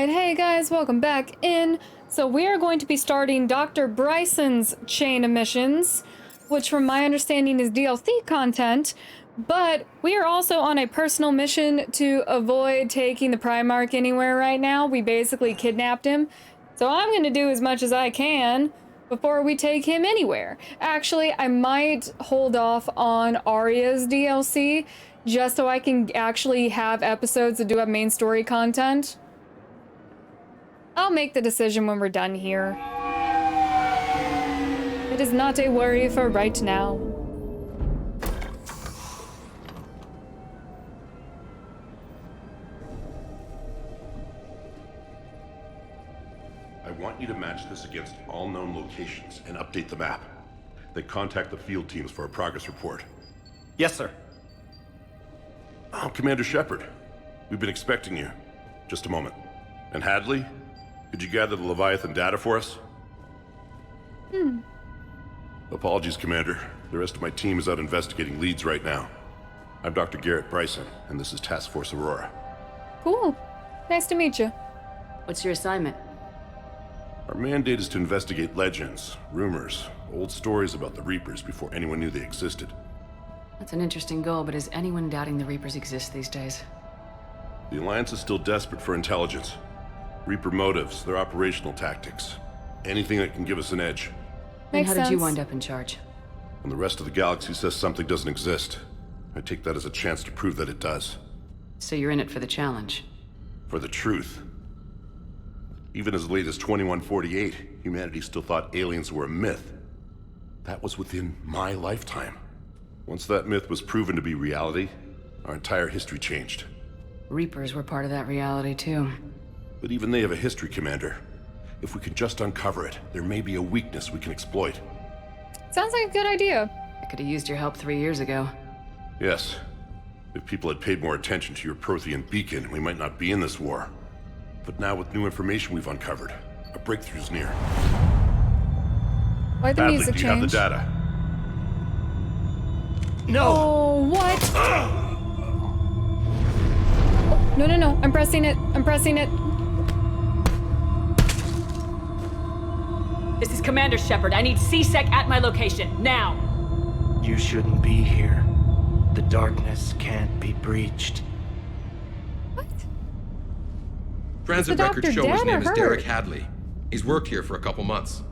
Alright, hey guys, welcome back in. So we are going to be starting Dr. Bryson's chain of missions, which from my understanding is DLC content, but we are also on a personal mission to avoid taking the Primarch anywhere right now. We basically kidnapped him, so I'm going to do as much as I can before we take him anywhere. Actually, I might hold off on Arya's DLC, just so I can actually have episodes that do have main story content. I'll make the decision when we're done here. It is not a worry for right now. I want you to match this against all known locations and update the map. Then contact the field teams for a progress report. Yes, sir. Oh, Commander Shepard. We've been expecting you. Just a moment. And Hadley? Could you gather the Leviathan data for us? Apologies, Commander. The rest of my team is out investigating leads right now. I'm Dr. Garrett Bryson, and this is Task Force Aurora. Cool. Nice to meet you. What's your assignment? Our mandate is to investigate legends, rumors, old stories about the Reapers before anyone knew they existed. That's an interesting goal, but is anyone doubting the Reapers exist these days? The Alliance is still desperate for intelligence. Reaper motives, their operational tactics. Anything that can give us an edge. And how did you sense. wind up in charge? When the rest of the galaxy says something doesn't exist, I take that as a chance to prove that it does. So you're in it for the challenge. For the truth. Even as late as 2148, humanity still thought aliens were a myth. That was within my lifetime. Once that myth was proven to be reality, our entire history changed. Reapers were part of that reality, too. But even they have a history, Commander. If we can just uncover it, there may be a weakness we can exploit. Sounds like a good idea. I could have used your help 3 years ago. Yes. If people had paid more attention to your Prothean beacon, we might not be in this war. But now with new information we've uncovered, a breakthrough's near. Why'd the Hadley, music do you have the change? data? No! Oh, what? No, no, no. I'm pressing it. I'm pressing it. This is Commander Shepard. I need C-Sec at my location, now! You shouldn't be here. The darkness can't be breached. What? Transit the records doctor show his dead name or is hurt? Derek Hadley. He's worked here for a couple months.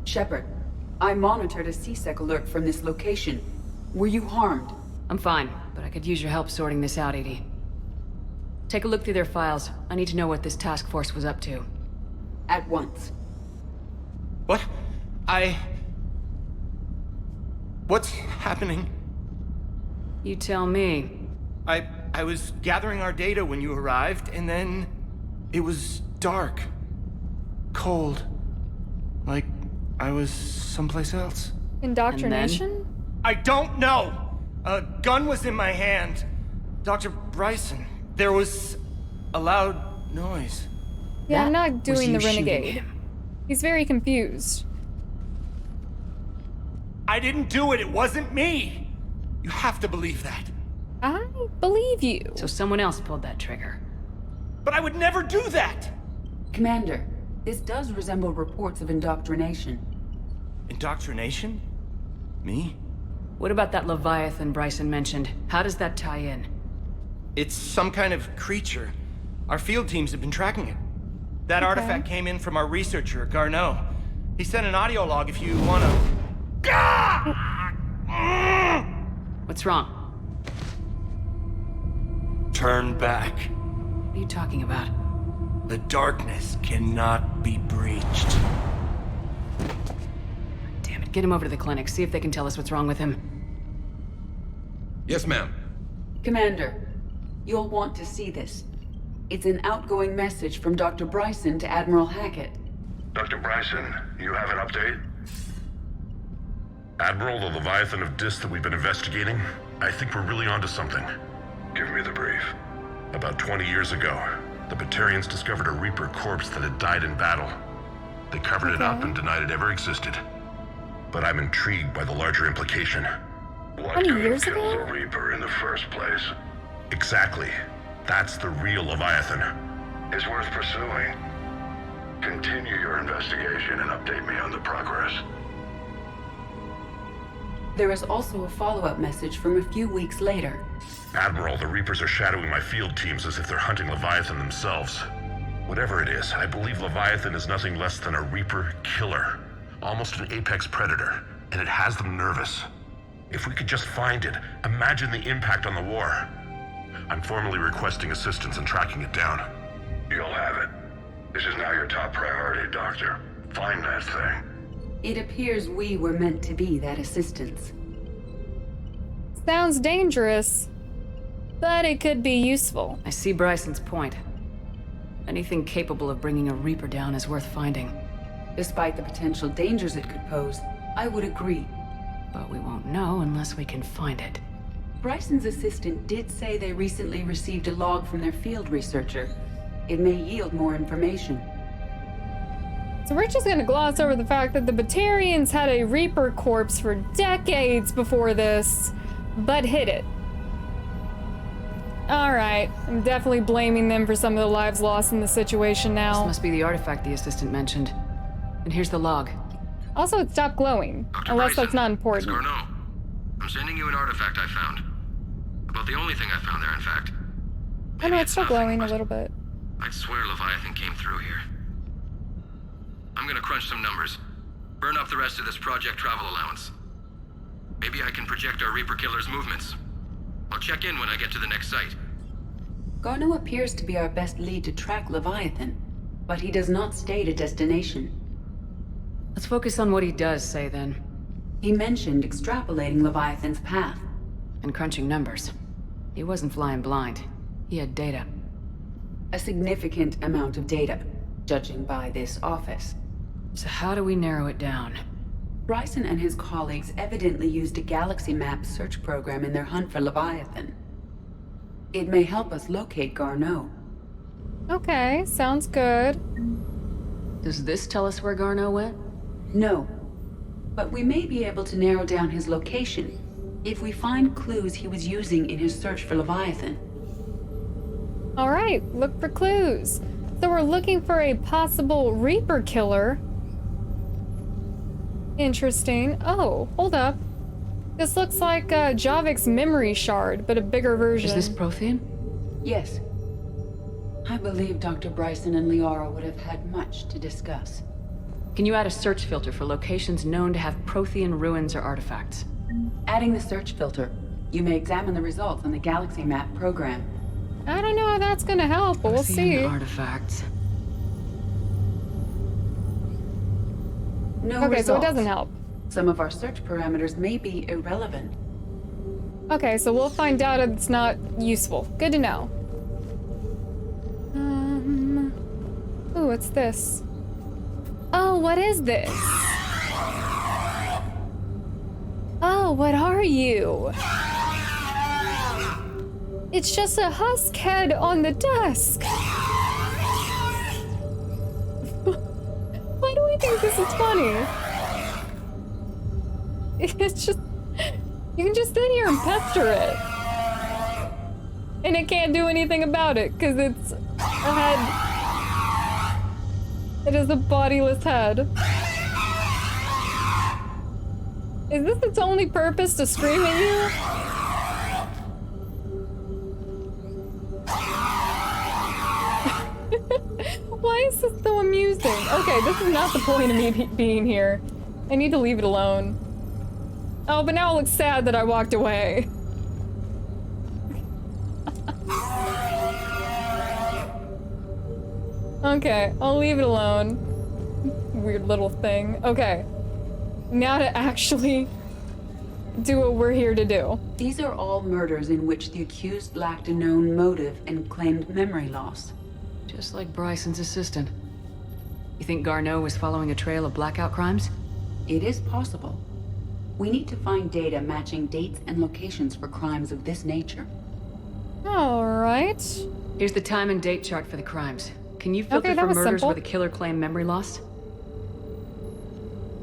Shepard, I monitored a C-Sec alert from this location. Were you harmed? I'm fine, but I could use your help sorting this out, Edie. Take a look through their files. I need to know what this task force was up to. At once. What? What's happening? You tell me. I was gathering our data when you arrived, and then it was dark. Cold. Like I was someplace else. Indoctrination? I don't know! A gun was in my hand. Dr. Bryson, there was a loud noise. Yeah, I'm That not was doing you the shooting renegade. him. He's very confused. I didn't do it, it wasn't me! You have to believe that. I believe you. So someone else pulled that trigger. But I would never do that! Commander, this does resemble reports of indoctrination. Indoctrination? Me? What about that Leviathan Bryson mentioned? How does that tie in? It's some kind of creature. Our field teams have been tracking it. That artifact came in from our researcher, Garneau. He sent an audio log if you wanna... What's wrong? Turn back. What are you talking about? The darkness cannot be breached. Damn it, get him over to the clinic. See if they can tell us what's wrong with him. Yes, ma'am. Commander, you'll want to see this. It's an outgoing message from Dr. Bryson to Admiral Hackett. Dr. Bryson, you have an update? Admiral, the Leviathan of Dis that we've been investigating, I think we're really onto something. Give me the brief. About 20 years ago, the Batarians discovered a Reaper corpse that had died in battle. They covered it up and denied it ever existed. But I'm intrigued by the larger implication. What could have killed the Reaper in the first place? Exactly. That's the real Leviathan. is worth pursuing. Continue your investigation and update me on the progress. There is also a follow-up message from a few weeks later. Admiral, the Reapers are shadowing my field teams as if they're hunting Leviathan themselves. Whatever it is, I believe Leviathan is nothing less than a Reaper killer. Almost an apex predator, and it has them nervous. If we could just find it, imagine the impact on the war. I'm formally requesting assistance in tracking it down. You'll have it. This is now your top priority, Doctor. Find that thing. It appears we were meant to be that assistance. Sounds dangerous, but it could be useful. I see Bryson's point. Anything capable of bringing a Reaper down is worth finding. Despite the potential dangers it could pose, I would agree. But we won't know unless we can find it. Bryson's assistant did say they recently received a log from their field researcher. It may yield more information. So we're just gonna gloss over the fact that the Batarians had a Reaper corpse for decades before this, but hid it. Alright, I'm definitely blaming them for some of the lives lost in the situation This now. must be the artifact the assistant mentioned. And here's the log. Also, it stopped glowing, Dr. unless Bryson, that's not It's important. Garneau. I'm sending you an artifact I found. About the only thing I found there, in fact. I know Maybe it's still nothing, glowing a but little bit. I'd swear Leviathan came through here. I'm gonna crunch some numbers. Burn up the rest of this project travel allowance. Maybe I can project our Reaper killer's movements. I'll check in when I get to the next site. Garneau appears to be our best lead to track Leviathan, but he does not state a destination. Let's focus on what he does say then. He mentioned extrapolating Leviathan's path. And crunching numbers. He wasn't flying blind. He had data. A significant amount of data, judging by this office. So how do we narrow it down? Bryson and his colleagues evidently used a galaxy map search program in their hunt for Leviathan. It may help us locate Garneau. Okay, sounds good. Does this tell us where Garneau went? No, but we may be able to narrow down his location if we find clues he was using in his search for Leviathan. Alright, look for clues. So we're looking for a possible Reaper killer. Interesting. Oh, hold up. This looks like Javik's memory shard, but a bigger version. Is this Prothean? Yes. I believe Dr. Bryson and Liara would have had much to discuss. Can you add a search filter for locations known to have Prothean ruins or artifacts? Adding the search filter, you may examine the results on the galaxy map program. I don't know how that's gonna help, but we'll see. Prothean artifacts. No Okay, results. so it doesn't help. Some of our search parameters may be irrelevant. Okay, so we'll find data that's not useful. Good to know. Ooh, what's this? Oh, what is this? Oh, what are you? It's just a husk head on the desk. Why do we think this is funny? It's just... You can just sit here and pester it. And it can't do anything about it, because it's a head. It is a bodiless head. Is this its only purpose, to scream at you? Why is this so amusing? Okay, this is not the point of me being here. I need to leave it alone. Oh, but now it looks sad that I walked away. Okay, I'll leave it alone. Weird little thing. Okay. Now to actually do what we're here to do. These are all murders in which the accused lacked a known motive and claimed memory loss. Just like Bryson's assistant. You think Garneau was following a trail of blackout crimes? It is possible. We need to find data matching dates and locations for crimes of this nature. Alright. Here's the time and date chart for the crimes. Can you filter Okay, that for was murders simple. where the killer claimed memory loss?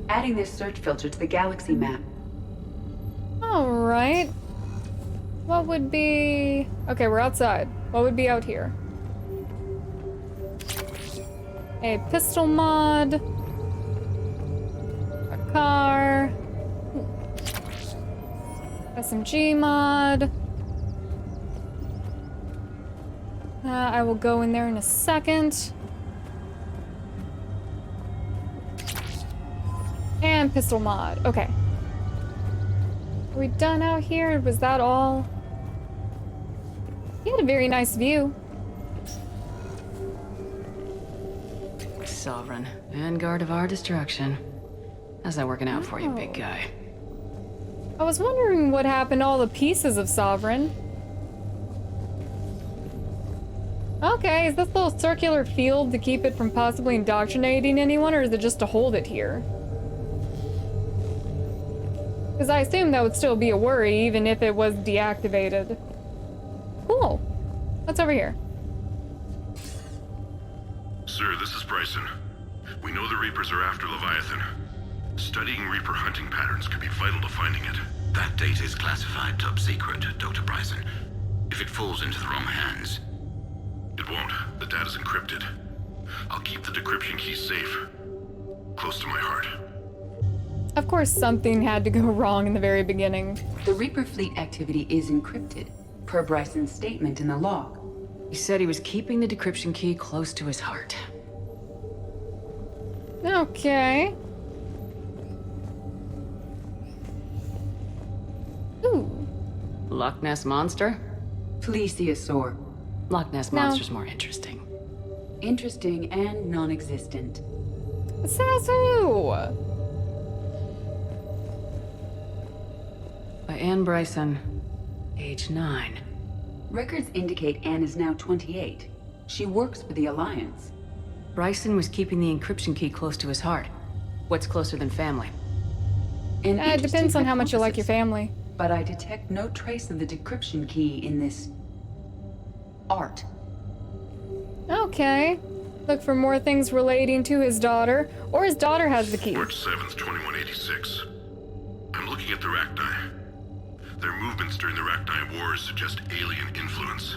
Adding this search filter to the galaxy map. Alright. What would be... Okay, we're outside. What would be out here? A pistol mod. A car. SMG mod. I will go in there in a second. And pistol mod. Okay. Are we done out here? Was that all? You had a very nice view. Sovereign. Vanguard of our destruction. How's that working out for you, big guy? I was wondering what happened to all the pieces of Sovereign. Okay, is this little circular field to keep it from possibly indoctrinating anyone, or is it just to hold it here? Because I assume that would still be a worry, even if it was deactivated. Cool. What's over here? Sir, this is Bryson. We know the Reapers are after Leviathan. Studying Reaper hunting patterns could be vital to finding it. That data is classified top secret, Dr. Bryson. If it falls into the wrong hands... It won't. The data's encrypted. I'll keep the decryption key safe. Close to my heart. Of course, something had to go wrong in the very beginning. The Reaper fleet activity is encrypted, per Bryson's statement in the log. He said he was keeping the decryption key close to his heart. Okay. Ooh. Loch Ness Monster? Plesiosaur. Loch Ness No. Monster's more interesting. Interesting and non-existent. Says who? By Anne Bryson, age 9. Records indicate Anne is now 28. She works for the Alliance. Bryson was keeping the encryption key close to his heart. What's closer than family? An It depends interesting on how much you like your hypothesis, family. But I detect no trace of the decryption key in this... art. Okay. Look for more things relating to his daughter, or his daughter has the key. March 7th, 2186. I'm looking at the Rachni. Their movements during the Rachni Wars suggest alien influence.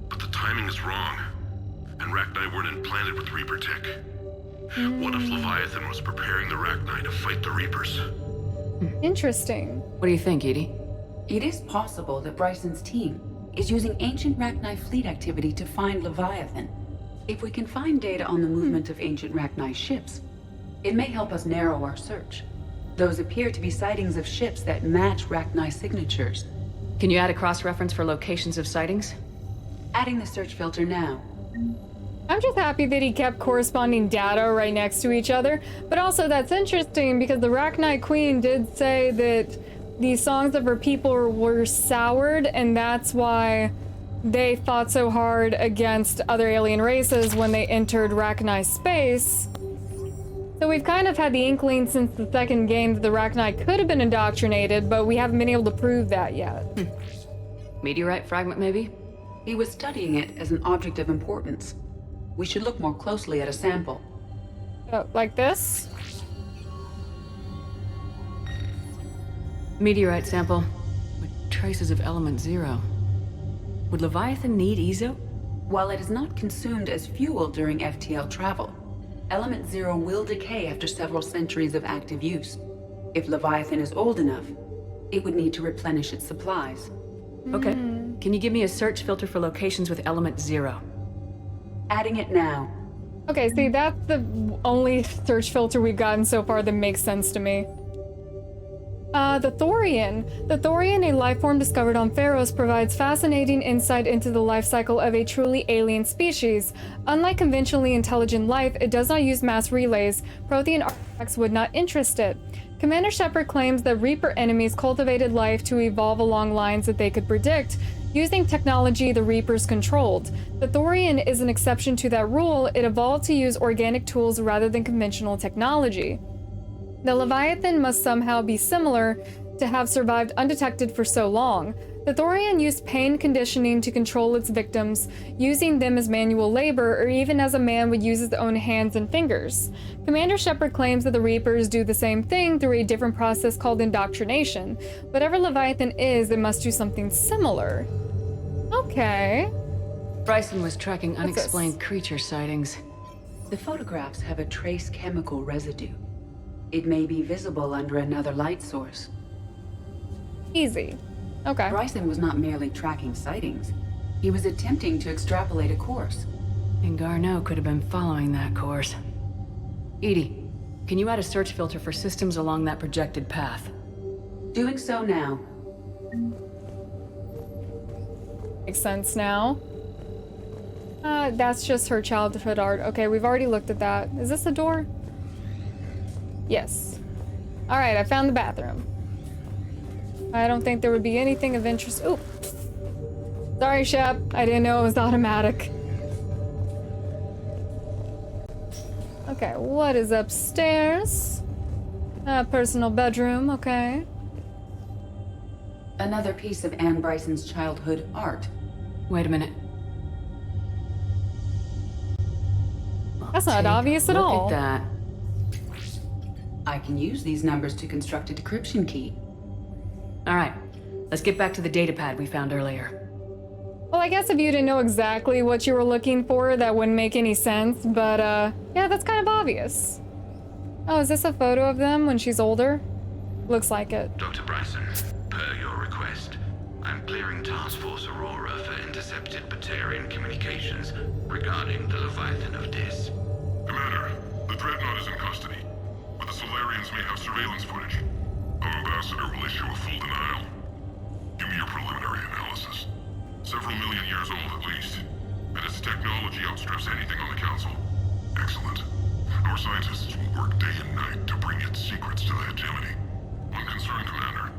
But the timing is wrong. And Rachni weren't implanted with Reaper tech. What if Leviathan was preparing the Rachni to fight the Reapers? Interesting. What do you think, Edie? It is possible that Bryson's team is using ancient Rachni fleet activity to find Leviathan. If we can find data on the movement of ancient Rachni ships, it may help us narrow our search. Those appear to be sightings of ships that match Rachni signatures. Can you add a cross-reference for locations of sightings? Adding the search filter now. I'm just happy that he kept corresponding data right next to each other, but also that's interesting because the Rachni Queen did say that the songs of her people were soured, and that's why they fought so hard against other alien races when they entered Rachni space. So we've kind of had the inkling since the second game that the Rachni could have been indoctrinated, but we haven't been able to prove that yet. Meteorite fragment, maybe? He was studying it as an object of importance. We should look more closely at a sample. Like this? Meteorite sample with traces of element 0. Would Leviathan need EZO? While it is not consumed as fuel during FTL travel, Element 0 will decay after several centuries of active use. If Leviathan is old enough, it would need to replenish its supplies. Okay. Can you give me a search filter for locations with element 0? Adding it now. Okay, see, that's the only search filter we've gotten so far that makes sense to me. The Thorian. The Thorian, a life form discovered on Pharos, provides fascinating insight into the life cycle of a truly alien species. Unlike conventionally intelligent life, it does not use mass relays. Prothean artifacts would not interest it. Commander Shepard claims that Reaper enemies cultivated life to evolve along lines that they could predict, using technology the Reapers controlled. The Thorian is an exception to that rule. It evolved to use organic tools rather than conventional technology. The Leviathan must somehow be similar to have survived undetected for so long. The Thorian used pain conditioning to control its victims, using them as manual labor or even as a man would use his own hands and fingers. Commander Shepard claims that the Reapers do the same thing through a different process called indoctrination. Whatever Leviathan is, it must do something similar. Okay. Bryson was tracking What's this? unexplained creature sightings. The photographs have a trace chemical residue. It may be visible under another light source. Easy. Okay. Bryson was not merely tracking sightings. He was attempting to extrapolate a course. And Garneau could have been following that course. Edie, can you add a search filter for systems along that projected path? Doing so now. Makes sense now. That's just her childhood art. Okay, we've already looked at that. Is this a door? Yes. Alright, I found the bathroom. I don't think there would be anything of interest. Ooh. Sorry, Shep. I didn't know it was automatic. Okay, what is upstairs? Personal bedroom, okay. Another piece of Anne Bryson's childhood art. Wait a minute. That's not obvious at all. Look at that. I can use these numbers to construct a decryption key. All right, let's get back to the datapad we found earlier. Well, I guess if you didn't know exactly what you were looking for, that wouldn't make any sense, but, yeah, that's kind of obvious. Oh, is this a photo of them when she's older? Looks like it. Dr. Bryson, per your request, I'm clearing Task Force Aurora for intercepted Batarian communications regarding the Leviathan of Dis. Commander, the Dreadnought is in custody, but the Solarians may have surveillance footage. Our ambassador will issue a full denial. Give me your preliminary analysis. Several million years old at least, and its technology outstrips anything on the Council. Excellent. Our scientists will work day and night to bring its secrets to the hegemony. One concern, Commander.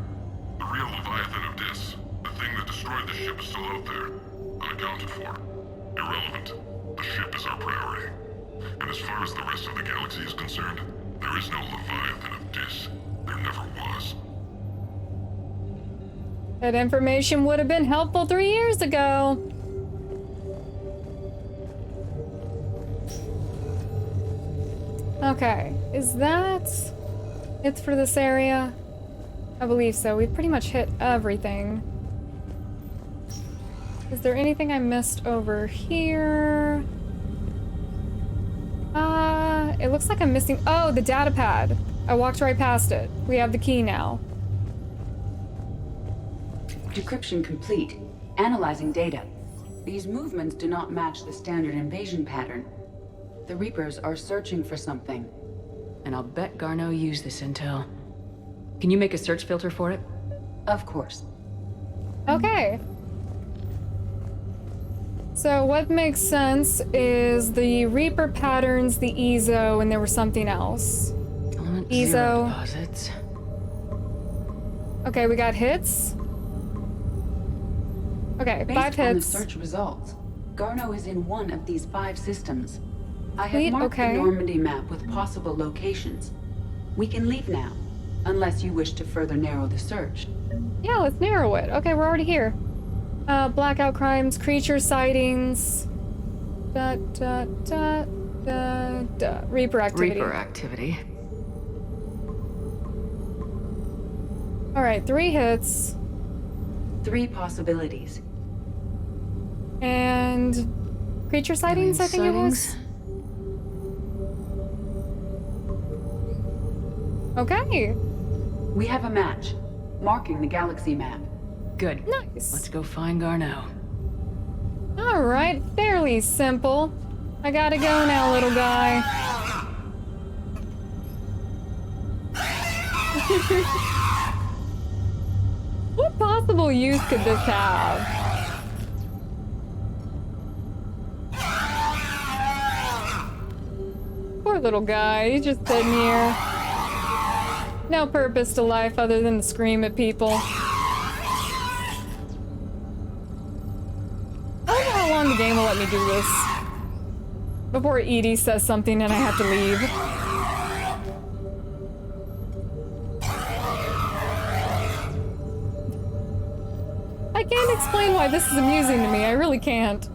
The real Leviathan of Dis, the thing that destroyed the ship, is still out there, unaccounted for. Irrelevant. The ship is our priority. And as far as the rest of the galaxy is concerned, there is no Leviathan of Dis. There never was. That information would have been helpful 3 years ago. Okay, is that it for this area? I believe so. We've pretty much hit everything. Is there anything I missed over here? It looks like I'm missing... Oh, the data pad. I walked right past it. We have the key now. Decryption complete. Analyzing data. These movements do not match the standard invasion pattern. The Reapers are searching for something. And I'll bet Garneau used this intel. Can you make a search filter for it? Of course. Okay. So what makes sense is the Reaper patterns, the EZO, and there was something else. Element EZO. zero deposits. Okay, we got hits. Okay, Based 5 on the hits. search results, Garneau is in one of these 5 systems. I have Sweet, marked okay. the Normandy map with possible locations. We can leave now, unless you wish to further narrow the search. Yeah, let's narrow it. Okay, we're already here. Blackout crimes, creature sightings. Reaper activity. Reaper activity. Alright, 3 hits. 3 possibilities. And creature sightings, I think it was. Okay, We have a match, marking the galaxy map. Good. nice. Let's go find Garneau. Alright, fairly simple. I gotta go now, little guy. What possible use could this have? Poor little guy, he's just sitting here. No purpose to life other than to scream at people. I don't know how long the game will let me do this. Before Edie says something and I have to leave. I can't explain why this is amusing to me. I really can't.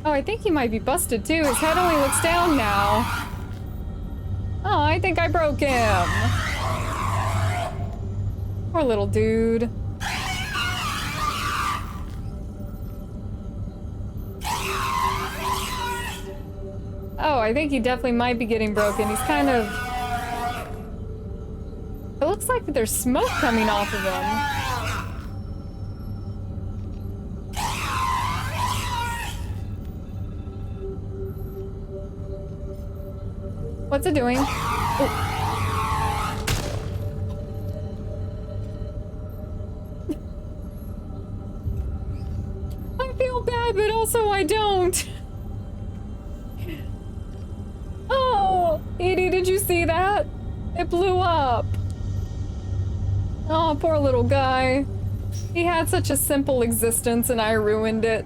Oh, I think he might be busted too. His head only looks down now. Oh, I think I broke him. Poor little dude. Oh, I think he definitely might be getting broken. He's kind of... It looks like there's smoke coming off of him. What's it doing? Oh. I feel bad, but also I don't. Oh, Edie, did you see that? It blew up. Oh, poor little guy. He had such a simple existence and I ruined it.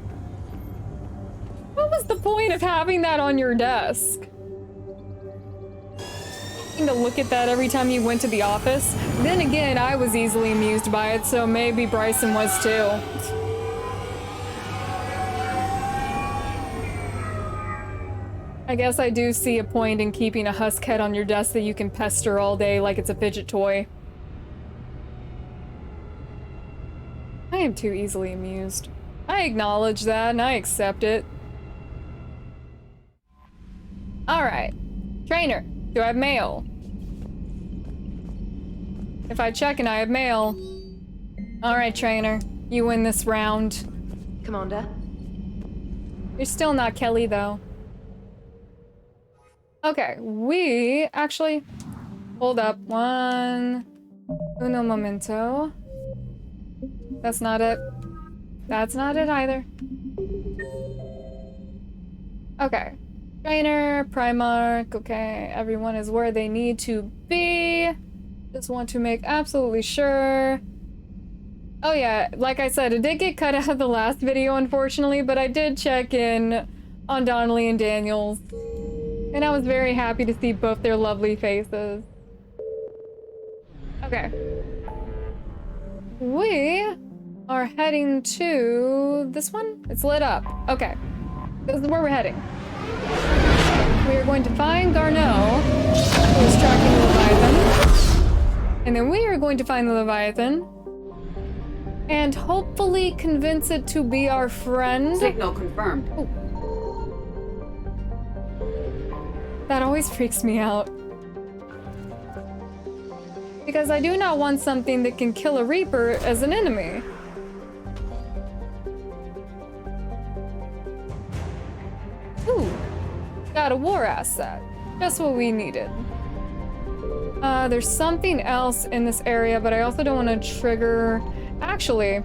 What was the point of having that on your desk? To look at that every time you went to the office? Then again, I was easily amused by it, so maybe Bryson was too. I guess I do see a point in keeping a husk head on your desk that you can pester all day like it's a fidget toy. I am too easily amused. I acknowledge that and I accept it. Alright. Trainer, do I have mail? If I check and I have mail. Alright, Trainer. You win this round. Commander? You're still not Kelly, though. Okay, we actually... Hold up. Uno momento. That's not it. That's not it either. Okay. Trainer, Primarch, okay. Everyone is where they need to be. Just want to make absolutely sure. Oh yeah, like I said, it did get cut out of the last video, unfortunately, but I did check in on Donnelly and Daniels. And I was very happy to see both their lovely faces. Okay. We are heading to this one? It's lit up. Okay. This is where we're heading. We are going to find Garneau, who is tracking the Leviathan. And then we are going to find the Leviathan. And hopefully convince it to be our friend. Signal confirmed. Ooh. That always freaks me out. Because I do not want something that can kill a Reaper as an enemy. Ooh, got a war asset. Just what we needed. There's something else in this area, but I also don't want to trigger... Actually,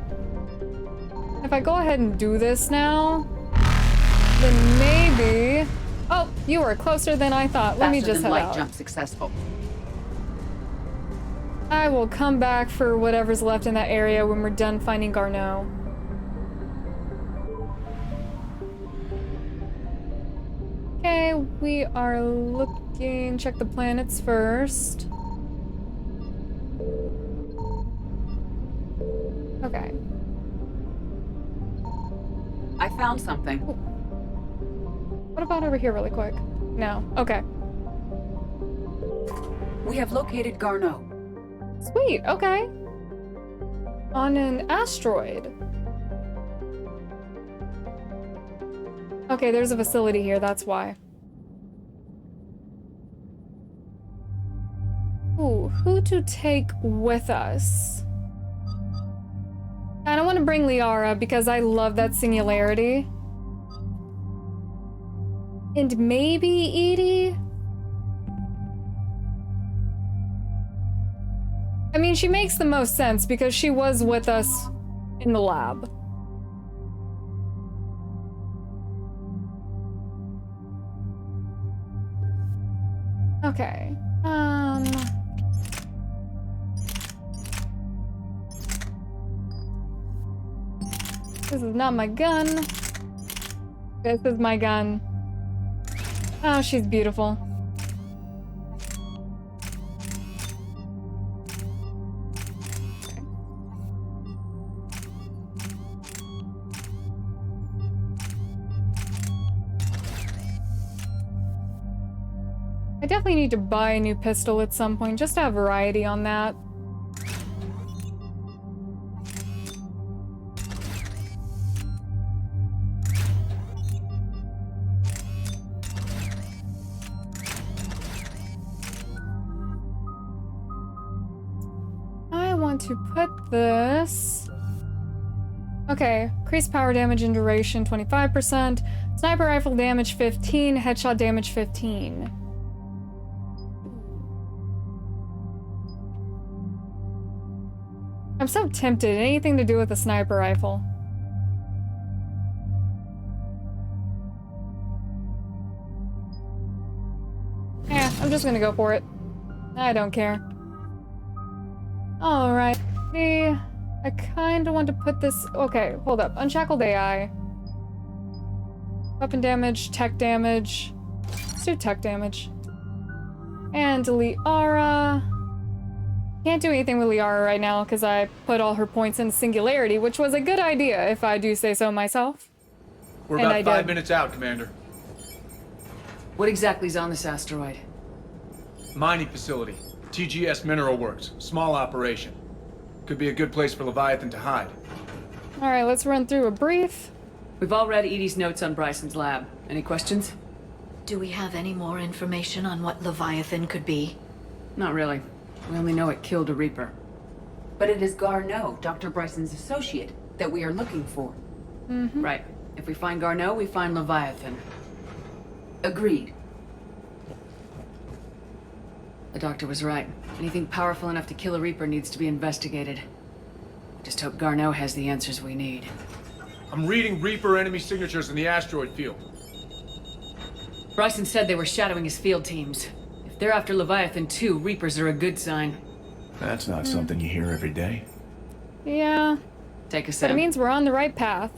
if I go ahead and do this now, then maybe... Oh, you were closer than I thought. Let me just head out. Light jump successful. I will come back for whatever's left in that area when we're done finding Garneau. Okay, we are looking... Check the planets first. Okay. I found something. What about over here really quick? No. Okay. We have located Garneau. Sweet, okay. On an asteroid. Okay, there's a facility here, that's why. Ooh, who to take with us? I don't want to bring Liara because I love that singularity. And maybe Edie? I mean, she makes the most sense because she was with us in the lab. Okay. This is not my gun. This is my gun. Oh, she's beautiful. I definitely need to buy a new pistol at some point, just to have variety on that. to put this... Okay, increased power damage and duration 25%, sniper rifle damage 15, headshot damage 15. I'm so tempted. Anything to do with a sniper rifle. Yeah, I'm just gonna go for it. I don't care. Alright. I kinda want to put this... Okay, hold up. Unshackled AI. Weapon damage, tech damage. Let's do tech damage. And delete Aura. Can't do anything with Liara right now because I put all her points in Singularity, which was a good idea if I do say so myself. We're And about I 5 did. minutes out, Commander. What exactly is on this asteroid? Mining facility. TGS Mineral Works. Small operation. Could be a good place for Leviathan to hide. Alright, let's run through a brief. We've all read Edie's notes on Bryson's lab. Any questions? Do we have any more information on what Leviathan could be? Not really. We only know it killed a Reaper. But it is Garneau, Dr. Bryson's associate, that we are looking for. Right. If we find Garneau, we find Leviathan. Agreed. The doctor was right. Anything powerful enough to kill a Reaper needs to be investigated. I just hope Garneau has the answers we need. I'm reading Reaper enemy signatures in the asteroid field. Bryson said they were shadowing his field teams. If they're after Leviathan too, Reapers are a good sign. That's not something you hear every day. Yeah, Take a but sip. it means we're on the right path.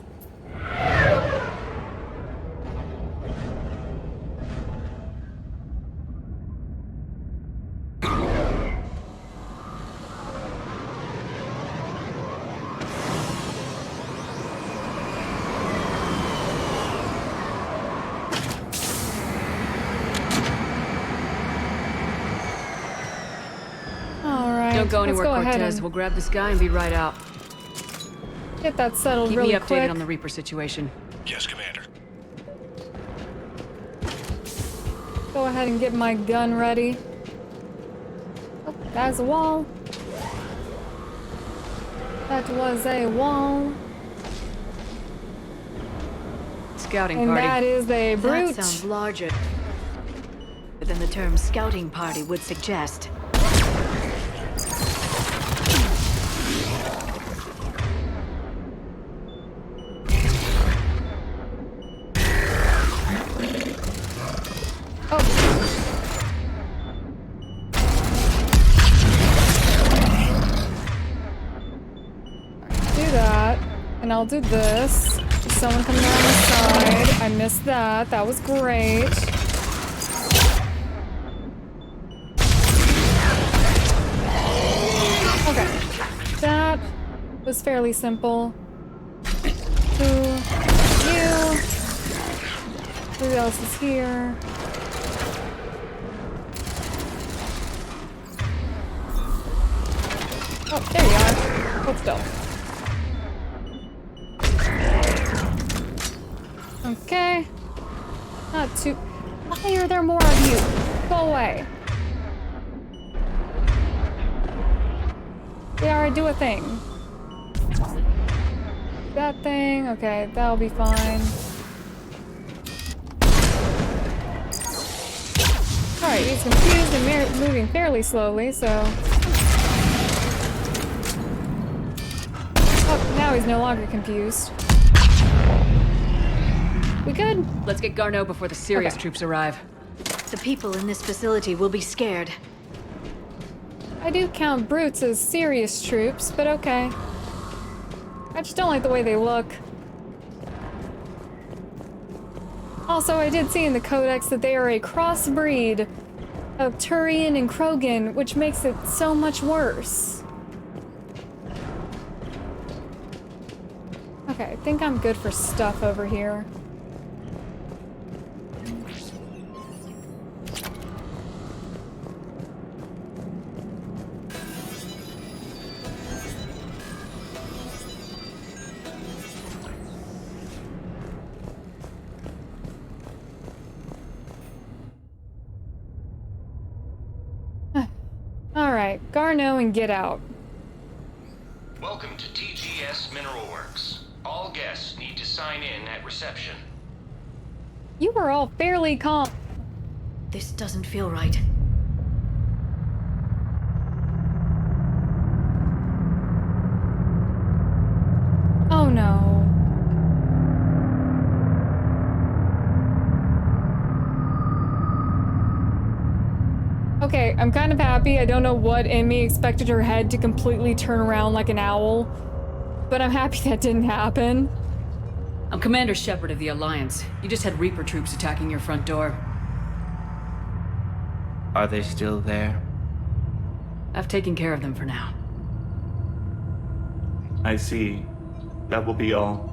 Don't go anywhere, let's go ahead Cortez. and We'll grab this guy and be right out. get that settled Keep really me updated quick. on the Reaper situation. Yes, Commander. Go ahead and get my gun ready. Oh, that's a wall. That was a wall. Scouting And party. that is a brute. That sounds larger than the term scouting party would suggest. Do that. And I'll do this. Someone coming down the side. I missed that. That was great. Okay. That was fairly simple. You. Who else is here? Oh, there you are. Hold still. Okay. Not too... Why are there more of you? Go away. Yeah, do a thing. That thing. Okay, that'll be fine. Alright, he's confused and moving fairly slowly, so... Oh, now he's no longer confused. We good? Let's get Garneau before the serious Okay. troops arrive. The people in this facility will be scared. I do count brutes as serious troops, but okay. I just don't like the way they look. Also, I did see in the codex that they are a crossbreed of Turian and Krogan, which makes it so much worse. Okay, I think I'm good for stuff over here. Alright, Garneau and get out. Welcome to TGS Mineral Works. All guests need to sign in at reception. You were all fairly calm. This doesn't feel right. Oh no. Okay, I'm kind of happy. I don't know what in me expected her head to completely turn around like an owl, but I'm happy that didn't happen. I'm Commander Shepard of the Alliance. You just had Reaper troops attacking your front door. Are they still there? I've taken care of them for now. I see. That will be all.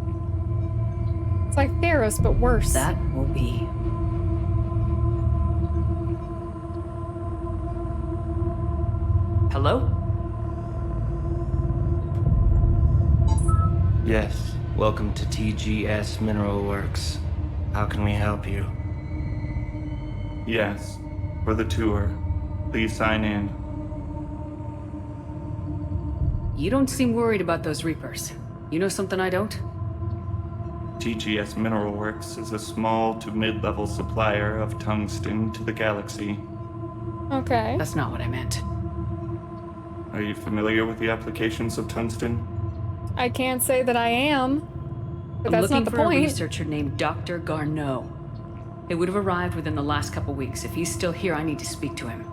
It's like Theros, but worse. That will be. Hello? Yes. Welcome to TGS Mineral Works. How can we help you? Yes. For the tour. Please sign in. You don't seem worried about those Reapers. You know something I don't? TGS Mineral Works is a small to mid-level supplier of tungsten to the galaxy. Okay. That's not what I meant. Are you familiar with the applications of tungsten? I can't say that I am, but I'm that's looking not the for a point. researcher named Dr. Garneau. He would have arrived within the last couple weeks. If he's still here, I need to speak to him.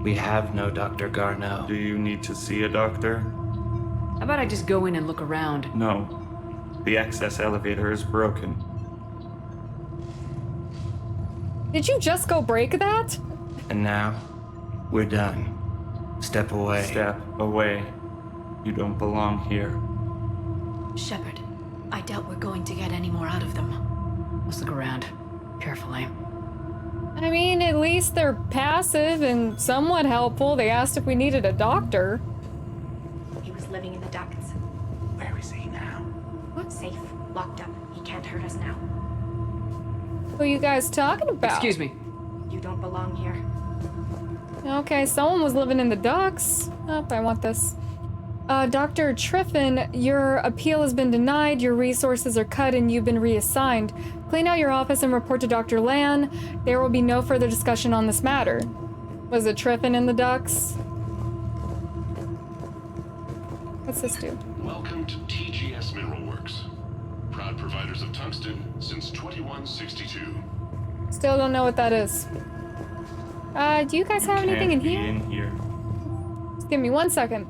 We have no Dr. Garneau. Do you need to see a doctor? How about I just go in and look around? No. The access elevator is broken. Did you just go break that? And now, we're done. Step away. Step away. You don't belong here. Shepard, I doubt we're going to get any more out of them. Let's look around. Carefully. I mean, at least they're passive and somewhat helpful. They asked if we needed a doctor. He was living in the ducts. Where is he now? What? Safe. Locked up. He can't hurt us now. Who are you guys talking about? Excuse me. You don't belong here. Okay, someone was living in the ducts. Oh, I want this. Dr. Triffin, your appeal has been denied, your resources are cut, and you've been reassigned. Clean out your office and report to Dr. Lan. There will be no further discussion on this matter. Was it Triffin in the ducts? What's this do? Welcome to TGS Mineral Works. Proud providers of tungsten since 2162. Still don't know what that is. Do you guys have anything in here? Just give me 1 second.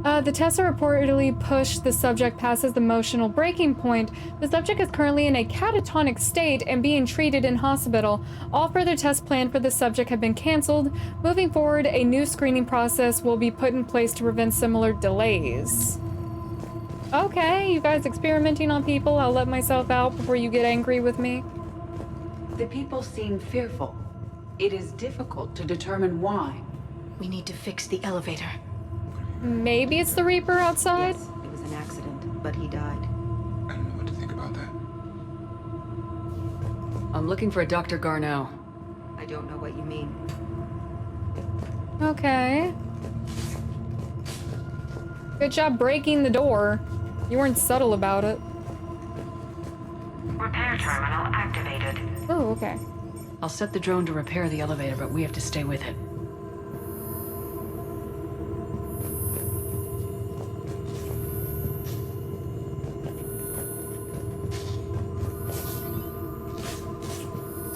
The Tessa reportedly pushed the subject past his emotional breaking point. The subject is currently in a catatonic state and being treated in hospital. All further tests planned for the subject have been canceled. Moving forward, a new screening process will be put in place to prevent similar delays. Okay, you guys experimenting on people? I'll let myself out before you get angry with me. The people seem fearful. It is difficult to determine why. We need to fix the elevator. Maybe it's the Reaper outside? Yes, it was an accident, but he died. I don't know what to think about that. I'm looking for a Dr. Garneau. I don't know what you mean. Okay. Good job breaking the door. You weren't subtle about it. Repair terminal activated. Oh, okay. I'll set the drone to repair the elevator, but we have to stay with it.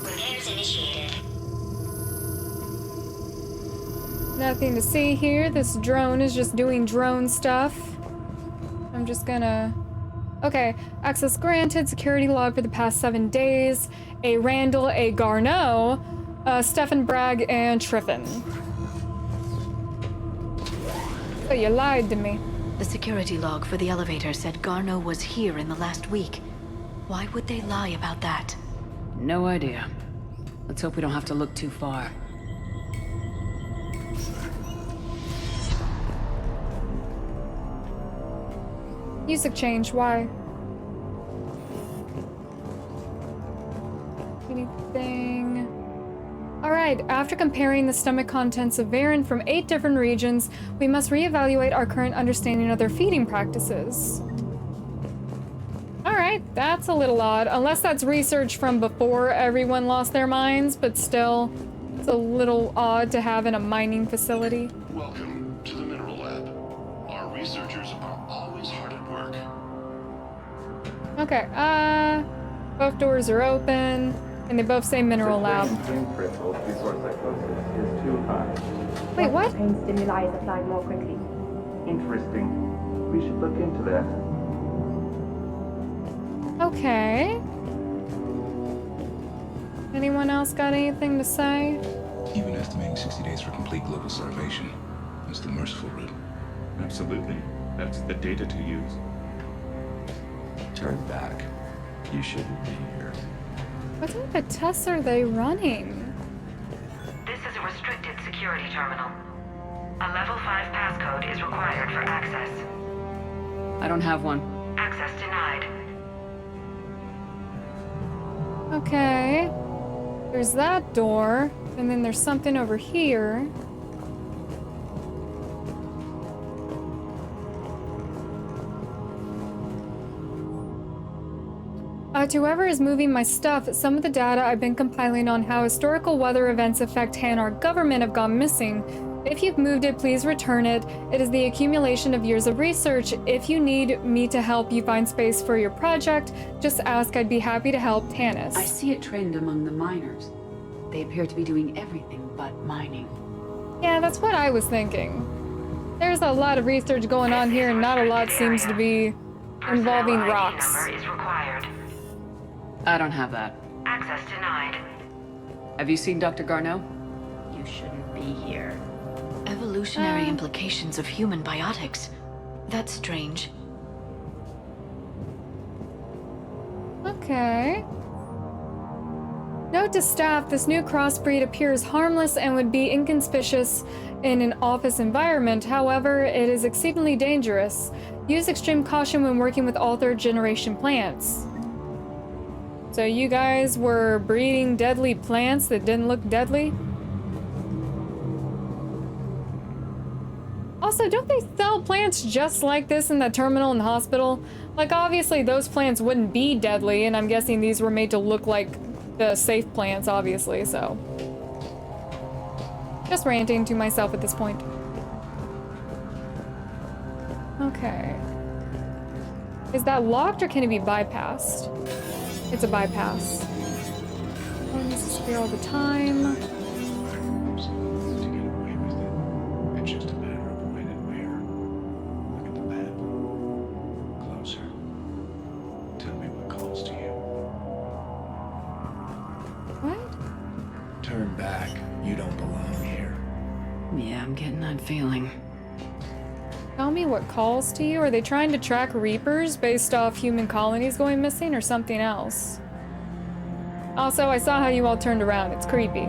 Repairs initiated. Nothing to see here. This drone is just doing drone stuff. I'm just gonna... Okay, access granted, security log for the past 7 days. A Randall, a Garneau, Stefan Bragg, and Triffin. So you lied to me. The security log for the elevator said Garneau was here in the last week. Why would they lie about that? No idea. Let's hope we don't have to look too far. Music change, why? Anything? Alright, after comparing the stomach contents of Varen from 8 different regions, we must reevaluate our current understanding of their feeding practices. Alright, that's a little odd. Unless that's research from before everyone lost their minds, but still, it's a little odd to have in a mining facility. Welcome to the Mineral Lab. Our researchers are always hard at work. Okay, both doors are open, and they both say Mineral Lab. Wait, what? Pain stimuli is applied more quickly. Interesting. We should look into that. Okay. Anyone else got anything to say? Even estimating 60 days for complete global starvation is the merciful route. Absolutely. That's the data to use. Turn back. You shouldn't be here. What type of tests are they running? This is a restricted security terminal. A level 5 passcode is required for access. I don't have one. Access denied. Okay. There's that door, and then there's something over here. To whoever is moving my stuff, some of the data I've been compiling on how historical weather events affect Hanar government have gone missing. If you've moved it, please return it. It is the accumulation of years of research. If you need me to help you find space for your project, just ask. I'd be happy to help. Tanis. I see a trend among the miners. They appear to be doing everything but mining. Yeah, that's what I was thinking. There's a lot of research going on here, and not a lot seems to be involving rocks. Number is required. I don't have that. Access denied. Have you seen Dr. Garneau? You shouldn't be here. Evolutionary implications of human biotics. That's strange. Okay. Note to staff, this new crossbreed appears harmless and would be inconspicuous in an office environment. However, it is exceedingly dangerous. Use extreme caution when working with all third-generation plants. So you guys were breeding deadly plants that didn't look deadly? Also, don't they sell plants just like this in the terminal and hospital? Like, obviously those plants wouldn't be deadly, and I'm guessing these were made to look like the safe plants, obviously, so. Just ranting to myself at this point. Okay. Is that locked or can it be bypassed? It's a bypass. Oh, this is here all the time. It's just a matter of when and where. Look at the map. Closer. Tell me what calls to you. What? Turn back. You don't belong here. Yeah, I'm getting that feeling. Tell me what calls to you? Are they trying to track Reapers based off human colonies going missing or something else? Also, I saw how you all turned around. It's creepy.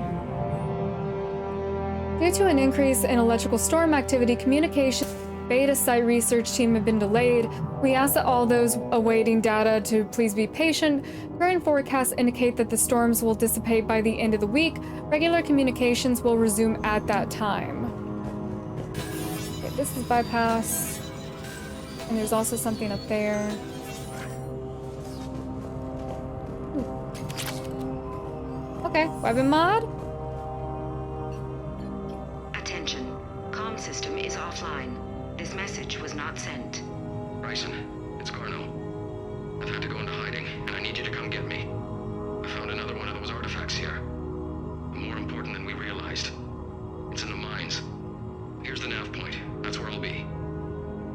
Due to an increase in electrical storm activity, communication beta site research team have been delayed. We ask that all those awaiting data to please be patient. Current forecasts indicate that the storms will dissipate by the end of the week. Regular communications will resume at that time. Okay, this is bypass. And there's also something up there. Okay, weapon mod? Attention. Comm system is offline. This message was not sent. Bryson, it's Garneau. I've had to go into hiding, and I need you to come get me. I found another one of those artifacts here. More important than we realized. It's in the mines. Here's the nav point. That's where I'll be.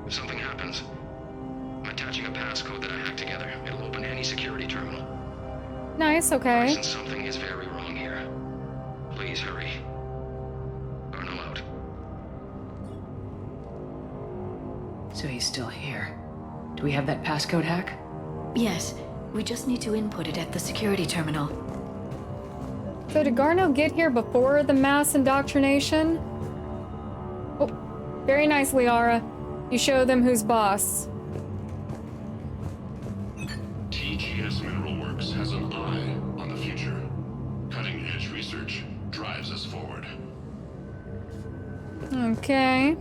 If something happens, I'm attaching a passcode that I hacked together. It'll open any security terminal. Nice, okay. Bryson, something is very wrong here. Please hurry. Garneau out. So he's still here. Do we have that passcode hack? Yes, we just need to input it at the security terminal. So did Garneau get here before the mass indoctrination? Oh, very nice, Liara. You show them who's boss. TGS Mineral Works has an eye on the future. Cutting-edge research, drives us forward. Okay.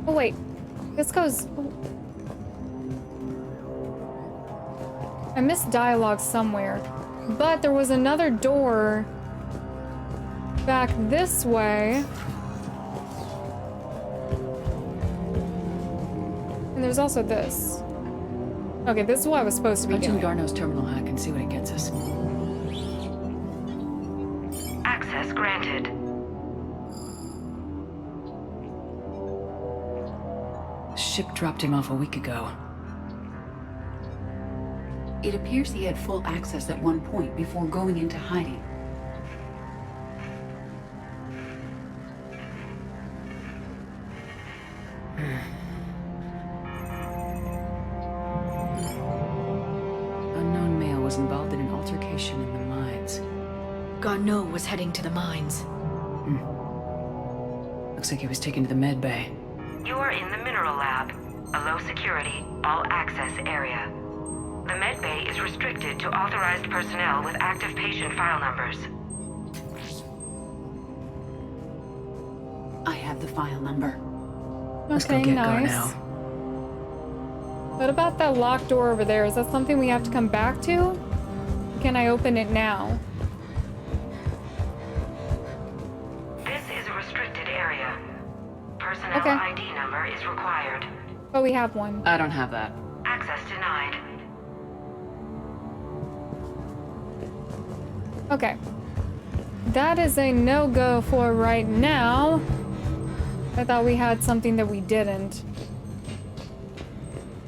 Oh, wait. This goes... I missed dialogue somewhere. But there was another door back this way. And there's also this. Okay, this is what I was supposed to be Punch in doing. Garno's terminal hack and see what it gets us. Access granted. The ship dropped him off a week ago. It appears he had full access at one point before going into hiding. Unknown male was involved in an altercation in the mines. Garneau was heading to the mines. Looks like he was taken to the med bay. You are in the mineral lab, a low security, all access area. The med bay is restricted to authorized personnel with active patient file numbers. I have the file number. Let's go Okay, get nice. Garneau. What about that locked door over there? Is that something we have to come back to? Can I open it now? This is a restricted area. Personnel Okay. ID number is required. Oh, we have one. I don't have that. Access denied. Okay. That is a no-go for right now. I thought we had something that we didn't.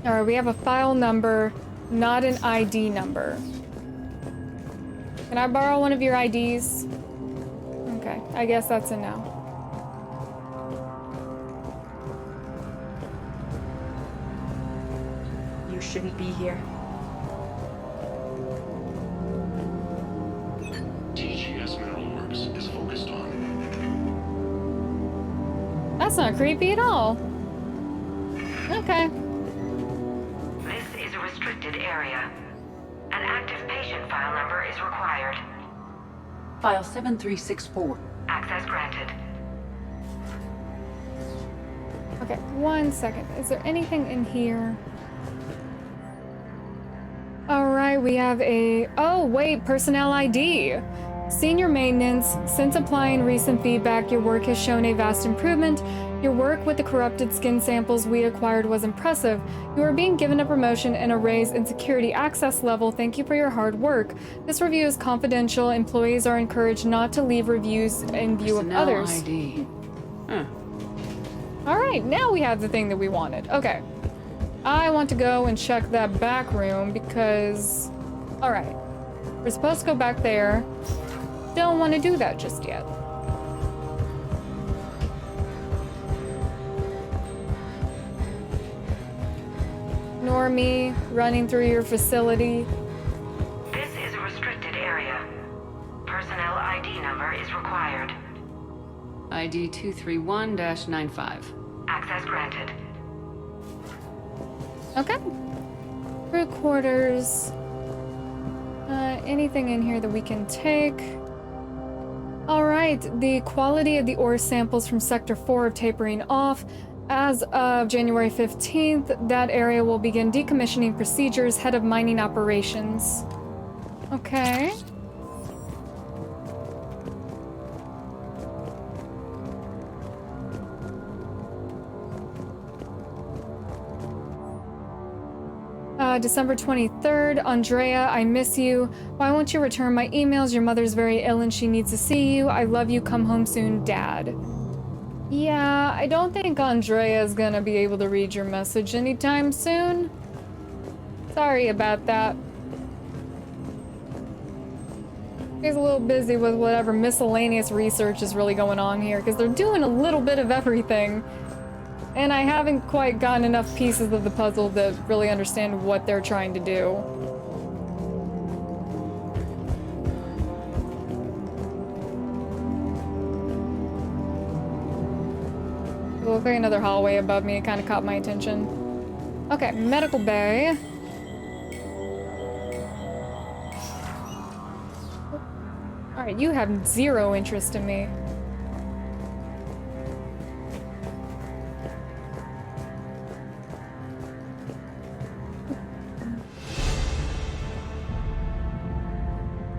Alright, we have a file number, not an ID number. Can I borrow one of your IDs? Okay, I guess that's a no. You shouldn't be here. TGS Mineral Works is focused on. That's not creepy at all. Okay. This is a restricted area. An active patient file number is required. File 7364. Access granted. Okay, 1 second. Is there anything in here? Alright, we have a... Oh, wait, personnel ID. Senior maintenance. Since applying recent feedback, your work has shown a vast improvement. Your work with the corrupted skin samples we acquired was impressive. You are being given a promotion and a raise in security access level. Thank you for your hard work. This review is confidential. Employees are encouraged not to leave reviews in view of Personnel others. ID. Huh. Alright, now we have the thing that we wanted. Okay. I want to go and check that back room because... Alright. We're supposed to go back there. Don't want to do that just yet. Nor me running through your facility. This is a restricted area. Personnel ID number is required. ID 231-95. Access granted. Okay. Crew quarters. Anything in here that we can take? Alright, the quality of the ore samples from Sector 4 are tapering off. As of January 15th, that area will begin decommissioning procedures. Head of mining operations. Okay. December 23rd, Andrea, I miss you. Why won't you return my emails? Your mother's very ill and she needs to see you. I love you. Come home soon, Dad. Yeah, I don't think Andrea is gonna be able to read your message anytime soon. Sorry about that. He's a little busy with whatever miscellaneous research is really going on here, because they're doing a little bit of everything. And I haven't quite gotten enough pieces of the puzzle to really understand what they're trying to do. It looked like another hallway above me. It kind of caught my attention. Okay, medical bay. Alright, you have zero interest in me.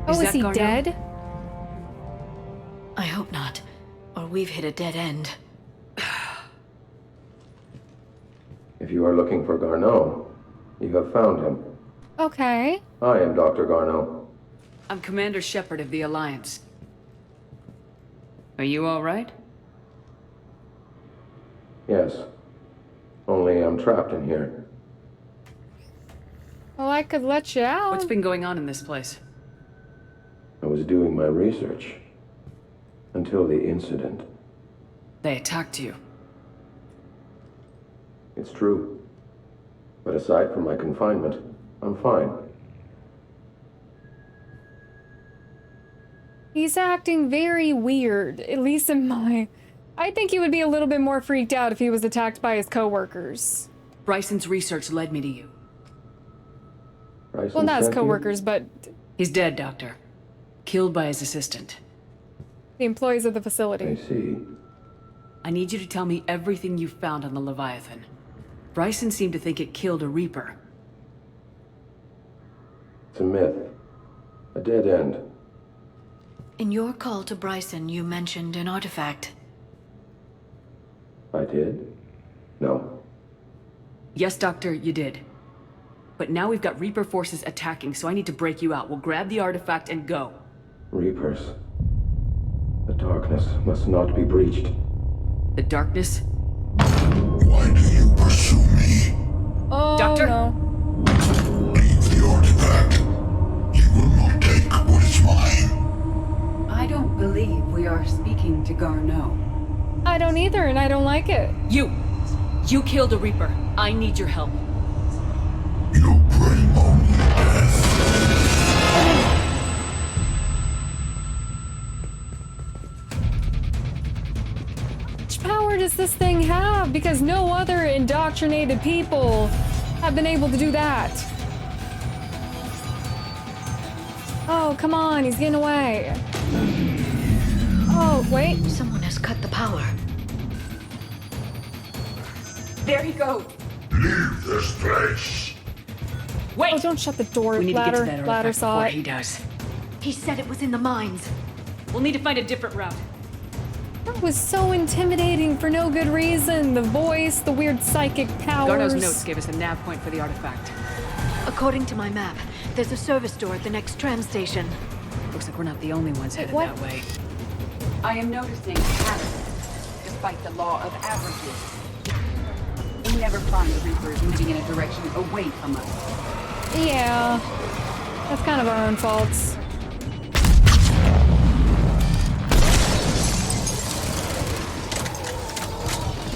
Oh, is he Garneau? dead? I hope not, or we've hit a dead end. If you are looking for Garneau, you have found him. Okay. I am Dr. Garneau. I'm Commander Shepard of the Alliance. Are you all right? Yes. Only I'm trapped in here. Well, I could let you out. What's been going on in this place? I was doing my research. Until the incident. They attacked you. It's true. But aside from my confinement, I'm fine. He's acting very weird, at least in my... I think he would be a little bit more freaked out if he was attacked by his coworkers. Bryson's research led me to you. Bryson Well, not his sent you? coworkers, but He's dead, Doctor. Killed by his assistant. the employees of the I facility. see. I need you to tell me everything you found on the Leviathan. Bryson seemed to think it killed a Reaper. It's a myth. A dead end. In your call to Bryson, you mentioned an artifact. I did? No. Yes, Doctor, you did. But now we've got Reaper forces attacking, so I need to break you out. We'll grab the artifact and go. Reapers. The darkness must not be breached. The darkness? Why do you pursue me? Oh, Doctor? no. Leave the artifact. You will not take what is mine. I don't believe we are speaking to Garneau. I don't either, and I don't like it. You killed a Reaper. I need your help. You bring only death. Which power does this thing have? Because no other indoctrinated people have been able to do that. Oh, come on, he's getting away. Oh, wait. Someone has cut the power. There he goes. Leave this place. Wait! Oh, don't shut the door. We need to get to that Ladder artifact saw before it. he does. He said it was in the mines. We'll need to find a different route. That was so intimidating for no good reason. The voice, the weird psychic powers. Garneau's notes gave us a nav point for the artifact. According to my map, there's a service door at the next tram station. Looks like we're not the only ones headed what? that way. I am noticing patterns, despite the law of averages. We never find the Reapers moving in a direction away from us. Yeah. That's kind of our own faults.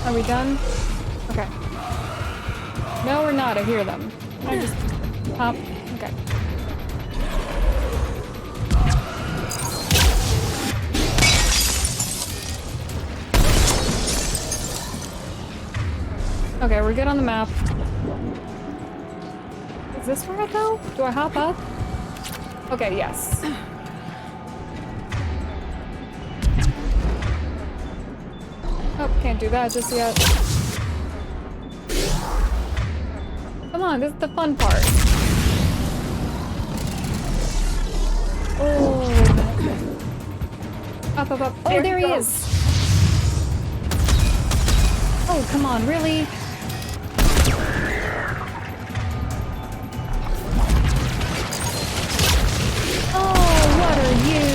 Are we done? Okay. No, we're not. I hear them. I just hop. Okay. Okay, we're good on the map. Is this where I go? Do I hop up? Okay, yes. Oh, can't do that just yet. Come on, this is the fun part. Oh, wait a minute. Up, up, up. Oh, there he is. Oh, come on, really? Oh, what are you?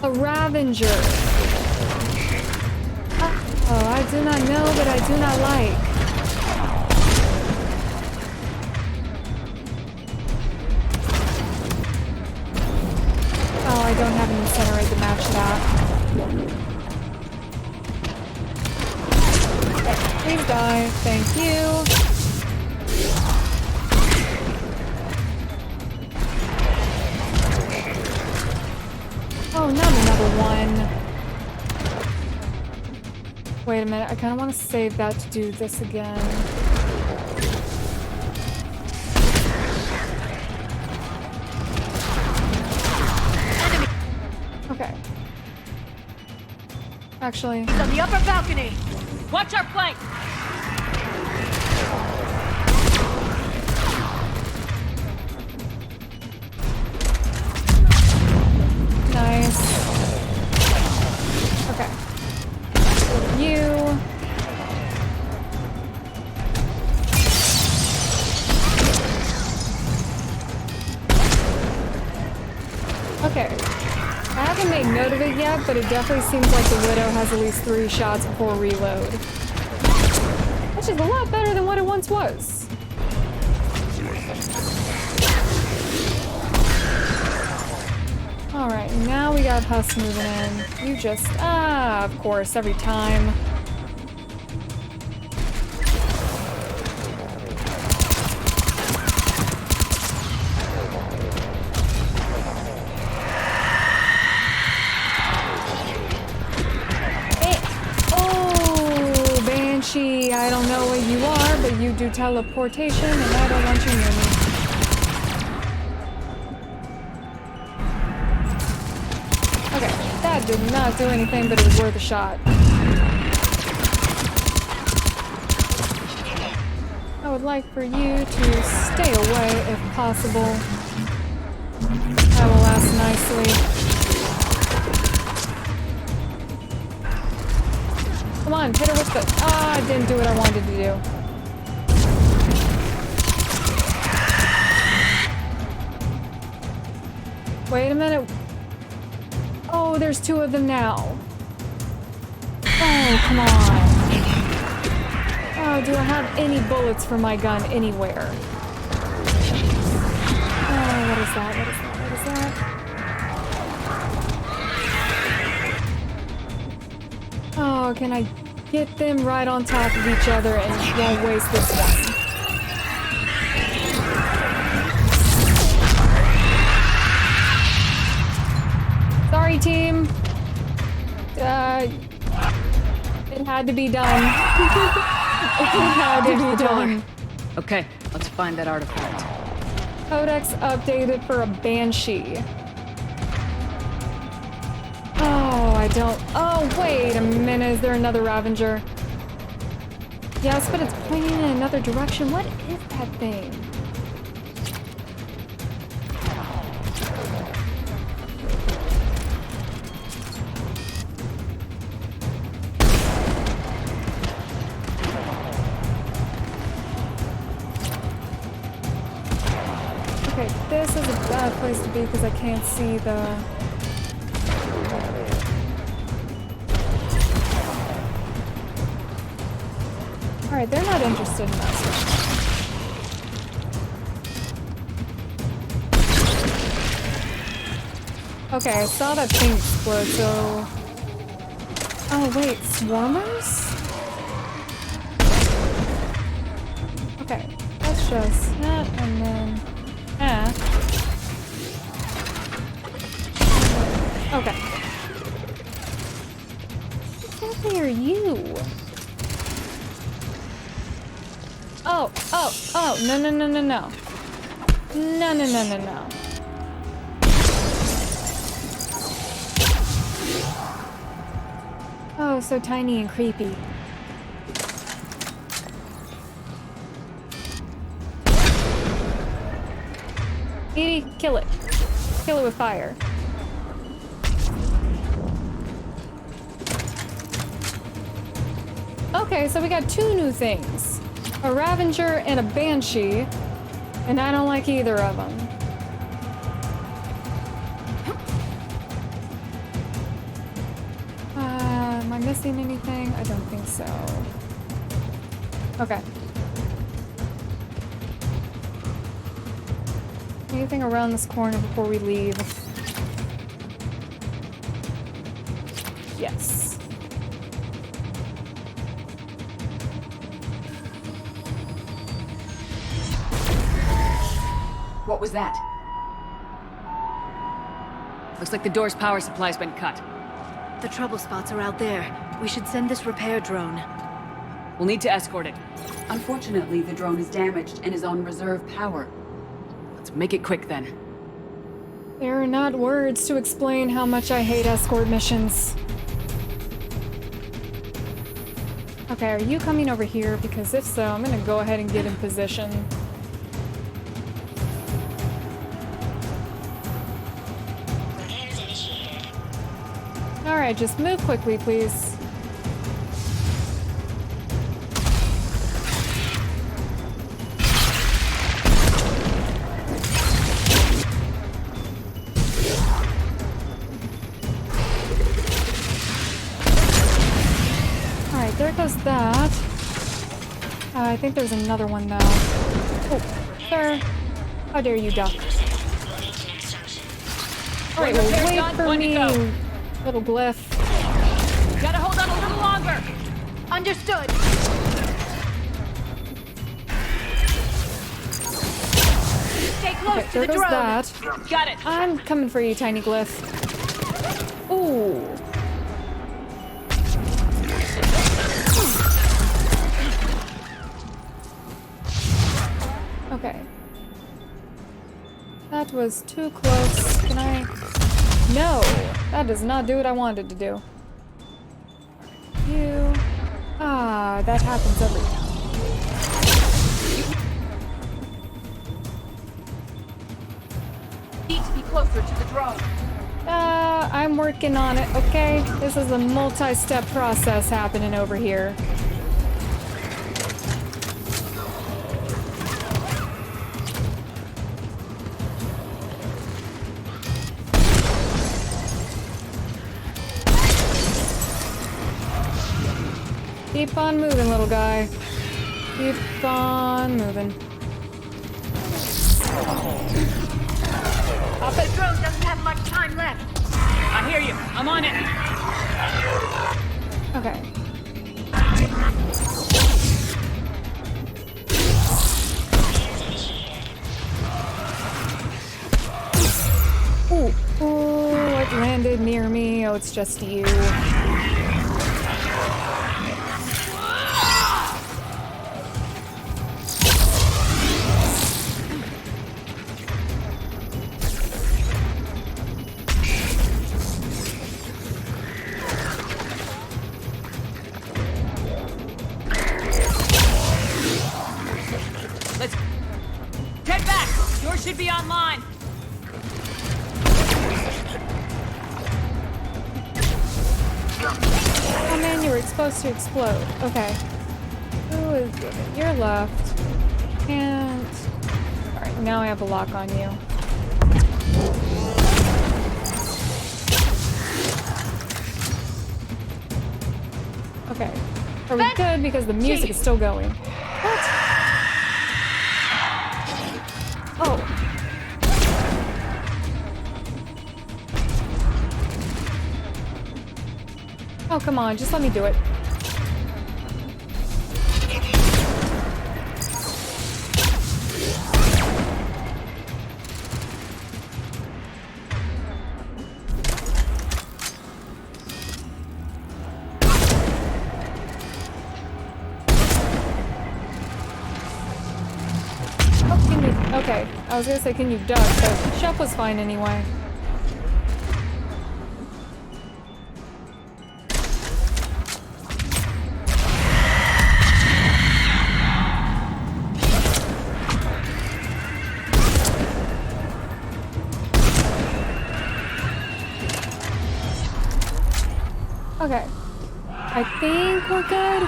A Ravenger. Oh, I do not know, but I do not like. Oh, I don't have an incinerate to match that. Okay, please die. Thank you. Oh, not another one. Wait a minute, I kind of want to save that to do this again. Actually. He's on the upper balcony. Watch our flank. Nice. Okay. You. Okay. I haven't made note of it yet, but it definitely seems like the Widow has at least 3 shots before reload. Which is a lot better than what it once was. Alright, now we got Husk moving in. You just... of course, every time. I don't know what you are, but you do teleportation, and I don't want you near me. Okay, that did not do anything, but it was worth a shot. I would like for you to stay away if possible. That will last nicely. Come on, hit her with the... Ah, I didn't do what I wanted to do. Wait a minute. Oh, there's 2 of them now. Oh, come on. Oh, do I have any bullets for my gun anywhere? Oh, what is that? What is that? What is that? Oh, can I get them right on top of each other and won't waste this one? Sorry, team. It had to be done. It had to be done. Okay, let's find that artifact. Codex updated for a Banshee. Oh, I don't... Oh, wait a minute. Is there another Ravager? Yes, but it's pointing in another direction. What is that thing? Okay, this is a bad place to be because I can't see the... Alright, they're not interested in us. Okay, I saw that thing explode, so... Oh, wait, swarmers? Okay, that's just that, and then... Okay. What exactly are you? Oh, no. No. Oh, so tiny and creepy. Edie, kill it. Kill it with fire. Okay, so we got 2 new things. A Ravager and a Banshee. And I don't like either of them. Am I missing anything? I don't think so. Okay. Anything around this corner before we leave? Yes. What was that? Looks like the door's power supply's been cut. The trouble spots are out there. We should send this repair drone. We'll need to escort it. Unfortunately, the drone is damaged and is on reserve power. Let's make it quick then. There are not words to explain how much I hate escort missions. Okay, are you coming over here? Because if so, I'm gonna go ahead and get in position. Alright, just move quickly, please. Alright, there goes that. I think there's another one, though. Oh, sir. How dare you duck? Alright, well, wait for me, little glyph. Gotta hold on a little longer. Understood. Stay close Okay, to there the goes drone. that. Got it. I'm coming for you, tiny glyph. Ooh. Okay. That was too close. Can I? No! That does not do what I wanted to do. You... Ah, that happens every time. Need to be closer to the drone. I'm working on it, okay? This is a multi-step process happening over here. Keep on moving, little guy. Keep on moving. The drone doesn't have much time left. I hear you. I'm on it. Okay. Ooh, ooh, it landed near me. Oh, it's just you. Let's head back. Yours should be online. Oh man, you were supposed to explode. Okay. Who is doing it? You're left. And... Alright, now I have a lock on you. Okay. Are we good? Because the music is still going. What? Oh. Oh, come on. Just let me do it. Okay, I was gonna say, can you duck, but Chef was fine anyway. Okay. I think we're good.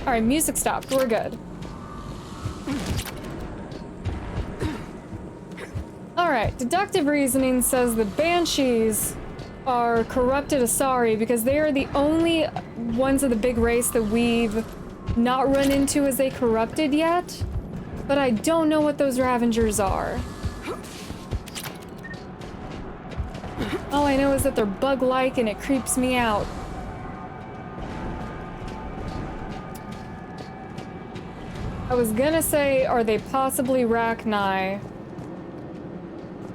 Alright, music stopped. We're good. Alright, deductive reasoning says the Banshees are corrupted Asari because they are the only ones of the big race that we've not run into as a corrupted yet. But I don't know what those Ravengers are. All I know is that they're bug-like and it creeps me out. I was gonna say, are they possibly Rachni?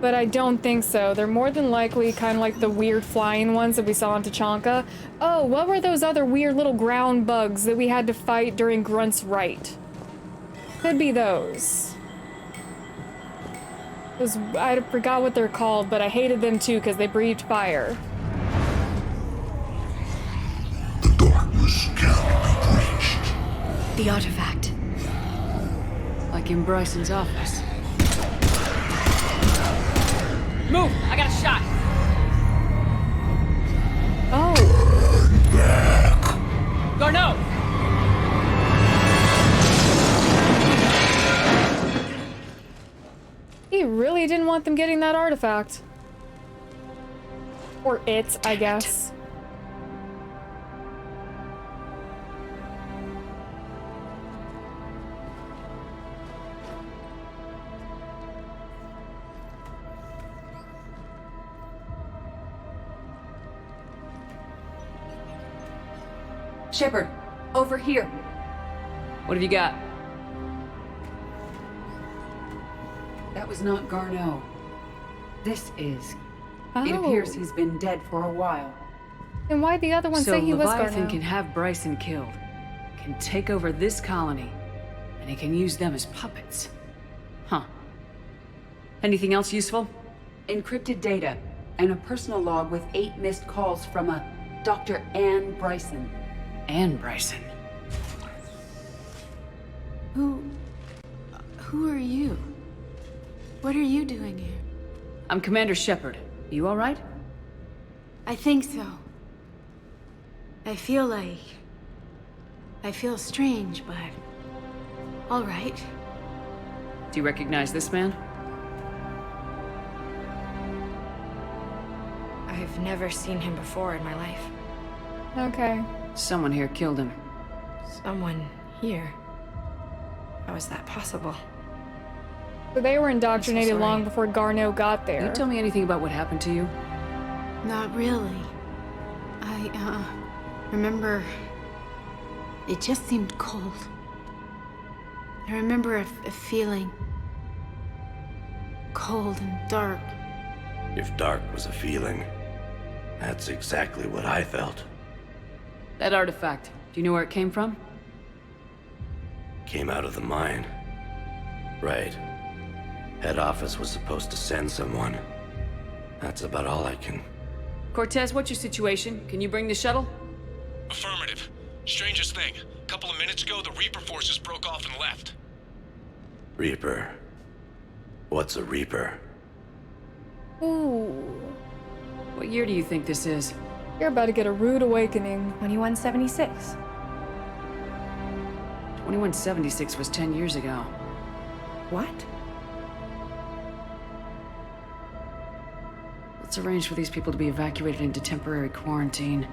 But I don't think so. They're more than likely kind of like the weird flying ones that we saw on Tachanka. Oh, what were those other weird little ground bugs that we had to fight during Grunt's Right? Could be those. I forgot what they're called, but I hated them too because they breathed fire. The darkness can The artifact. Like in Bryson's office. Move! I got a shot! Oh. Garneau! He really didn't want them getting that artifact. Or it, I guess. Shepard, over here. What have you got? That was not Garneau. This is. Oh. It appears he's been dead for a while. And why'd the other one say he was Leviathan Garneau? can have Bryson killed, can take over this colony, and he can use them as puppets. Huh. Anything else useful? Encrypted data, and a personal log with 8 missed calls from a Dr. Anne Bryson. Anne Bryson. Who are you? What are you doing here? I'm Commander Shepard. You all right? I think so. I feel strange, but all right. Do you recognize this man? I've never seen him before in my life. Okay. Someone here killed him. Someone here? How is that possible? So they were indoctrinated sorry. long before Garneau got there. Can you tell me anything about what happened to you? Not really. I remember it just seemed cold. I remember a feeling cold and dark. If dark was a feeling, that's exactly what I felt. That artifact, do you know where it came from? Came out of the mine. Right. Head office was supposed to send someone. That's about all I can... Cortez, what's your situation? Can you bring the shuttle? Affirmative. Strangest thing. A couple of minutes ago, the Reaper forces broke off and left. Reaper. What's a Reaper? Ooh. What year do you think this is? You're about to get a rude awakening. 2176. 2176 was 10 years ago. What? Let's arrange for these people to be evacuated into temporary quarantine.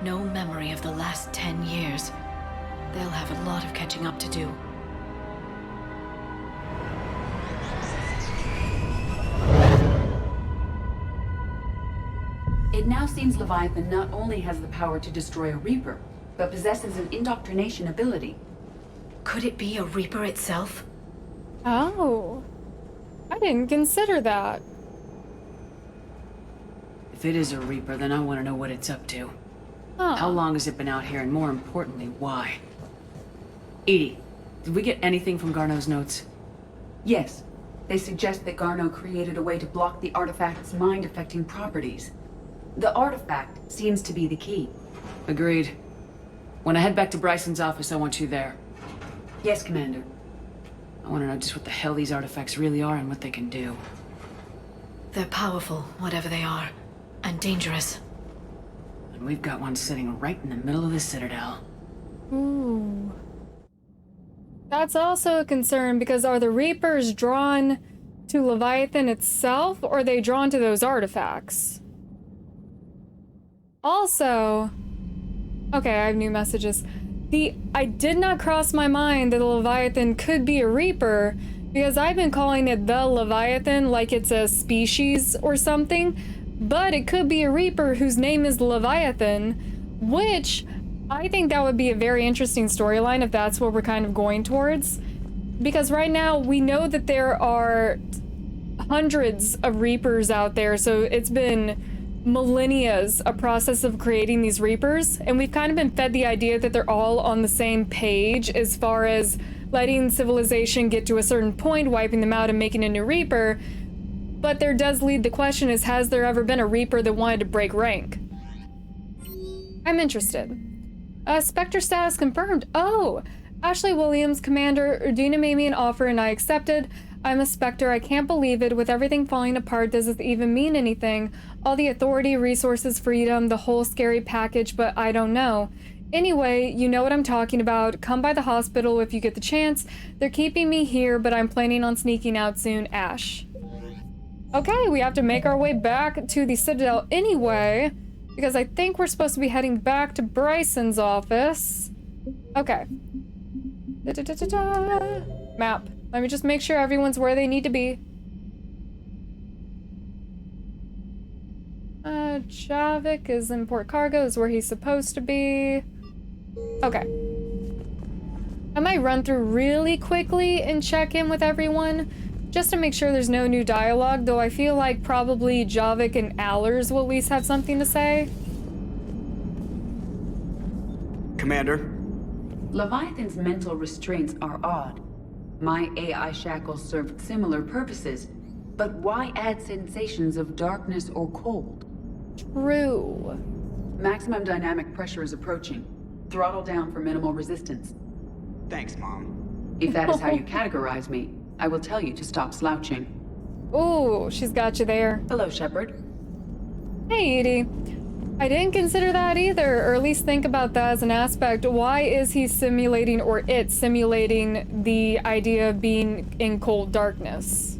No memory of the last 10 years. They'll have a lot of catching up to do. It now seems Leviathan not only has the power to destroy a Reaper, but possesses an indoctrination ability. Could it be a Reaper itself? Oh. I didn't consider that. If it is a Reaper, then I want to know what it's up to. Huh. How long has it been out here, and more importantly, why? Edie, did we get anything from Garneau's notes? Yes. They suggest that Garneau created a way to block the artifact's mind-affecting properties. The artifact seems to be the key. Agreed. When I head back to Bryson's office, I want you there. Yes, Commander. I want to know just what the hell these artifacts really are and what they can do. They're powerful, whatever they are, and dangerous. And we've got one sitting right in the middle of the Citadel. Ooh. That's also a concern, because are the Reapers drawn to Leviathan itself, or are they drawn to those artifacts? Also, okay, I have new messages. I did not cross my mind that the Leviathan could be a Reaper, because I've been calling it the Leviathan like it's a species or something, but it could be a Reaper whose name is Leviathan, which I think that would be a very interesting storyline if that's what we're kind of going towards. Because right now we know that there are hundreds of Reapers out there, so it's been millennia's a process of creating these Reapers, and we've kind of been fed the idea that they're all on the same page as far as letting civilization get to a certain point, wiping them out and making a new Reaper. But there does lead the question is, has there ever been a Reaper that wanted to break rank? I'm interested. Spectre status confirmed. Oh, Ashley Williams, Commander. Urdina made me an offer and I accepted. I'm a Spectre. I can't believe it. With everything falling apart, does this even mean anything? All the authority, resources, freedom, the whole scary package, but I don't know. Anyway, you know what I'm talking about. Come by the hospital if you get the chance. They're keeping me here, but I'm planning on sneaking out soon. Ash. Okay, we have to make our way back to the Citadel anyway, because I think we're supposed to be heading back to Bryson's office. Okay. Map. Let me just make sure everyone's where they need to be. Javik is in Port Cargo, is where he's supposed to be. Okay. I might run through really quickly and check in with everyone, just to make sure there's no new dialogue, though I feel like probably Javik and Allers will at least have something to say. Commander? Leviathan's mental restraints are odd. My AI shackles served similar purposes, but why add sensations of darkness or cold? True. Maximum dynamic pressure is approaching. Throttle down for minimal resistance. Thanks, Mom. If that is how you categorize me, I will tell you to stop slouching. Ooh, she's got you there. Hello, Shepard. Hey, Edie. I didn't consider that either, or at least think about that as an aspect. Why is he simulating, or it simulating, the idea of being in cold darkness?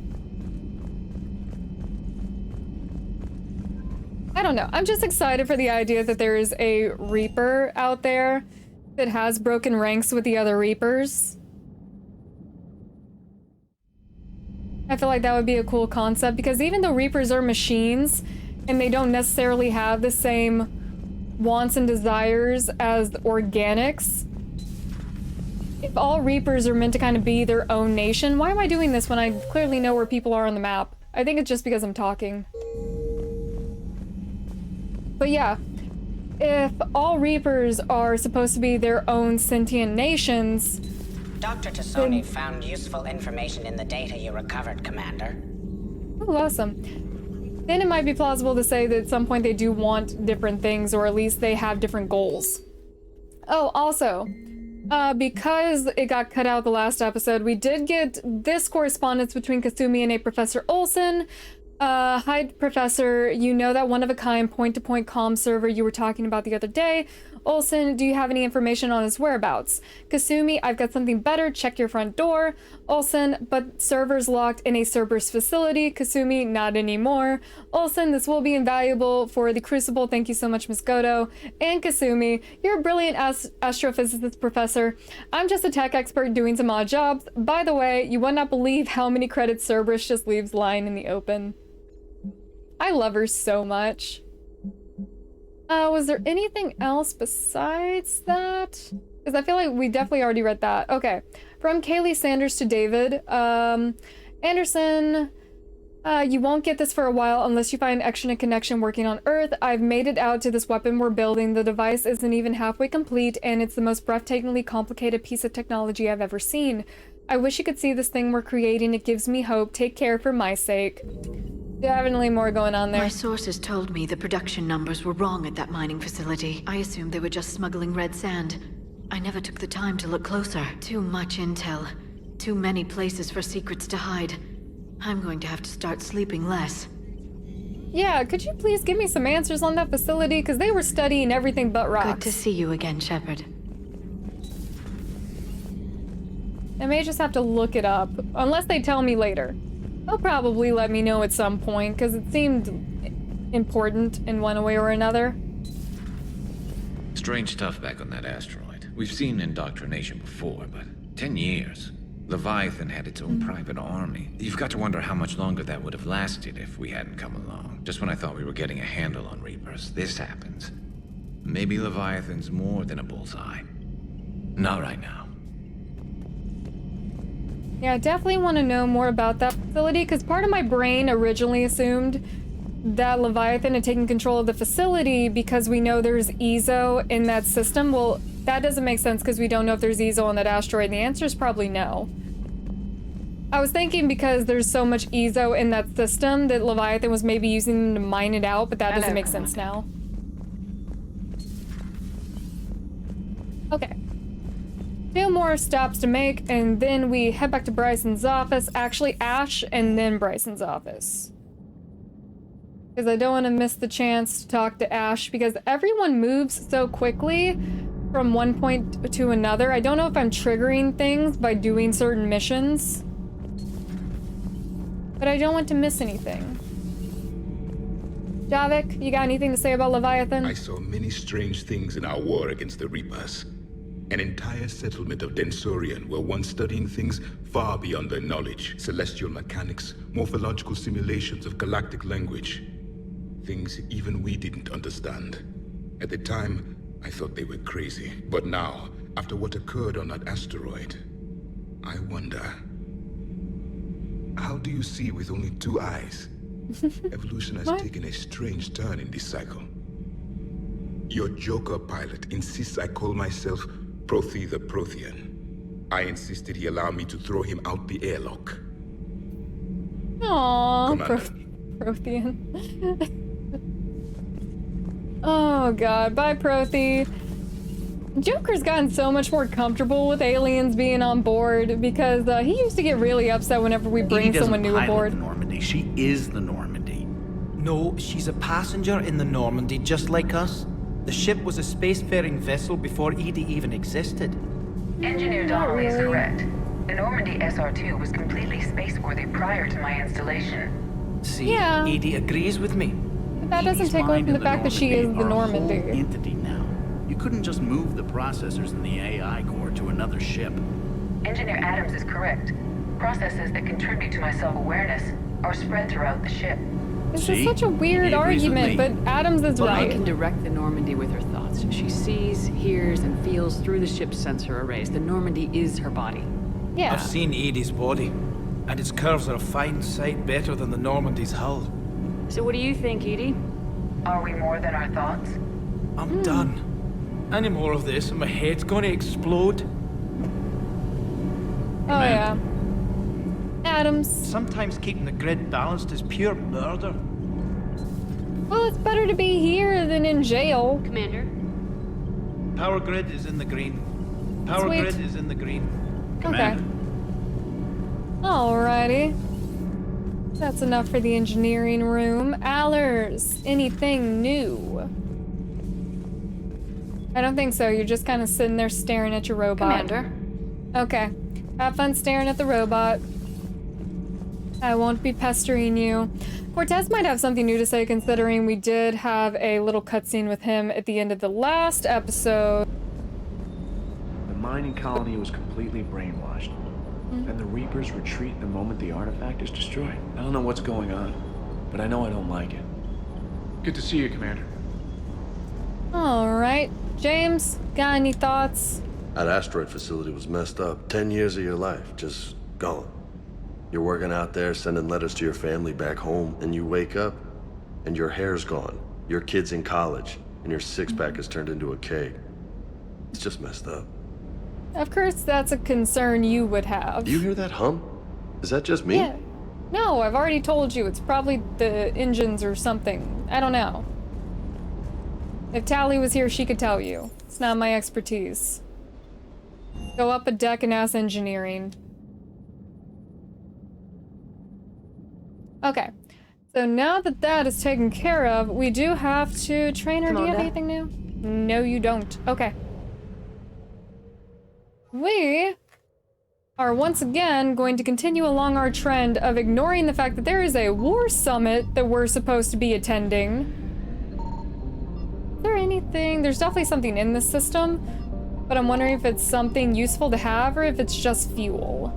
I don't know. I'm just excited for the idea that there is a Reaper out there that has broken ranks with the other Reapers. I feel like that would be a cool concept, because even though Reapers are machines and they don't necessarily have the same wants and desires as organics, if all Reapers are meant to kind of be their own nation, why am I doing this when I clearly know where people are on the map? I think it's just because I'm talking. But yeah, if all Reapers are supposed to be their own sentient nations... Dr. Tassoni found useful information in the data you recovered, Commander. Oh, awesome. Then it might be plausible to say that at some point they do want different things, or at least they have different goals. Oh, also, because it got cut out the last episode, we did get this correspondence between Kasumi and a Professor Olsen. Hi, Professor. You know that one-of-a-kind point-to-point comm server you were talking about the other day? Olsen, do you have any information on his whereabouts? Kasumi, I've got something better. Check your front door. Olsen, but server's locked in a Cerberus facility. Kasumi, not anymore. Olsen, this will be invaluable for the Crucible. Thank you so much, Miss Goto. And Kasumi, you're a brilliant astrophysicist, Professor. I'm just a tech expert doing some odd jobs. By the way, you would not believe how many credits Cerberus just leaves lying in the open. I love her so much. Was there anything else besides that? Because I feel like we definitely already read that. Okay. From Kaylee Sanders to David. Anderson, you won't get this for a while unless you find extra connection working on Earth. I've made it out to this weapon we're building. The device isn't even halfway complete, and it's the most breathtakingly complicated piece of technology I've ever seen. I wish you could see this thing we're creating. It gives me hope. Take care for my sake. Definitely more going on there. My sources told me the production numbers were wrong at that mining facility. I assumed they were just smuggling red sand. I never took the time to look closer. Too much intel. Too many places for secrets to hide. I'm going to have to start sleeping less. Yeah, could you please give me some answers on that facility? Because they were studying everything but rocks. Good to see you again, Shepard. I may just have to look it up, unless they tell me later. They'll probably let me know at some point, because it seemed important in one way or another. Strange stuff back on that asteroid. We've seen indoctrination before, but 10 years. Leviathan had its own private army. You've got to wonder how much longer that would have lasted if we hadn't come along. Just when I thought we were getting a handle on Reapers, this happens. Maybe Leviathan's more than a bullseye. Not right now. Yeah, I definitely want to know more about that facility, because part of my brain originally assumed that Leviathan had taken control of the facility because we know there's Ezo in that system. Well, that doesn't make sense because we don't know if there's Ezo on that asteroid, and the answer is probably no. I was thinking because there's so much Ezo in that system that Leviathan was maybe using them to mine it out, but that doesn't make sense now. 2 more stops to make, and then we head back to Bryson's office. Actually, Ash, and then Bryson's office. Because I don't want to miss the chance to talk to Ash, because everyone moves so quickly from one point to another. I don't know if I'm triggering things by doing certain missions, but I don't want to miss anything. Javik, you got anything to say about Leviathan? I saw many strange things in our war against the Reapers. An entire settlement of Densorian were once studying things far beyond their knowledge. Celestial mechanics, morphological simulations of galactic language. Things even we didn't understand. At the time, I thought they were crazy. But now, after what occurred on that asteroid, I wonder... How do you see with only 2 eyes? Evolution has taken a strange turn in this cycle. Your Joker pilot insists I call myself Prothi the Prothean. I insisted he allow me to throw him out the airlock. Aww, Prothean. Oh god, bye Prothi. Joker's gotten so much more comfortable with aliens being on board because he used to get really upset whenever we bring someone new aboard. The Normandy. She is the Normandy. No, she's a passenger in the Normandy, just like us. The ship was a spacefaring vessel before Edie even existed. Engineer Donnelly is correct. The Normandy SR-2 was completely spaceworthy prior to my installation. See, Edie agrees with me. But that doesn't take away from the fact that she is the Normandy. Entity now. You couldn't just move the processors in the AI core to another ship. Engineer Adams is correct. Processes that contribute to my self-awareness are spread throughout the ship. This is such a weird argument, but Adams is right. I can direct the Normandy with her thoughts. She sees, hears, and feels through the ship's sensor arrays. The Normandy is her body. Yeah. I've seen Edie's body, and its curves are a fine sight better than the Normandy's hull. So what do you think, Edie? Are we more than our thoughts? I'm done. Any more of this and my head's gonna explode. Oh yeah. Adams. Sometimes keeping the grid balanced is pure murder. Well, it's better to be here than in jail. Commander? Power grid is in the green. Power Sweet. grid is in the green. Okay. Alrighty. That's enough for the engineering room. Allers, anything new? I don't think so. You're just kind of sitting there staring at your robot. Commander. Okay. Have fun staring at the robot. I won't be pestering you. Cortez might have something new to say, considering we did have a little cutscene with him at the end of the last episode. The mining colony was completely brainwashed. And the Reapers retreat the moment the artifact is destroyed. I don't know what's going on, but I know I don't like it. Good to see you, Commander. Alright. James, got any thoughts? That asteroid facility was messed up. 10 years of your life, just gone. You're working out there, sending letters to your family back home, and you wake up, and your hair's gone. Your kid's in college, and your six-pack has turned into a keg. It's just messed up. Of course, that's a concern you would have. Do you hear that hum? Is that just me? Yeah. No, I've already told you. It's probably the engines or something. I don't know. If Tally was here, she could tell you. It's not my expertise. Go up a deck and ask engineering. Okay. So now that that is taken care of, we do have to train her. Do you have anything new? No, you don't. Okay. We are once again going to continue along our trend of ignoring the fact that there is a war summit that we're supposed to be attending. Is there anything? There's definitely something in this system, but I'm wondering if it's something useful to have or if it's just fuel.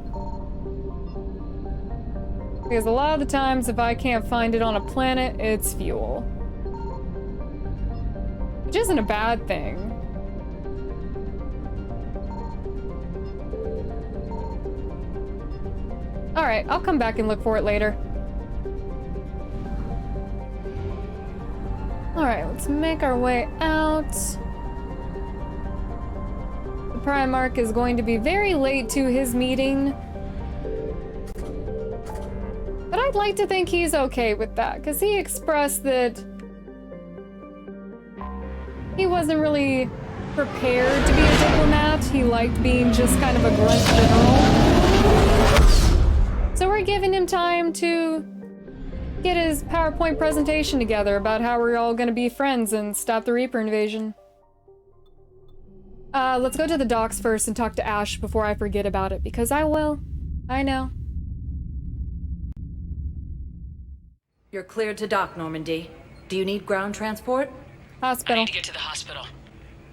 Because a lot of the times, if I can't find it on a planet, it's fuel. Which isn't a bad thing. Alright, I'll come back and look for it later. Alright, let's make our way out. The Primarch is going to be very late to his meeting. But I'd like to think he's okay with that, because he expressed that he wasn't really prepared to be a diplomat. He liked being just kind of a grunt general. So we're giving him time to get his PowerPoint presentation together about how we're all gonna be friends and stop the Reaper invasion. Let's go to the docks first and talk to Ash before I forget about it, because I will. I know. You're cleared to dock, Normandy. Do you need ground transport? Hospital. I need to get to the hospital.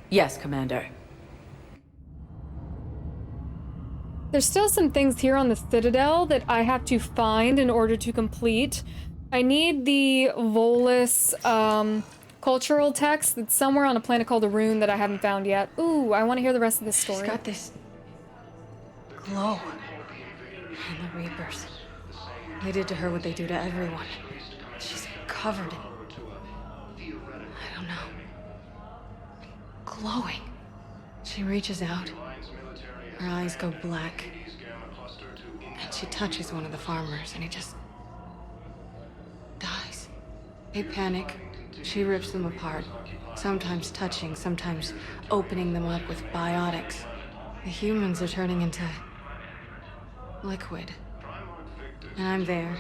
Yes, Commander. There's still some things here on the Citadel that I have to find in order to complete. I need the Volus, cultural text that's somewhere on a planet called Arun that I haven't found yet. Ooh, I want to hear the rest of this story. She's got this glow. And the Reapers. They did to her what they do to everyone. She's covered in... I don't know. Glowing. She reaches out. Her eyes go black. And she touches one of the farmers, and he just... dies. They panic. She rips them apart. Sometimes touching, sometimes opening them up with biotics. The humans are turning into... liquid. And I'm there,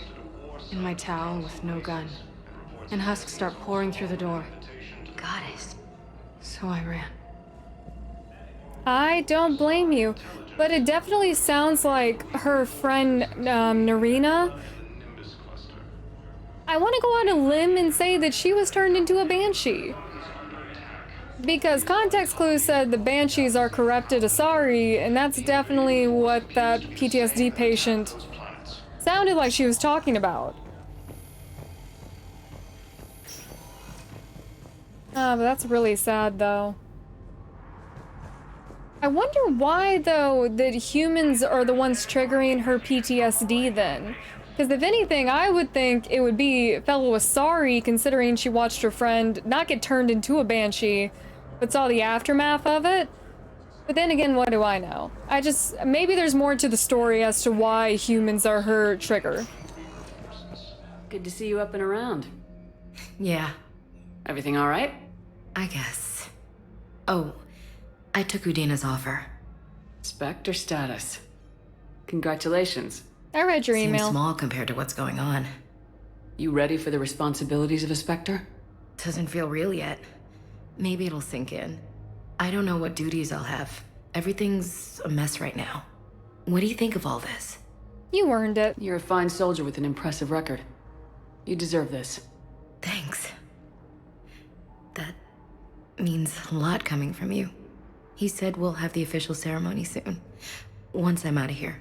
in my towel with no gun. And husks start pouring through the door. Goddess. So I ran. I don't blame you, but it definitely sounds like her friend, Narina. I want to go on a limb and say that she was turned into a banshee. Because context clues said the banshees are corrupted Asari, and that's definitely what that PTSD patient sounded like she was talking about. But that's really sad, though. I wonder why, though, that humans are the ones triggering her PTSD, then. Because if anything, I would think it would be fellow Asari, considering she watched her friend not get turned into a banshee, but saw the aftermath of it. But then again, what do I know? Maybe there's more to the story as to why humans are her trigger. Good to see you up and around. Yeah. Everything all right? I guess. Oh, I took Udina's offer. Spectre status. Congratulations. I read your email. Seems small compared to what's going on. You ready for the responsibilities of a Spectre? Doesn't feel real yet. Maybe it'll sink in. I don't know what duties I'll have. Everything's a mess right now. What do you think of all this? You earned it. You're a fine soldier with an impressive record. You deserve this. Thanks. That means a lot coming from you. He said we'll have the official ceremony soon. Once I'm out of here.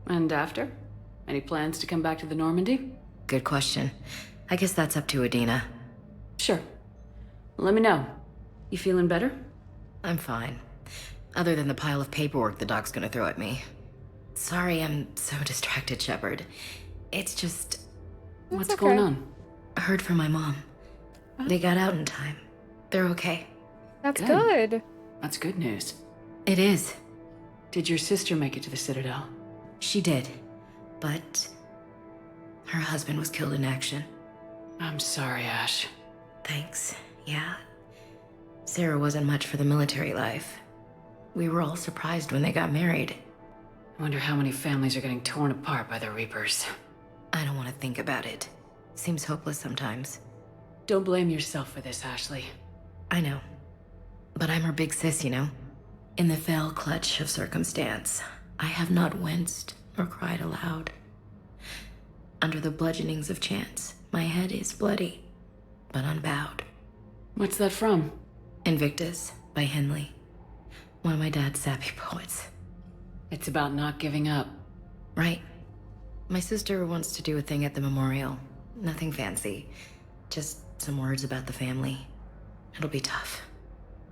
And after? Any plans to come back to the Normandy? Good question. I guess that's up to Udina. Sure. Let me know. You feeling better? I'm fine. Other than the pile of paperwork the doc's gonna throw at me. Sorry I'm so distracted, Shepard. It's just... What's going on? I heard from my mom. They got out in time. They're okay. That's good. That's good news. It is. Did your sister make it to the Citadel? She did. But... her husband was killed in action. I'm sorry, Ash. Thanks. Yeah. Sarah wasn't much for the military life. We were all surprised when they got married. I wonder how many families are getting torn apart by the Reapers. I don't want to think about it. Seems hopeless sometimes. Don't blame yourself for this, Ashley. I know. But I'm her big sis, you know? In the fell clutch of circumstance, I have not winced or cried aloud. Under the bludgeonings of chance, my head is bloody, but unbowed. What's that from? Invictus by Henley. One of my dad's sappy poets. It's about not giving up. Right. My sister wants to do a thing at the memorial. Nothing fancy. Just some words about the family. It'll be tough.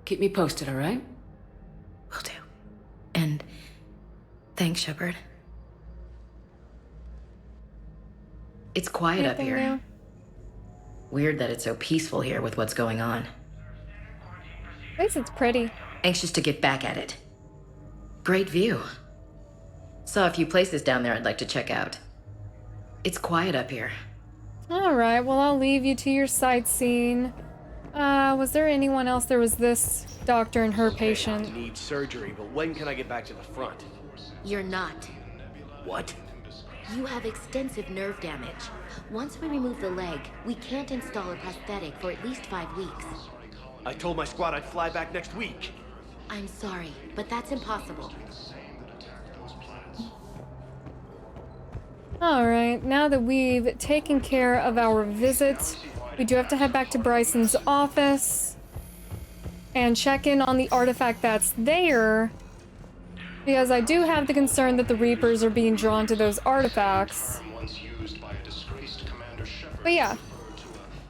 Keep me posted, all right? Will do. And thanks, Shepard. It's quiet up here. Now? Weird that it's so peaceful here with what's going on. At least it's pretty. Anxious to get back at it. Great view. Saw a few places down there I'd like to check out. It's quiet up here. Alright, well I'll leave you to your sightseeing. Was there anyone else? There was this doctor and her patient. I need surgery, but when can I get back to the front? You're not. What? You have extensive nerve damage. Once we remove the leg, we can't install a prosthetic for at least 5 weeks. I told my squad I'd fly back next week. I'm sorry, but that's impossible. Alright, now that we've taken care of our visit, we do have to head back to Bryson's office and check in on the artifact that's there, because I do have the concern that the Reapers are being drawn to those artifacts. But yeah,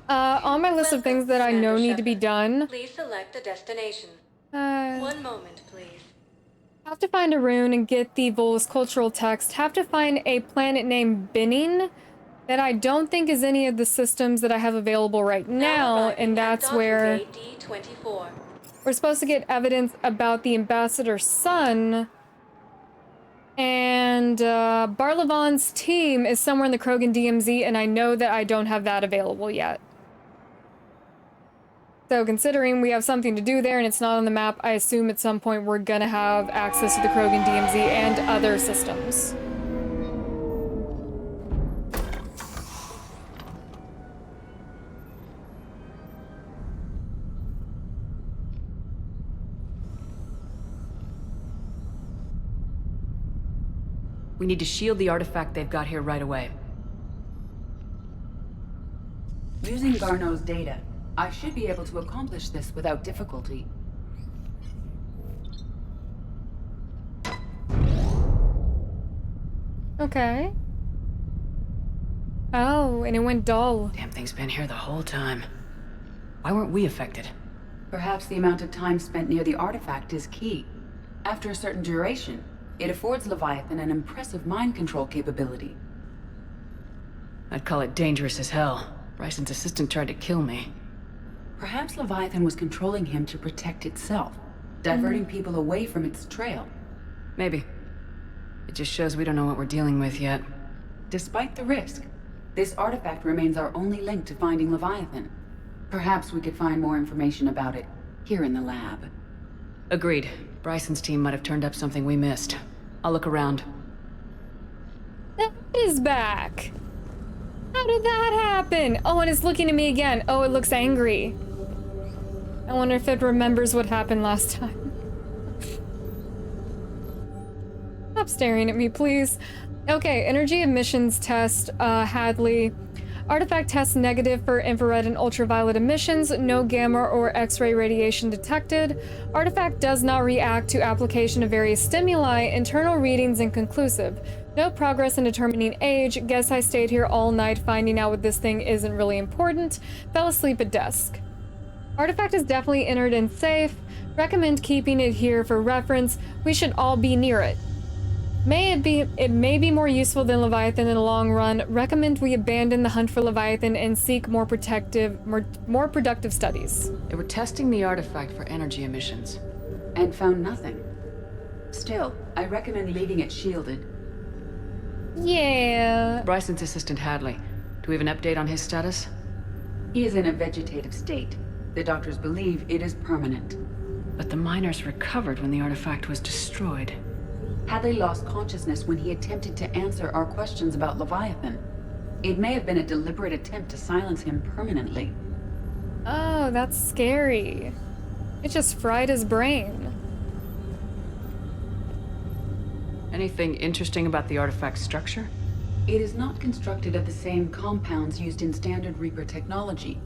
on my list of things that I know need to be done, Please select a destination. 1 moment, please. have to find a rune and get the Volus cultural text, have to find a planet named Binning that I don't think is any of the systems that I have available right now, and that's where we're supposed to get evidence about the ambassador's son. And Barlavan's team is somewhere in the Krogan DMZ, and I know that I don't have that available yet. So considering we have something to do there and it's not on the map, I assume at some point we're gonna have access to the Krogan DMZ and other systems. We need to shield the artifact they've got here right away. Using Garneau's data, I should be able to accomplish this without difficulty. Okay. Oh, and it went dull. Damn thing's been here the whole time. Why weren't we affected? Perhaps the amount of time spent near the artifact is key. After a certain duration, it affords Leviathan an impressive mind control capability. I'd call it dangerous as hell. Bryson's assistant tried to kill me. Perhaps Leviathan was controlling him to protect itself, diverting people away from its trail. Maybe. It just shows we don't know what we're dealing with yet. Despite the risk, this artifact remains our only link to finding Leviathan. Perhaps we could find more information about it here in the lab. Agreed. Bryson's team might have turned up something we missed. I'll look around. That is back. How did that happen? Oh, and it's looking at me again. Oh, it looks angry. I wonder if it remembers what happened last time. Stop staring at me, please. Okay, energy emissions test, Hadley. Artifact test negative for infrared and ultraviolet emissions. No gamma or X-ray radiation detected. Artifact does not react to application of various stimuli. Internal readings inconclusive. No progress in determining age. Guess I stayed here all night finding out what this thing isn't really important. Fell asleep at desk. Artifact is definitely entered and safe. Recommend keeping it here for reference. We should all be near it. It may be more useful than Leviathan in the long run. Recommend we abandon the hunt for Leviathan and seek more productive studies. They were testing the artifact for energy emissions. And found nothing. Still, I recommend leaving it shielded. Yeah. Bryson's assistant Hadley. Do we have an update on his status? He is in a vegetative state. The doctors believe it is permanent. But the miners recovered when the artifact was destroyed. Hadley lost consciousness when he attempted to answer our questions about Leviathan. It may have been a deliberate attempt to silence him permanently. Oh, that's scary. It just fried his brain. Anything interesting about the artifact's structure? It is not constructed of the same compounds used in standard Reaper technology.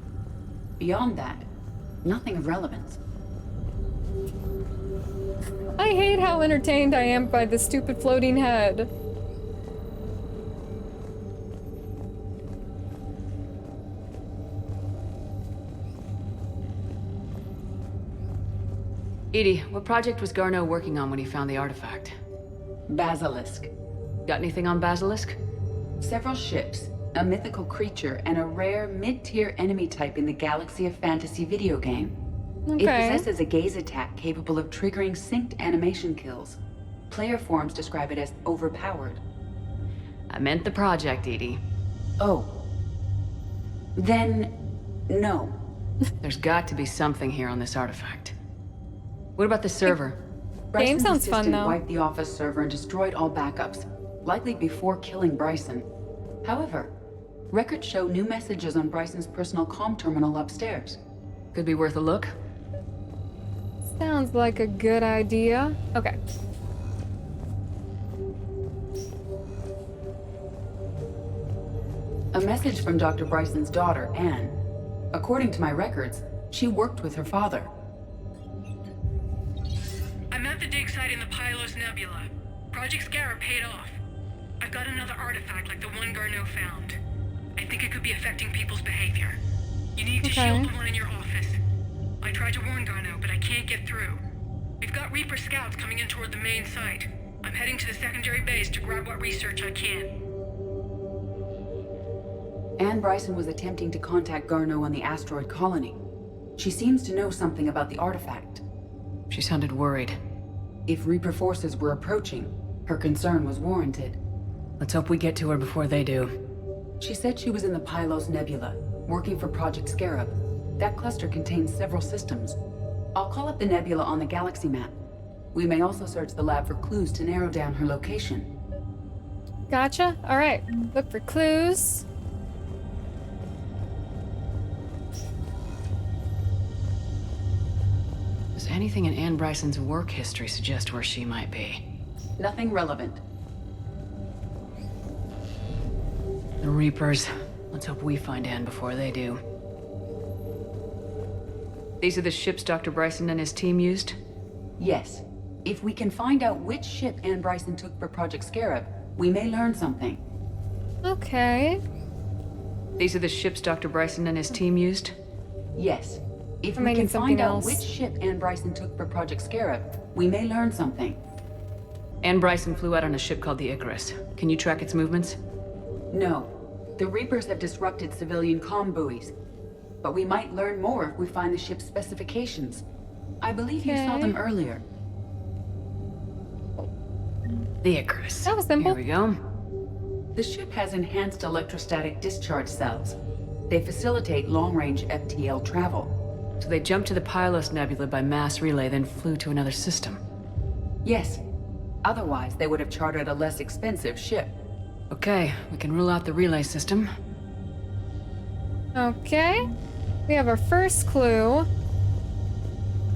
Beyond that, nothing of relevance. I hate how entertained I am by this stupid floating head. Edie, what project was Garneau working on when he found the artifact? Basilisk. Got anything on Basilisk? Several ships, a mythical creature, and a rare mid-tier enemy type in the Galaxy of Fantasy video game. Okay. It possesses a gaze attack capable of triggering synced animation kills. Player forums describe it as overpowered. I meant the project, Edie. Oh. Then, no. There's got to be something here on this artifact. What about the server? Bryson's sounds fun, assistant though. wiped the office server and destroyed all backups, likely before killing Bryson. However, records show new messages on Bryson's personal comm terminal upstairs. Could be worth a look. Sounds like a good idea. Okay. A message from Dr. Bryson's daughter, Anne. According to my records, she worked with her father. I'm at the dig site in the Pylos Nebula. Project Scarab paid off. I've got another artifact like the one Garneau found. I think it could be affecting people's behavior. You need to shield the one in your office. I tried to warn Garneau, but I can't get through. We've got Reaper scouts coming in toward the main site. I'm heading to the secondary base to grab what research I can. Anne Bryson was attempting to contact Garneau on the asteroid colony. She seems to know something about the artifact. She sounded worried. If Reaper forces were approaching, her concern was warranted. Let's hope we get to her before they do. She said she was in the Pylos Nebula, working for Project Scarab. That cluster contains several systems. I'll call up the nebula on the galaxy map. We may also search the lab for clues to narrow down her location. Gotcha. All right. Look for clues. Does anything in Anne Bryson's work history suggest where she might be? Nothing relevant. The Reapers. Let's hope we find Anne before they do. These are the ships Dr. Bryson and his team used? Yes. If we can find out which ship Anne Bryson took for Project Scarab, we may learn something. Okay. These are the ships Dr. Bryson and his team used? Yes. If we can find out which ship Anne Bryson took for Project Scarab, we may learn something. Anne Bryson flew out on a ship called the Icarus. Can you track its movements? No. The Reapers have disrupted civilian comm buoys. But we might learn more if we find the ship's specifications. I believe you saw them earlier. The Icarus. That was simple. Here we go. The ship has enhanced electrostatic discharge cells. They facilitate long-range FTL travel. So they jumped to the Pylos Nebula by mass relay, then flew to another system? Yes. Otherwise, they would have chartered a less expensive ship. Okay, we can rule out the relay system. Okay. We have our first clue.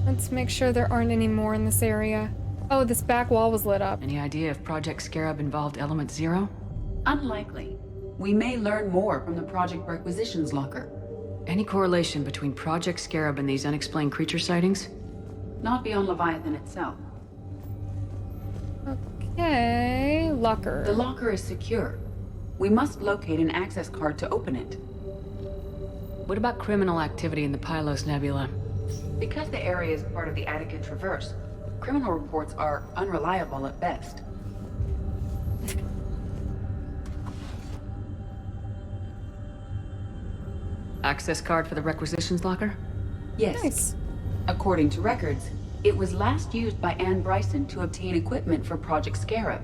Let's make sure there aren't any more in this area. Oh, this back wall was lit up. Any idea if Project Scarab involved Element Zero? Unlikely. We may learn more from the Project Requisitions Locker. Any correlation between Project Scarab and these unexplained creature sightings? Not beyond Leviathan itself. Okay, locker. The locker is secure. We must locate an access card to open it. What about criminal activity in the Pylos Nebula? Because the area is part of the Attica Traverse, criminal reports are unreliable at best. Access card for the requisitions locker? Yes. Nice. According to records, it was last used by Anne Bryson to obtain equipment for Project Scarab.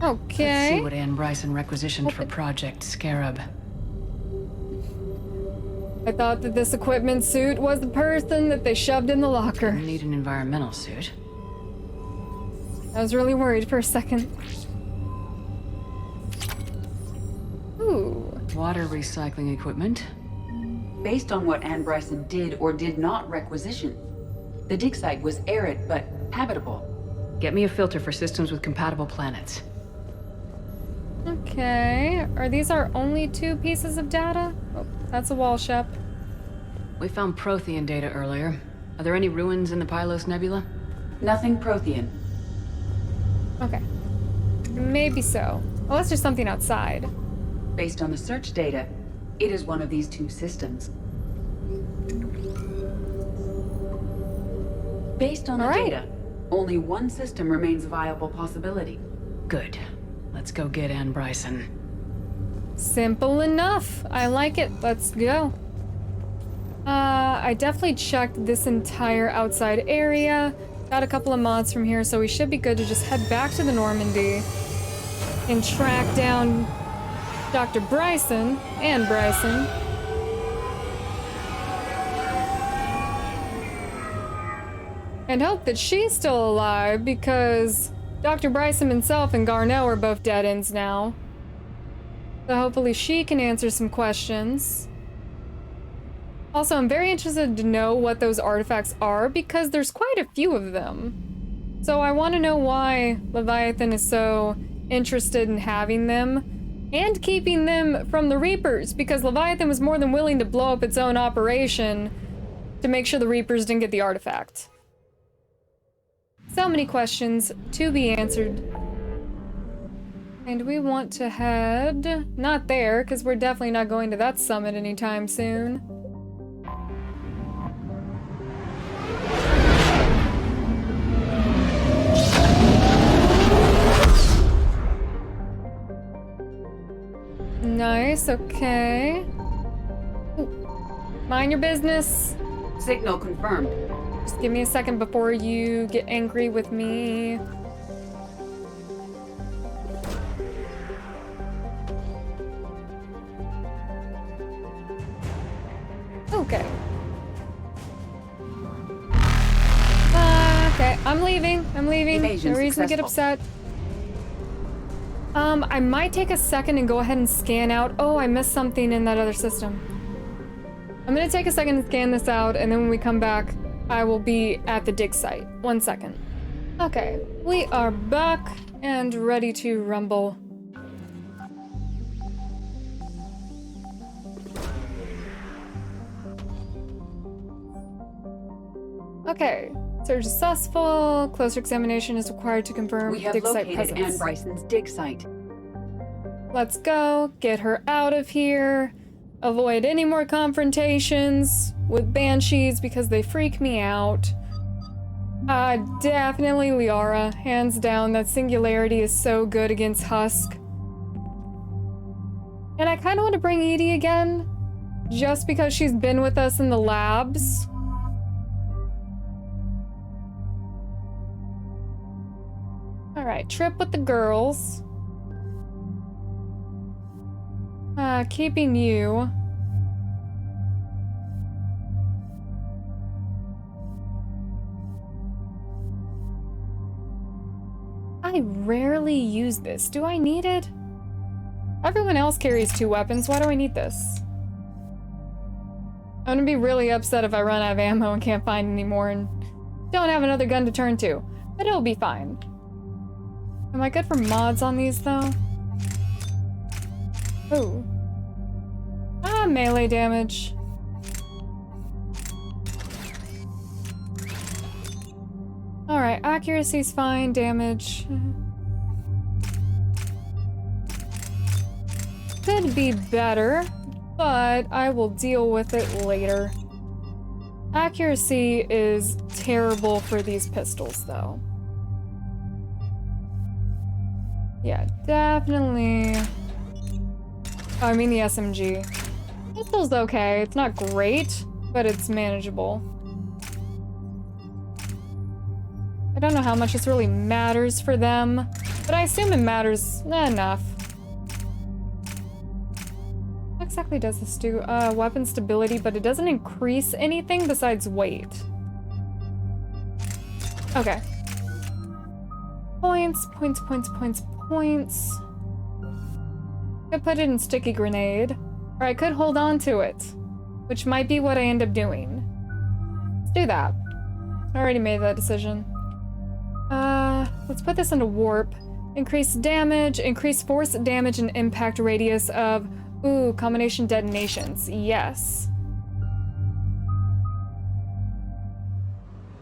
Okay. Let's see what Anne Bryson requisitioned for Project Scarab. I thought that this equipment suit was the person that they shoved in the locker. Didn't need an environmental suit. I was really worried for a second. Ooh. Water recycling equipment. Based on what Anne Bryson did or did not requisition, the dig site was arid but habitable. Get me a filter for systems with compatible planets. Okay. Are these our only 2 pieces of data? Oh, that's a wall ship. We found Prothean data earlier. Are there any ruins in the Pylos Nebula? Nothing Prothean. Okay. Maybe so. Unless there's something outside. Based on the search data, it is one of these 2 systems. Based on the data, only one system remains a viable possibility. Good. Let's go get Anne Bryson. Simple enough. I like it. Let's go. I definitely checked this entire outside area. Got a couple of mods from here, so we should be good to just head back to the Normandy and track down Dr. Bryson and Bryson. And hope that she's still alive, because Dr. Bryson himself and Garneau are both dead ends now. So hopefully she can answer some questions. Also, I'm very interested to know what those artifacts are, because there's quite a few of them. So I want to know why Leviathan is so interested in having them and keeping them from the Reapers, because Leviathan was more than willing to blow up its own operation to make sure the Reapers didn't get the artifact. So many questions to be answered. And we want to head... not there, because we're definitely not going to that summit anytime soon. Nice, okay. Ooh. Mind your business. Signal confirmed. Just give me a second before you get angry with me. Okay. Okay, I'm leaving. I'm leaving. Evasion No reason to get successful. upset. I might take a second and go ahead and scan out. Oh, I missed something in that other system. I'm gonna take a second and scan this out, and then when we come back, I will be at the dig site. 1 second. Okay, we are back and ready to rumble. Okay, search is successful. Closer examination is required to confirm We have dig site located presence. Anne Bryson's dig site. Let's go. Get her out of here. Avoid any more confrontations with banshees because they freak me out. Definitely Liara. Hands down, that singularity is so good against Husk. And I kind of want to bring Edie again, just because she's been with us in the labs. Alright, trip with the girls. Keeping you. I rarely use this. Do I need it? Everyone else carries 2 weapons. Why do I need this? I'm gonna be really upset if I run out of ammo and can't find any more and don't have another gun to turn to. But it'll be fine. Am I good for mods on these, though? Ooh. Melee damage. Alright, accuracy's fine, damage. Could be better, but I will deal with it later. Accuracy is terrible for these pistols, though. Yeah, definitely. Oh, I mean the SMG. Pistol's okay. It's not great, but it's manageable. I don't know how much this really matters for them, but I assume it matters enough. What exactly does this do? Weapon stability, but it doesn't increase anything besides weight. Okay. Points. Could put it in sticky grenade, or I could hold on to it, which might be what I end up doing. Let's do that. I already made that decision. Let's put this into warp. Increase damage, increase force damage and impact radius of, combination detonations. Yes.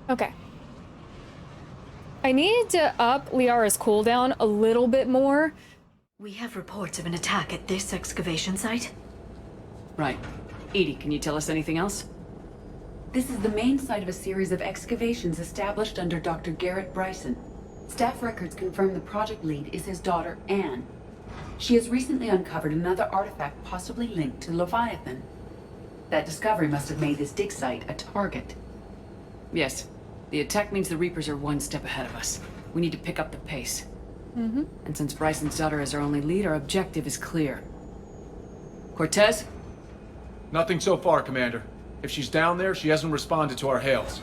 Okay. I need to up Liara's cooldown a little bit more. We have reports of an attack at this excavation site. Right. Edie, can you tell us anything else? This is the main site of a series of excavations established under Dr. Garrett Bryson. Staff records confirm the project lead is his daughter, Anne. She has recently uncovered another artifact possibly linked to Leviathan. That discovery must have made this dig site a target. Yes. The attack means the Reapers are 1 step ahead of us. We need to pick up the pace. And since Bryson's daughter is our only lead, our objective is clear. Cortez? Nothing so far, Commander. If she's down there, she hasn't responded to our hails.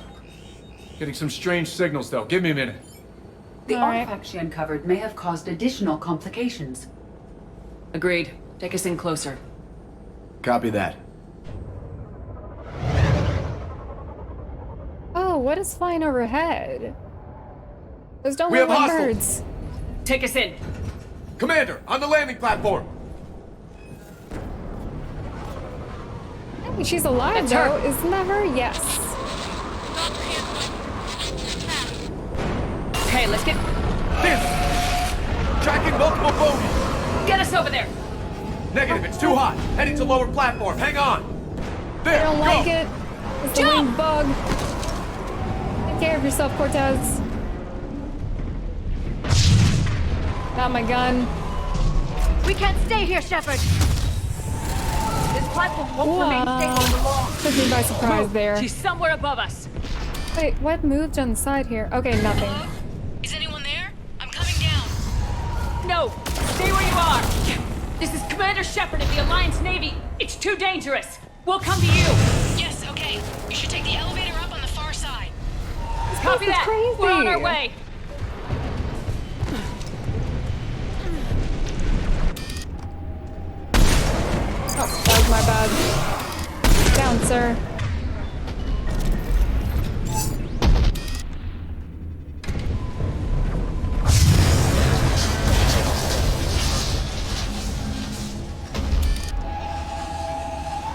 Getting some strange signals, though. Give me a minute. The artifact she uncovered may have caused additional complications. Agreed. Take us in closer. Copy that. Oh, what is flying overhead? Those don't We look have like hostiles. birds. Take us in. Commander, on the landing platform. Hey, she's alive, That's though. her. Isn't that her? Yes. Okay, let's get... Tracking multiple bogies. Get us over there. Negative, it's too hot. Heading to lower platform. Hang on. There, I don't go. like it. It's a winged bug. Take care of yourself, Cortez. Not my gun. We can't stay here, Shepard. This platform won't remain stable for long. Took me by surprise there. She's somewhere above us. Wait, what moved on the side here? Okay, nothing. Is anyone there? I'm coming down. No, stay where you are. This is Commander Shepard of the Alliance Navy. It's too dangerous. We'll come to you. Yes, okay. You should take the elevator up on the far side. Copy that. crazy. We're on our way. Oh, that was my bad. Down, sir.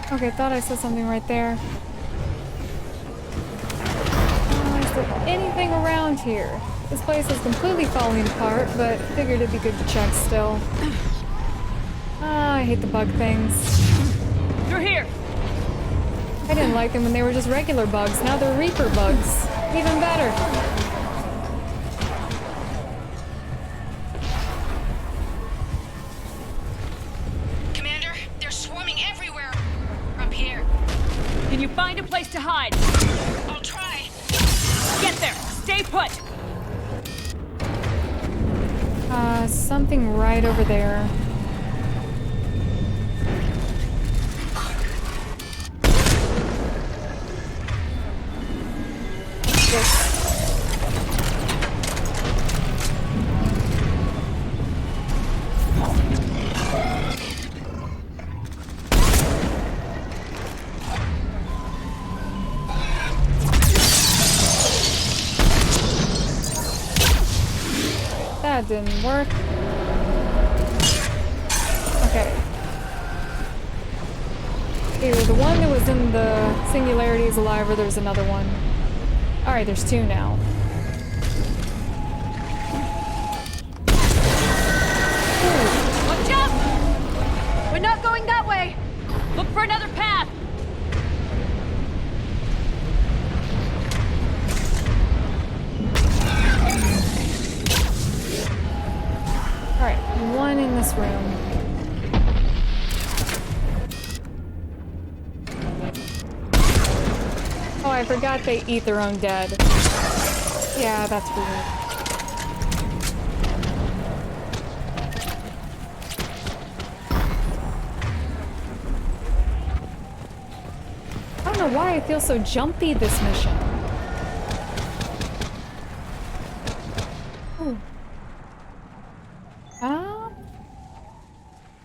Okay, thought I saw something right there. Is there anything around here? This place is completely falling apart, but figured it'd be good to check still. Ah, I hate the bug things. Through here. I didn't like them when they were just regular bugs. Now they're Reaper bugs. Even better. Commander, they're swarming everywhere up here. Can you find a place to hide? I'll try. Get there. Stay put. Something right over there. That didn't work. Okay. Either the one that was in the singularity is alive or there's another one. Alright, there's two now. Watch out! We're not going that way! Look for another path. Alright, one in this room. Oh, I forgot they eat their own dead. Yeah, that's weird. I don't know why I feel so jumpy this mission. Ooh.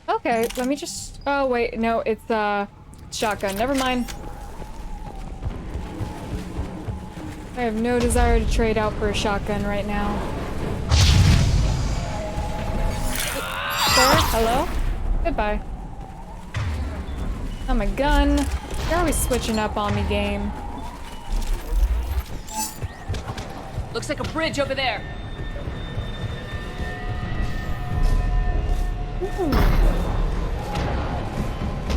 Okay, let me just... Oh, wait, no, it's, shotgun. Never mind. I have no desire to trade out for a shotgun right now. Sir, hello? Goodbye. Oh, my gun. You're always switching up on me, game. Looks like a bridge over there. Ooh.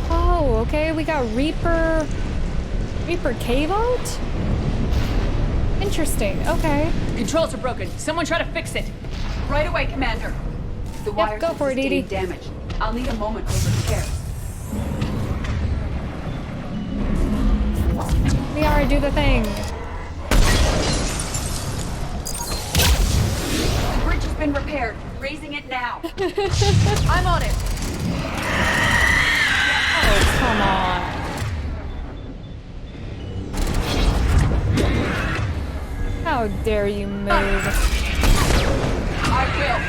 Oh, okay, we got Reaper cave art? Interesting, okay. Controls are broken. Someone try to fix it. Right away, Commander. The wires go have for it, Edie. sustained damage. I'll need a moment for repair. Liara, do the thing. The bridge has been repaired. Raising it now. I'm on it. Oh, come on. How dare you move? I will.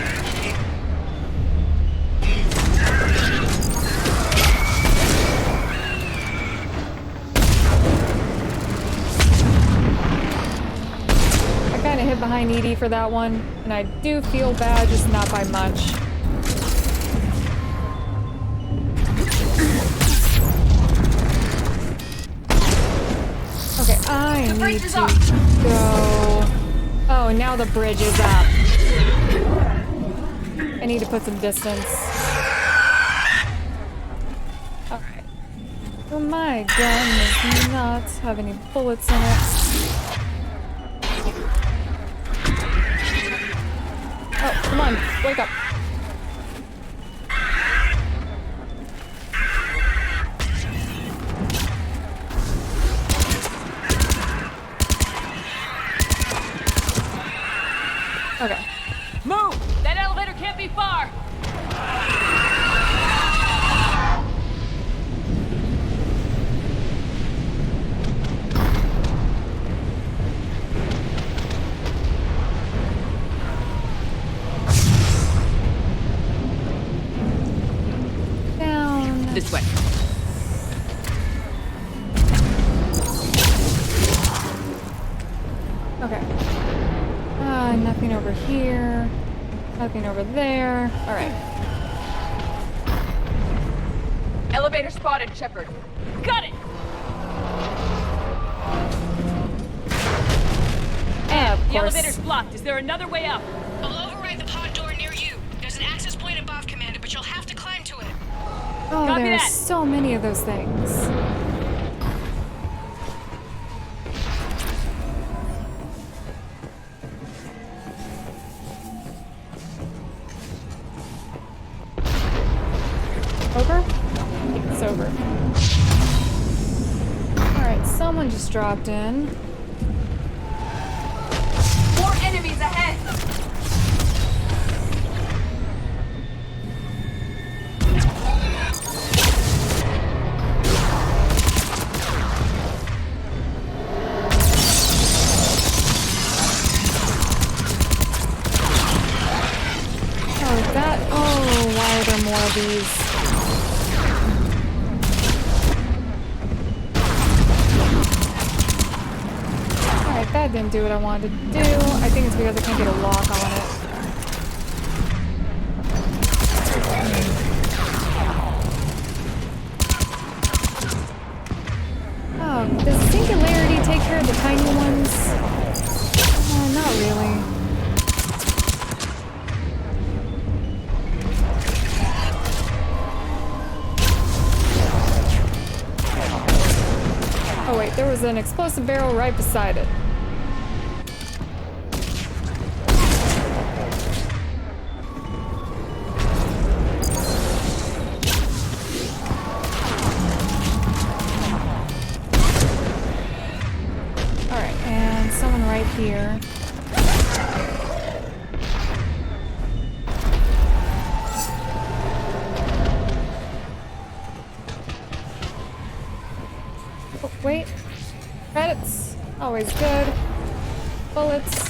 I kind of hid behind Edie for that one, and I do feel bad, just not by much. Okay, I need to go. Oh, now the bridge is up. I need to put some distance. Alright. Oh, my gun does not have any bullets in it. Oh, come on, wake up. Okay. Move! That elevator can't be far! Down. This way. Okay. Nothing over here. Nothing over there. Alright. Elevator spotted, Shepard. Got it! Of The course. elevator's blocked. Is there another way up? I'll override the pod door near you. There's an access point above, Commander, but you'll have to climb to it. Oh, Copy there's that. so many of those things. Over? It's over. Alright, someone just dropped in. More enemies ahead! Oh, why are there more of these? Alright, that didn't do what I wanted to do. I think it's because I can't get a lock on it. Oh, does Singularity take care of the tiny ones? Not really. Oh wait, there was an explosive barrel right beside it. Alright, and someone right here. Oh, wait. Credits. Always good. Bullets.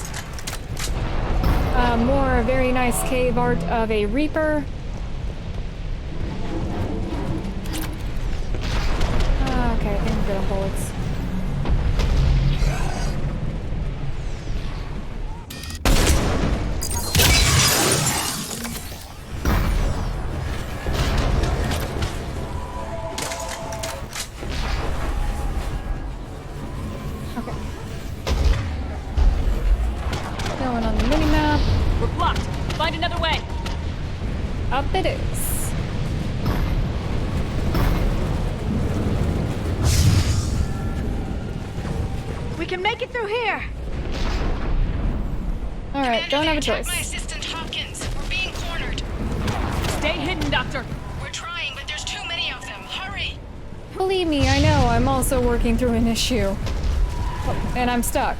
More very nice cave art of a Reaper. Okay, I think I'm good on bullets. Going on the minimap. We're blocked. Find another way. Up it is. We can make it through here. All right, don't have a choice. My assistant Hopkins. We're being cornered. Stay hidden, Doctor. We're trying, but there's too many of them. Hurry! Believe me, I know. I'm also working through an issue. Oh, and I'm stuck.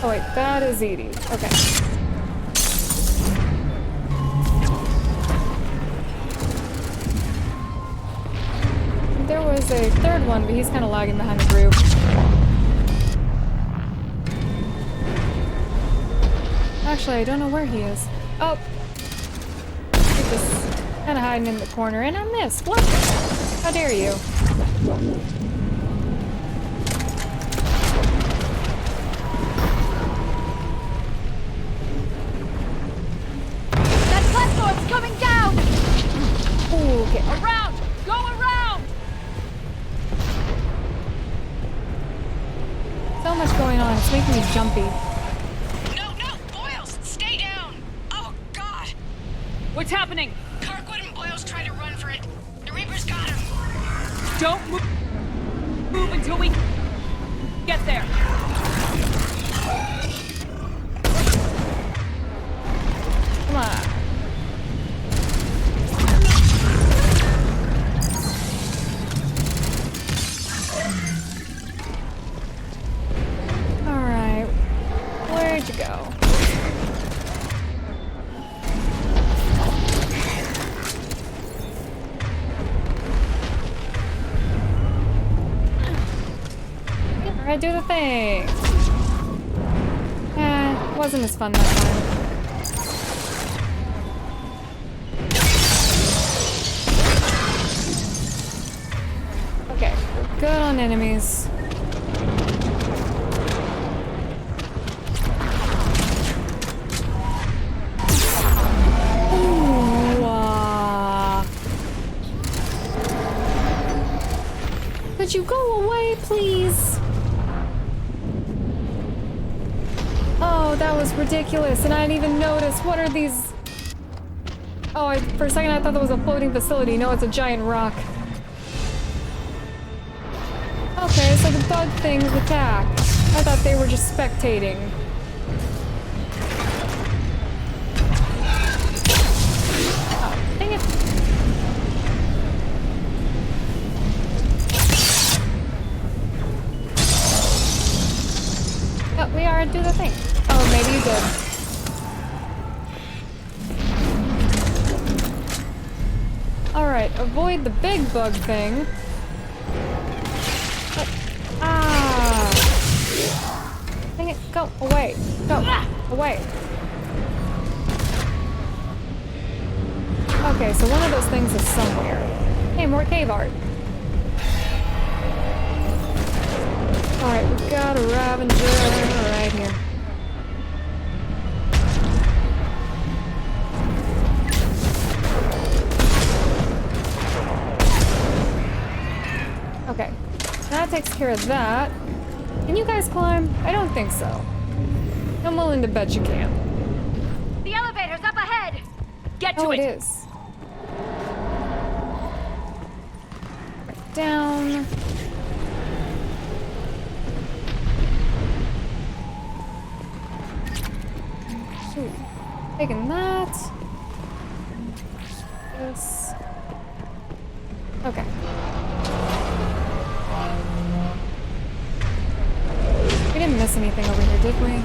Oh wait, that is Edie. Okay. There was a third one, but he's kind of lagging behind the group. Actually, I don't know where he is. Oh! He's just kind of hiding in the corner, and I missed. What? How dare you? That platform's coming down! Ooh, okay. Around! Go around! So much going on. It's making me jumpy. What's happening? Kirkwood and Boyle's trying to run for it. The Reapers got him. Don't move until we get there. Come on. Alright. Where'd you go? Alright, do the thing. Wasn't as fun that time. Okay, we're good on enemies. Could you go away, please? Oh, that was ridiculous, and I didn't even notice. What are these? Oh, for a second I thought that was a floating facility. No, it's a giant rock. Okay, so the bug things attack. I thought they were just spectating. Oh, dang it. Oh, we are do the thing. Oh, maybe you did. Alright, avoid the big bug thing. Dang it, go away. Go away. Okay, so one of those things is somewhere. Hey, more cave art. Alright, we got a Ravager right here. Okay, that takes care of that. Can you guys climb? I don't think so. I'm willing to bet you can. The elevator's up ahead! Get to Oh, it! it is. Right down. Ooh, taking that. This. Okay. We didn't miss anything over here, did we?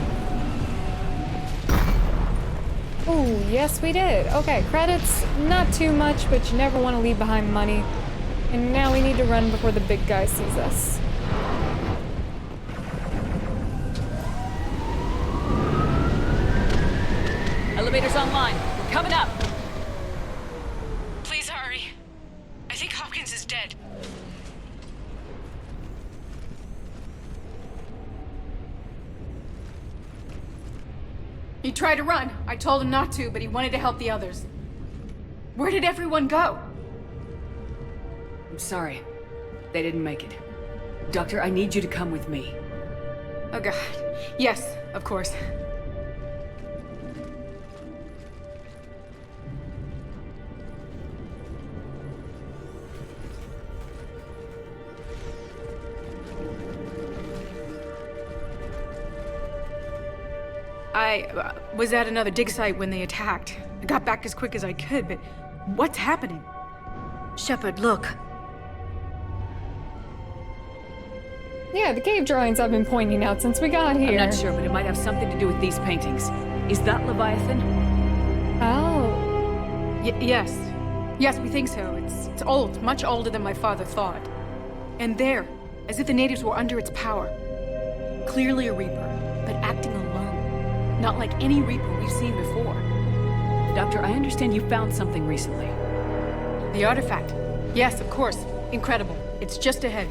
Oh, yes we did. Okay, credits, not too much, but you never want to leave behind money. And now we need to run before the big guy sees us. Elevator's online. We're coming up. Please hurry. I think Hopkins is dead. He tried to run. I told him not to, but he wanted to help the others. Where did everyone go? I'm sorry. They didn't make it. Doctor, I need you to come with me. Oh god. Yes, of course. I was at another dig site when they attacked. I got back as quick as I could, but what's happening? Shepard, look. Yeah, the cave drawings I've been pointing out since we got here. I'm not sure, but it might have something to do with these paintings. Is that Leviathan? Oh. Yes. Yes, we think so. It's old, much older than my father thought. And there, as if the natives were under its power. Clearly a Reaper, but acting alone. Not like any Reaper we've seen before. Doctor, I understand you found something recently. The artifact. Yes, of course. Incredible. It's just ahead.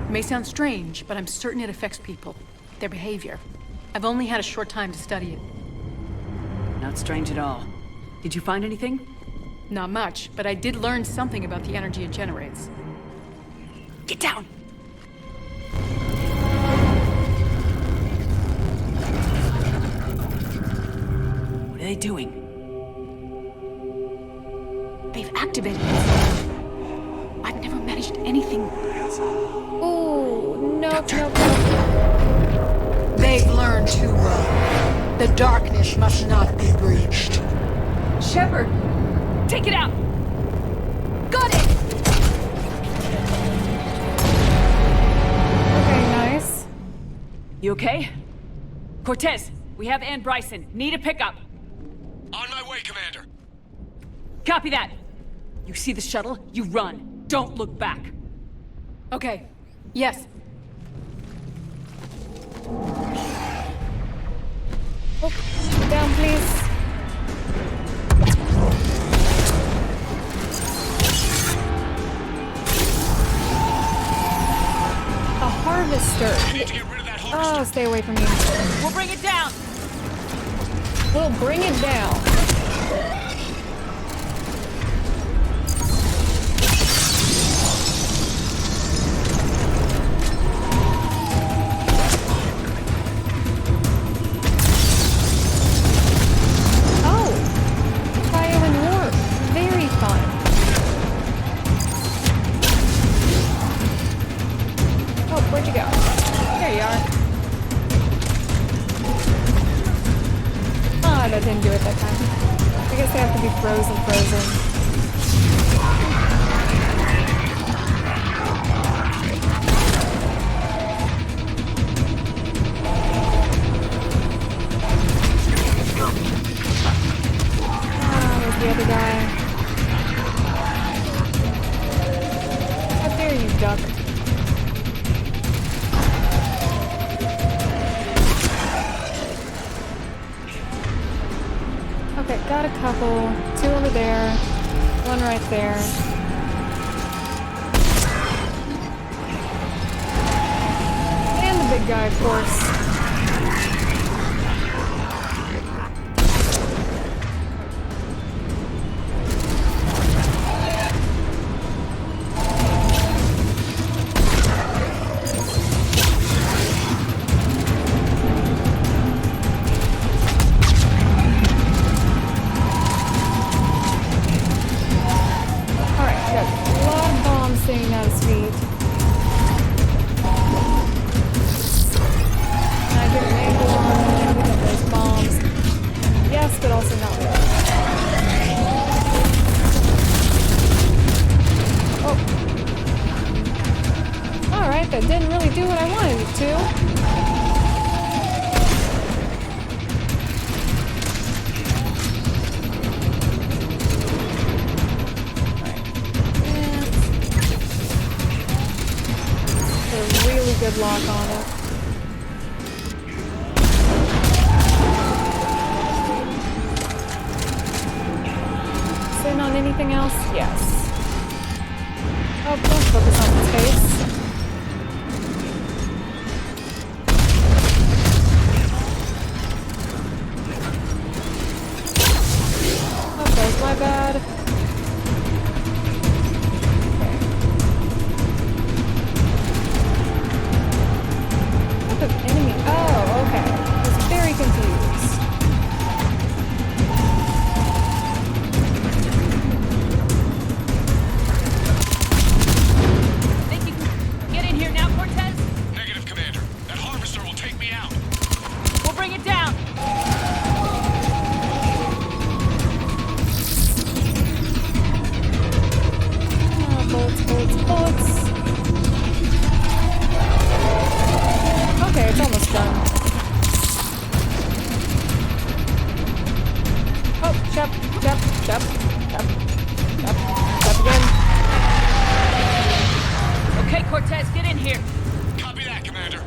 It may sound strange, but I'm certain it affects people. Their behavior. I've only had a short time to study it. Not strange at all. Did you find anything? Not much, but I did learn something about the energy it generates. Get down! What are they doing? They've activated it. I've never managed anything. Oh, no, no. They've learned too well. The darkness must not be breached. Shepard! Take it out! Got it! Okay, nice. You okay? Cortez, we have Ann Bryson. Need a pickup. On my way, Commander. Copy that. You see the shuttle, you run. Don't look back. Okay. Yes. Oh, down, please. A harvester. Oh, stay away from me. We'll bring it down. We'll bring it down. Where'd you go? There you are. Ah, that didn't do it that time. I guess they have to be frozen. Ah, there's the other guy. How dare you, duck? Okay, got a couple. 2 over there. 1 right there. And the big guy, of course. That didn't really do what I wanted it to. Put a really good lock on it. Sitting on anything else? Yes. Oh, don't focus on its face. My bad. What the enemy? Oh, okay. I was very confused. Cortez, get in here. Copy that, Commander.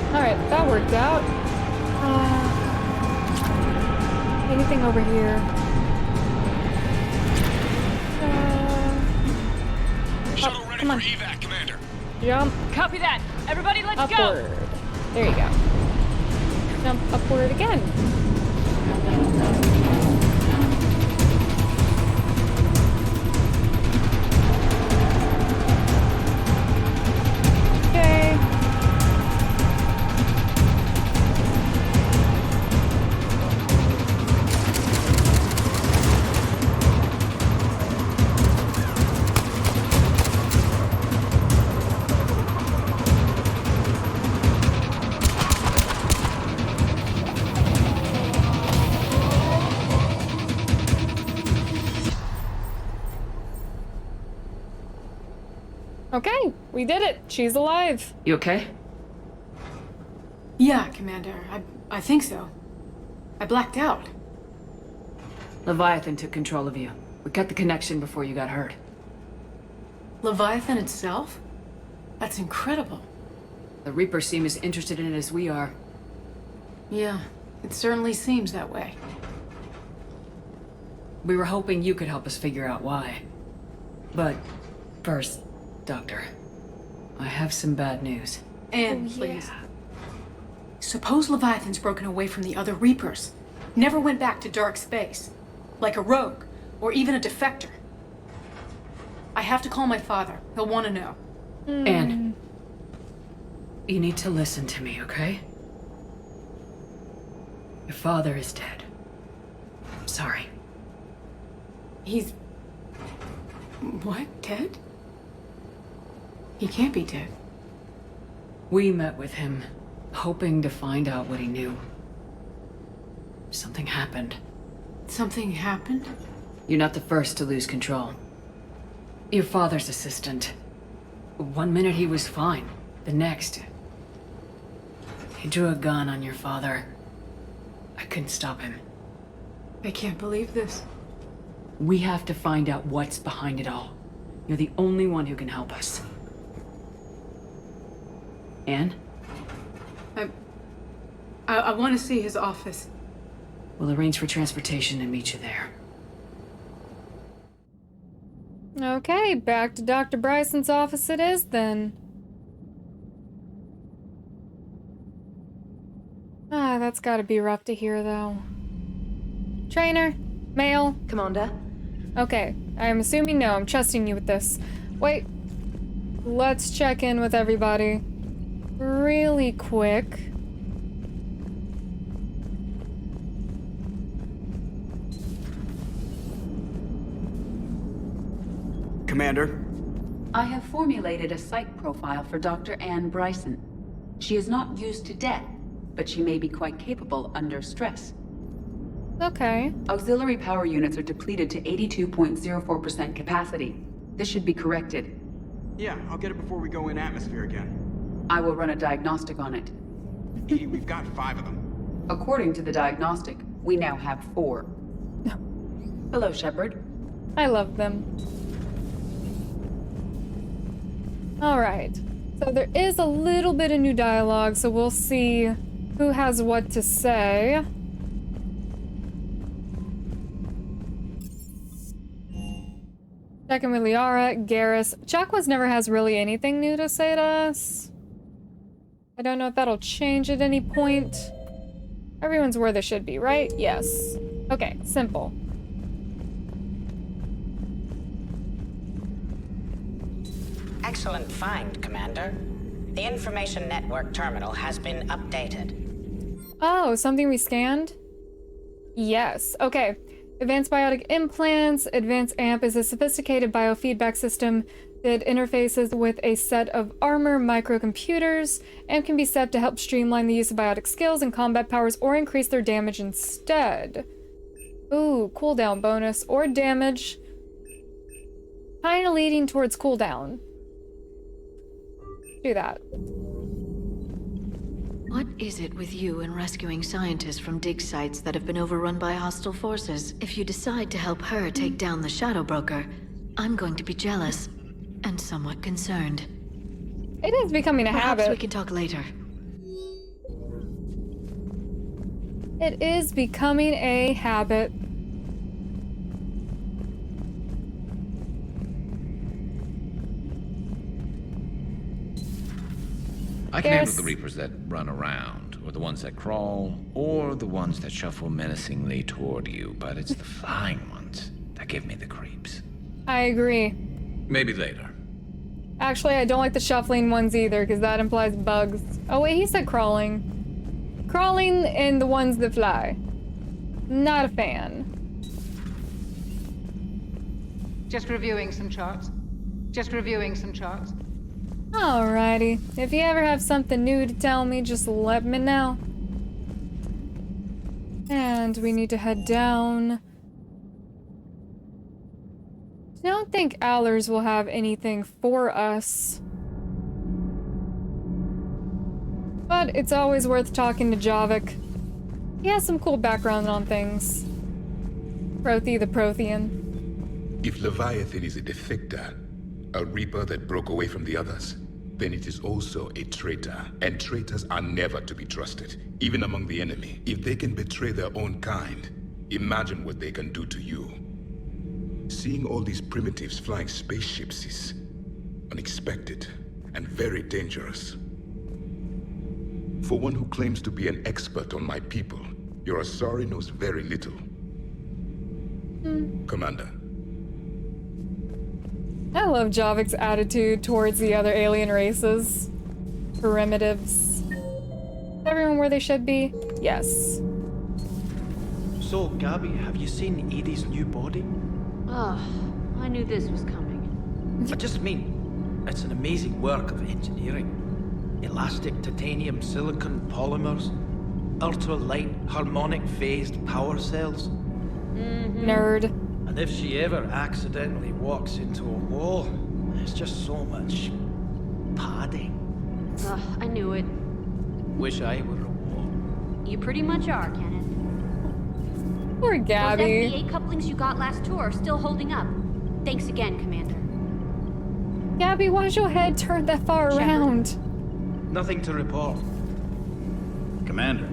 Alright, that worked out. Anything over here? Shuttle ready come on. for evac, Commander. Jump Copy that. Everybody, let's upward. go. There you go. Jump upward again. Okay. Okay, we did it. She's alive. You okay? Yeah, Commander. I think so. I blacked out. Leviathan took control of you. We cut the connection before you got hurt. Leviathan itself? That's incredible. The Reapers seem as interested in it as we are. Yeah, it certainly seems that way. We were hoping you could help us figure out why. But first, Doctor, I have some bad news. Anne, please. Suppose Leviathan's broken away from the other Reapers. Never went back to dark space. Like a rogue, or even a defector. I have to call my father. He'll want to know. Anne, you need to listen to me, okay? Your father is dead. I'm sorry. He's... what? Dead? He can't be dead. We met with him, hoping to find out what he knew. Something happened. Something happened? You're not the first to lose control. Your father's assistant. One minute he was fine. The next... he drew a gun on your father. I couldn't stop him. I can't believe this. We have to find out what's behind it all. You're the only one who can help us. Anne? I want to see his office. We'll arrange for transportation and meet you there. Okay, back to Dr. Bryson's office it is then. Ah, that's gotta be rough to hear though. Trainer? Male? Commander? Okay, I'm assuming no. I'm trusting you with this. Wait. Let's check in with everybody. Really quick. Commander? I have formulated a psych profile for Dr. Anne Bryson. She is not used to death, but she may be quite capable under stress. Okay. Auxiliary power units are depleted to 82.04% capacity. This should be corrected. Yeah, I'll get it before we go in atmosphere again. I will run a diagnostic on it. We've got 5 of them. According to the diagnostic, we now have 4. Hello, Shepard. I love them. Alright. So there is a little bit of new dialogue, so we'll see who has what to say. Checking with Liara, Garrus. Chakwas never has really anything new to say to us. I don't know if that'll change at any point. Everyone's where they should be, right? Yes. Okay, simple. Excellent find, Commander. The information network terminal has been updated. Oh, something we scanned? Yes. Okay. Advanced biotic implants. Advanced AMP is a sophisticated biofeedback system that interfaces with a set of armor microcomputers and can be set to help streamline the use of biotic skills and combat powers or increase their damage instead. Ooh, cooldown bonus or damage. Kind of leading towards cooldown. Do that. What is it with you and rescuing scientists from dig sites that have been overrun by hostile forces? If you decide to help her take down the Shadow Broker, I'm going to be jealous and somewhat concerned. It is becoming a Perhaps habit. we can talk later. It is becoming a habit. I can handle Yes. the Reapers that run around, or the ones that crawl, or the ones that shuffle menacingly toward you, but it's the flying ones that give me the creeps. I agree. Maybe later. Actually, I don't like the shuffling ones either, because that implies bugs. Oh wait, he said crawling. Crawling and the ones that fly. Not a fan. Just reviewing some charts. Alrighty. If you ever have something new to tell me, just let me know. And we need to head down. I don't think Allers will have anything for us. But it's always worth talking to Javik. He has some cool background on things. Prothi the Prothean. If Leviathan is a defector, a reaper that broke away from the others, then it is also a traitor. And traitors are never to be trusted, even among the enemy. If they can betray their own kind, imagine what they can do to you. Seeing all these primitives flying spaceships is unexpected and very dangerous. For one who claims to be an expert on my people, your Asari knows very little. Commander. I love Javik's attitude towards the other alien races. Primitives. Everyone where they should be? Yes. So, Gabby, have you seen Edie's new body? Oh, I knew this was coming. I just mean, it's an amazing work of engineering. Elastic titanium silicon polymers, ultra-light harmonic phased power cells. Nerd. And if she ever accidentally walks into a wall, there's just so much padding. Ugh, I knew it. Wish I were a wall. You pretty much are, Kenneth. Poor Those Gabby. FBA couplings you got last tour are still holding up. Thanks again, Commander. Gabby, why's your head turned that far around? Nothing to report. Commander.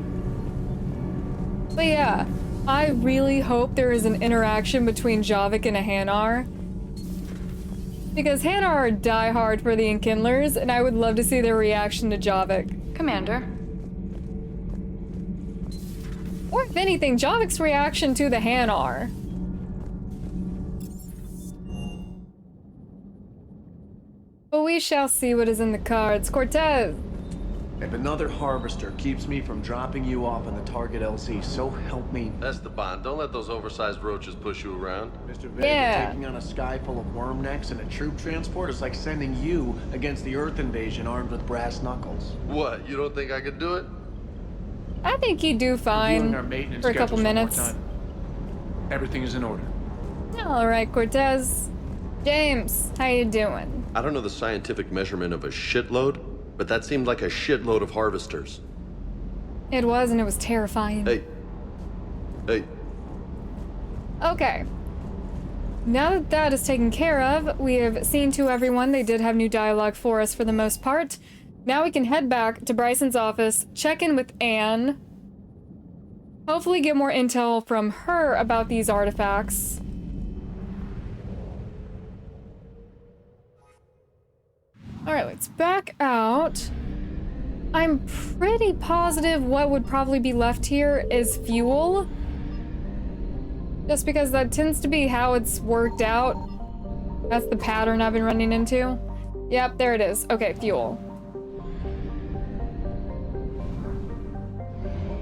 But yeah, I really hope there is an interaction between Javik and a Hanar. Because Hanar are diehard for the Enkindlers, and I would love to see their reaction to Javik. Commander. Or if anything, Javik's reaction to the Hanar. But we shall see what is in the cards. Cortez! If another harvester keeps me from dropping you off on the target LZ, so help me. Esteban, don't let those oversized roaches push you around. Mr. Vega, taking on a sky full of worm necks and a troop transport is like sending you against the Earth invasion armed with brass knuckles. What, you don't think I could do it? I think he'd do fine for a couple minutes. Everything is in order. Alright, Cortez. James, how you doing? I don't know the scientific measurement of a shitload, but that seemed like a shitload of harvesters. It was, and it was terrifying. Hey. Okay. Now that that is taken care of, we have seen to everyone. They did have new dialogue for us for the most part. Now we can head back to Bryson's office, check in with Anne, hopefully get more intel from her about these artifacts. Alright, let's back out. I'm pretty positive what would probably be left here is fuel. Just because that tends to be how it's worked out. That's the pattern I've been running into. Yep, there it is. Okay, fuel.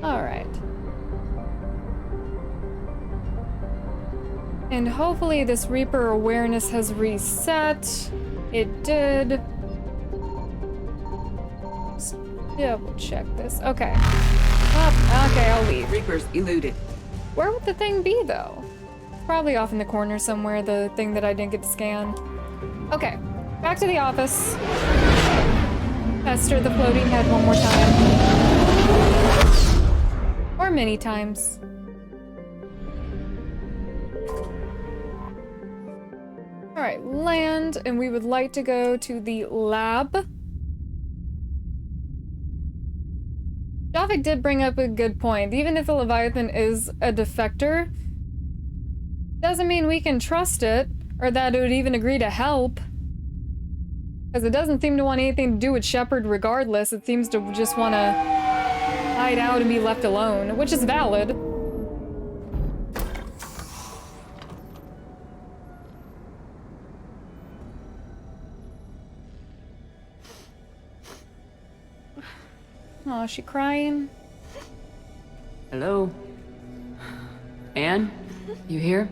Alright. And hopefully this Reaper awareness has reset. It did. Double check this. Okay. Oh, okay, I'll leave. Reapers eluded. Where would the thing be, though? Probably off in the corner somewhere, the thing that I didn't get to scan. Okay, back to the office. Pester the floating head one more time. Or many times. Alright, land, and we would like to go to the lab. Davik did bring up a good point. Even if the Leviathan is a defector, doesn't mean we can trust it, or that it would even agree to help. Because it doesn't seem to want anything to do with Shepard regardless. It seems to just want to hide out and be left alone, which is valid. Oh, is she crying? Hello? Anne? You here?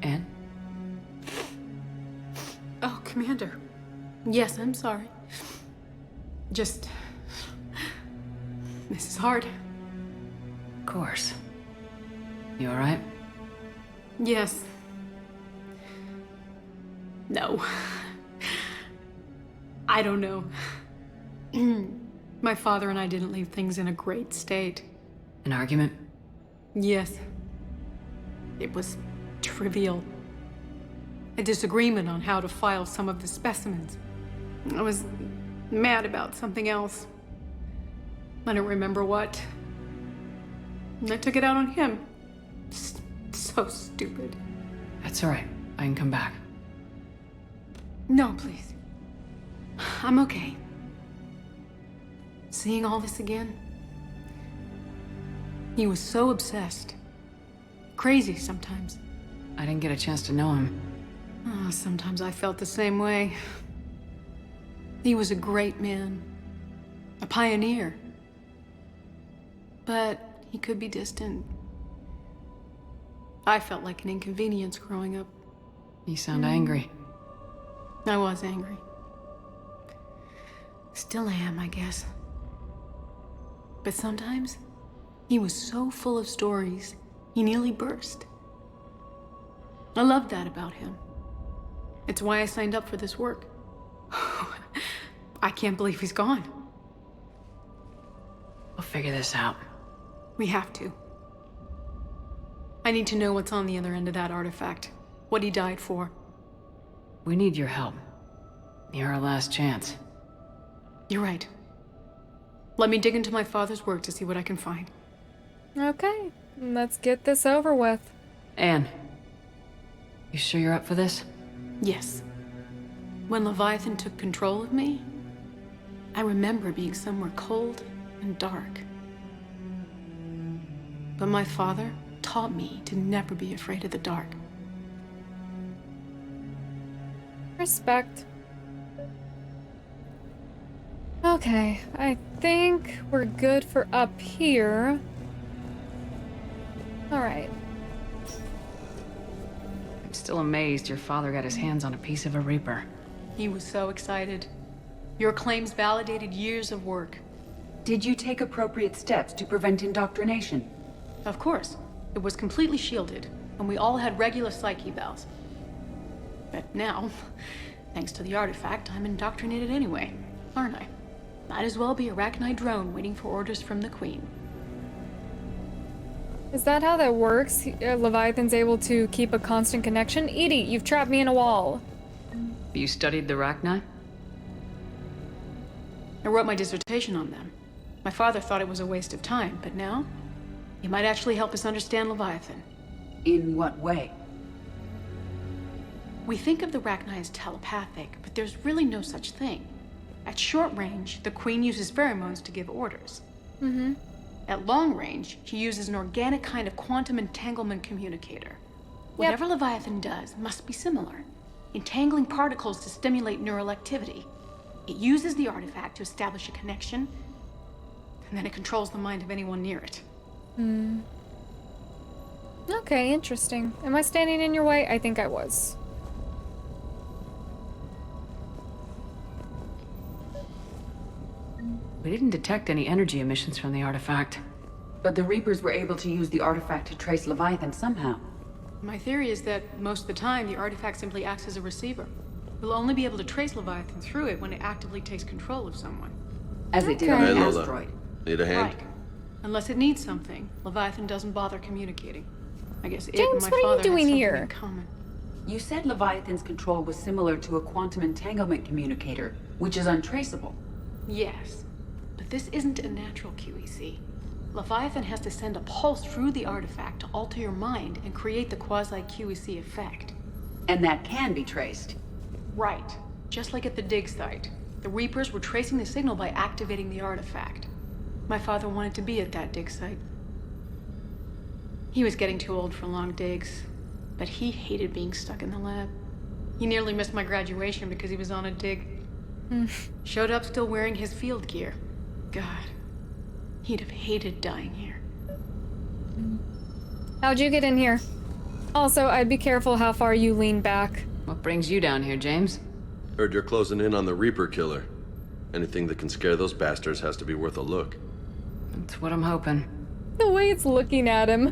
Anne? Oh, Commander. Yes, I'm sorry. Just... This is hard. Of course. You alright? Yes. No. I don't know. My father and I didn't leave things in a great state. An argument? Yes. It was trivial. A disagreement on how to file some of the specimens. I was mad about something else. I don't remember what. And I took it out on him. So stupid. That's alright. I can come back. No, please. I'm okay. Seeing all this again? He was so obsessed. Crazy sometimes. I didn't get a chance to know him. Oh, sometimes I felt the same way. He was a great man. A pioneer. But he could be distant. I felt like an inconvenience growing up. You sound angry. I was angry. Still am, I guess. But sometimes, he was so full of stories, he nearly burst. I loved that about him. It's why I signed up for this work. I can't believe he's gone. We'll figure this out. We have to. I need to know what's on the other end of that artifact. What he died for. We need your help. You're our last chance. You're right. Let me dig into my father's work to see what I can find. Okay, let's get this over with. Anne, you sure you're up for this? Yes. When Leviathan took control of me, I remember being somewhere cold and dark. But my father taught me to never be afraid of the dark. Respect. Okay, I think we're good for up here. Alright. I'm still amazed your father got his hands on a piece of a Reaper. He was so excited. Your claims validated years of work. Did you take appropriate steps to prevent indoctrination? Of course. It was completely shielded, and we all had regular psych evals. But now, thanks to the artifact, I'm indoctrinated anyway, aren't I? Might as well be a Arachnite drone waiting for orders from the Queen. Is that how that works? Leviathan's able to keep a constant connection? Edie, you've trapped me in a wall. You studied the Arachnite? I wrote my dissertation on them. My father thought it was a waste of time, but now, it might actually help us understand Leviathan. In what way? We think of the Arachnite as telepathic, but there's really no such thing. At short range, the Queen uses pheromones to give orders. Mm-hmm. At long range, she uses an organic kind of quantum entanglement communicator. Whatever Leviathan does must be similar, entangling particles to stimulate neural activity. It uses the artifact to establish a connection, and then it controls the mind of anyone near it. Hmm. Okay, interesting. Am I standing in your way? I think I was. We didn't detect any energy emissions from the artifact. But the Reapers were able to use the artifact to trace Leviathan somehow. My theory is that most of the time, the artifact simply acts as a receiver. We'll only be able to trace Leviathan through it when it actively takes control of someone. As it did on the Hey, Lola. asteroid. Need a hand? Right. Unless it needs something, Leviathan doesn't bother communicating. I guess it James, and my what are you father doing had something here? in common. You said Leviathan's control was similar to a quantum entanglement communicator, which is untraceable. Yes, but this isn't a natural QEC. Leviathan has to send a pulse through the artifact to alter your mind and create the quasi-QEC effect. And that can be traced. Right. Just like at the dig site. The Reapers were tracing the signal by activating the artifact. My father wanted to be at that dig site. He was getting too old for long digs, but he hated being stuck in the lab. He nearly missed my graduation because he was on a dig. Showed up still wearing his field gear. God, he'd have hated dying here. How'd you get in here? Also, I'd be careful how far you lean back. What brings you down here, James? Heard you're closing in on the Reaper killer. Anything that can scare those bastards has to be worth a look. That's what I'm hoping. The way it's looking at him.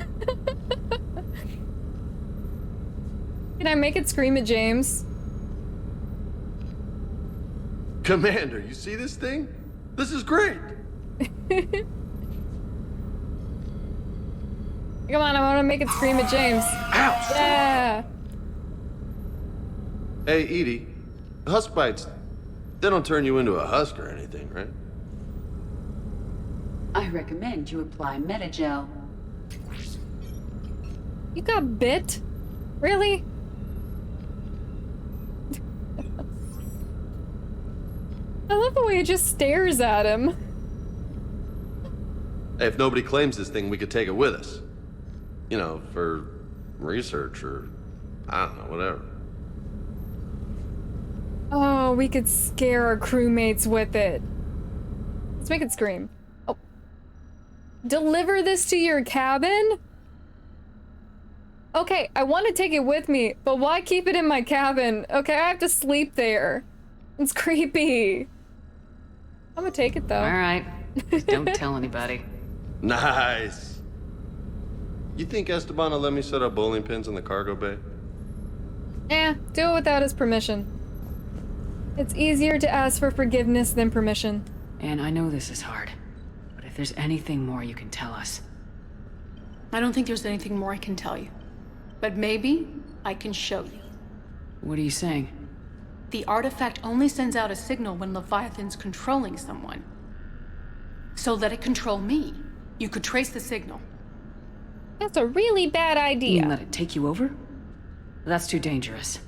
Can I make it scream at James? Commander, you see this thing? This is great! Come on, I want to make it scream at James. Ouch! Yeah! Hey, Edie, husk bites, they don't turn you into a husk or anything, right? I recommend you apply Metagel. You got bit? Really? I love the way it just stares at him. Hey, if nobody claims this thing, we could take it with us. You know, for research or, I don't know, whatever. Oh, we could scare our crewmates with it. Let's make it scream. Oh. Deliver this to your cabin? Okay, I want to take it with me, but why keep it in my cabin? Okay, I have to sleep there. It's creepy. I'm gonna take it though. Alright. Just don't tell anybody. Nice. You think Esteban will let me set up bowling pins in the cargo bay? Eh, do it without his permission. It's easier to ask for forgiveness than permission. And I know this is hard, but if there's anything more you can tell us. I don't think there's anything more I can tell you. But maybe I can show you. What are you saying? The artifact only sends out a signal when Leviathan's controlling someone. So let it control me. You could trace the signal. That's a really bad idea. You mean let it take you over? That's too dangerous.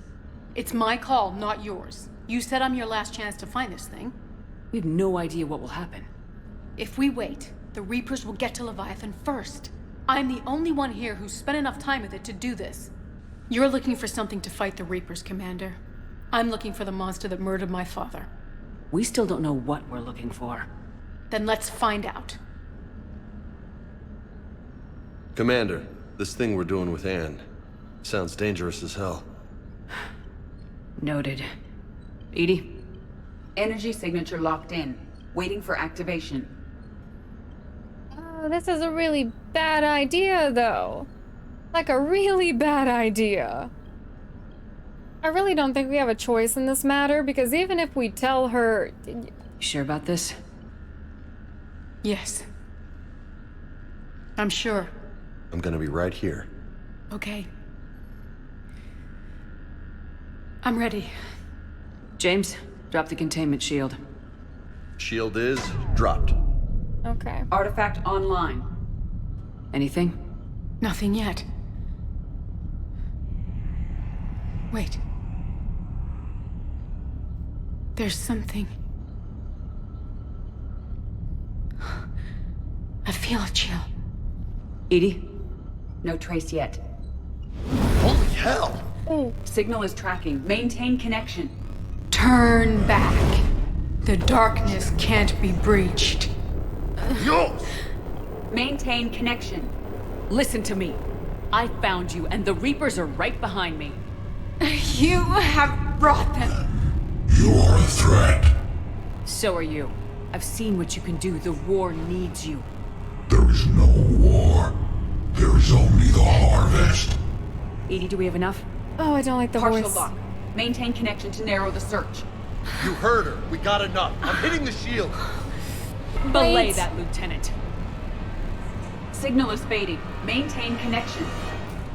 It's my call, not yours. You said I'm your last chance to find this thing. We have no idea what will happen. If we wait, the Reapers will get to Leviathan first. I'm the only one here who's spent enough time with it to do this. You're looking for something to fight the Reapers, Commander. I'm looking for the monster that murdered my father. We still don't know what we're looking for. Then let's find out. Commander, this thing we're doing with Anne sounds dangerous as hell. Noted. Edie? Energy signature locked in, waiting for activation. Oh, this is a really bad idea, though. Like a really bad idea. I really don't think we have a choice in this matter, because even if we tell her... You sure about this? Yes. I'm sure. I'm gonna be right here. Okay. I'm ready. James, drop the containment shield. Shield is dropped. Okay. Artifact online. Anything? Nothing yet. Wait. There's something. I feel a chill. Edie? No trace yet. Holy hell! Signal is tracking. Maintain connection. Turn back. The darkness can't be breached. Yo! Maintain connection. Listen to me. I found you, and the Reapers are right behind me. You have brought them. You are a threat. So are you. I've seen what you can do. The war needs you. There is no war. There is only the harvest. Edie, do we have enough? Oh, I don't like the Partial voice. lock. Maintain connection to narrow the search. You heard her. We got enough. I'm hitting the shield. Belay that, Lieutenant. Signal is fading. Maintain connection.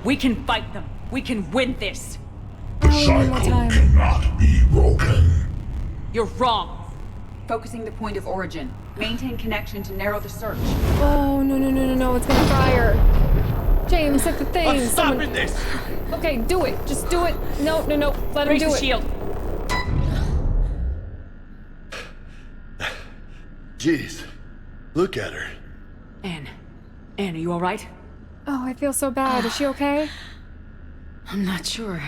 We can fight them. We can win this. The cycle cannot be broken. You're wrong. Focusing the point of origin. Maintain connection to narrow the search. Oh, no. It's gonna fry her. James, hit the thing. I'm stopping this. Okay, do it. Just do it. No. Let him do it. Shield. Jeez. Look at her. Anne, are you alright? Oh, I feel so bad. Is she okay? I'm not sure.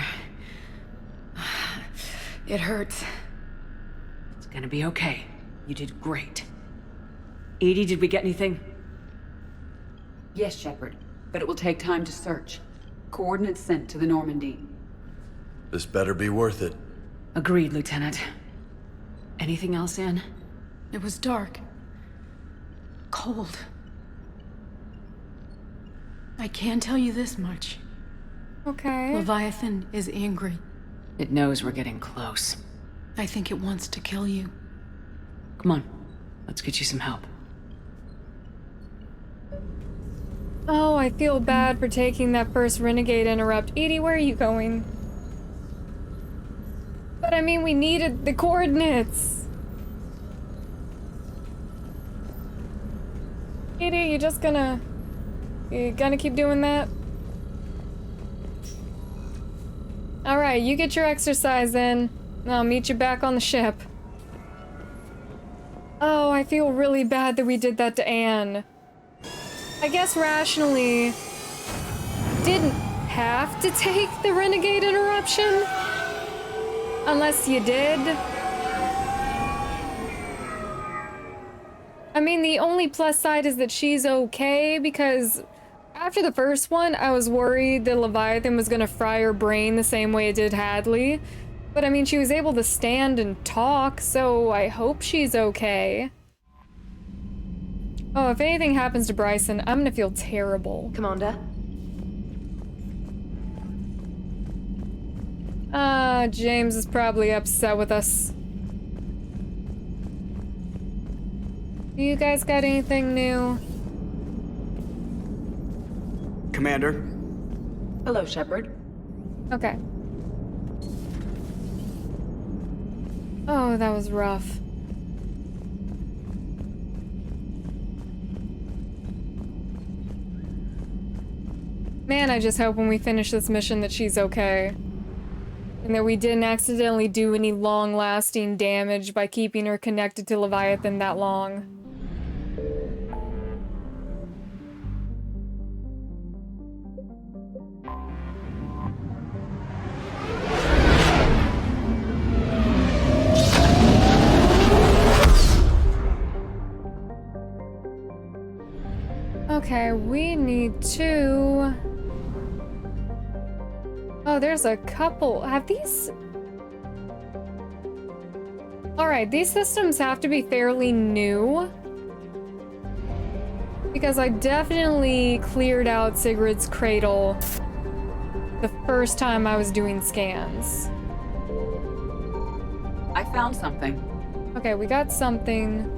It hurts. It's gonna be okay. You did great. Edie, did we get anything? Yes, Shepard, but it will take time to search. Coordinates sent to the Normandy. This better be worth it. Agreed, Lieutenant. Anything else, Anne? It was dark. Cold. I can tell you this much. Okay. Leviathan is angry. It knows we're getting close. I think it wants to kill you. Come on, let's get you some help. Oh, I feel bad for taking that first renegade interrupt. Edie, where are you going? But I mean, we needed the coordinates. Edie, you gonna keep doing that? Alright, you get your exercise in. I'll meet you back on the ship. Oh, I feel really bad that we did that to Anne. I guess rationally, didn't have to take the renegade interruption. Unless you did. I mean, the only plus side is that she's okay, because after the first one, I was worried that Leviathan was gonna fry her brain the same way it did Hadley. But I mean, she was able to stand and talk, so I hope she's okay. Oh, if anything happens to Bryson, I'm gonna feel terrible. Commander? James is probably upset with us. You guys got anything new? Commander? Hello, Shepard. Okay. Oh, that was rough. Man, I just hope when we finish this mission that she's okay. And that we didn't accidentally do any long-lasting damage by keeping her connected to Leviathan that long. Okay, we need to... Oh, there's a couple. Have these... Alright, these systems have to be fairly new. Because I definitely cleared out Sigrid's cradle the first time I was doing scans. I found something. Okay, we got something.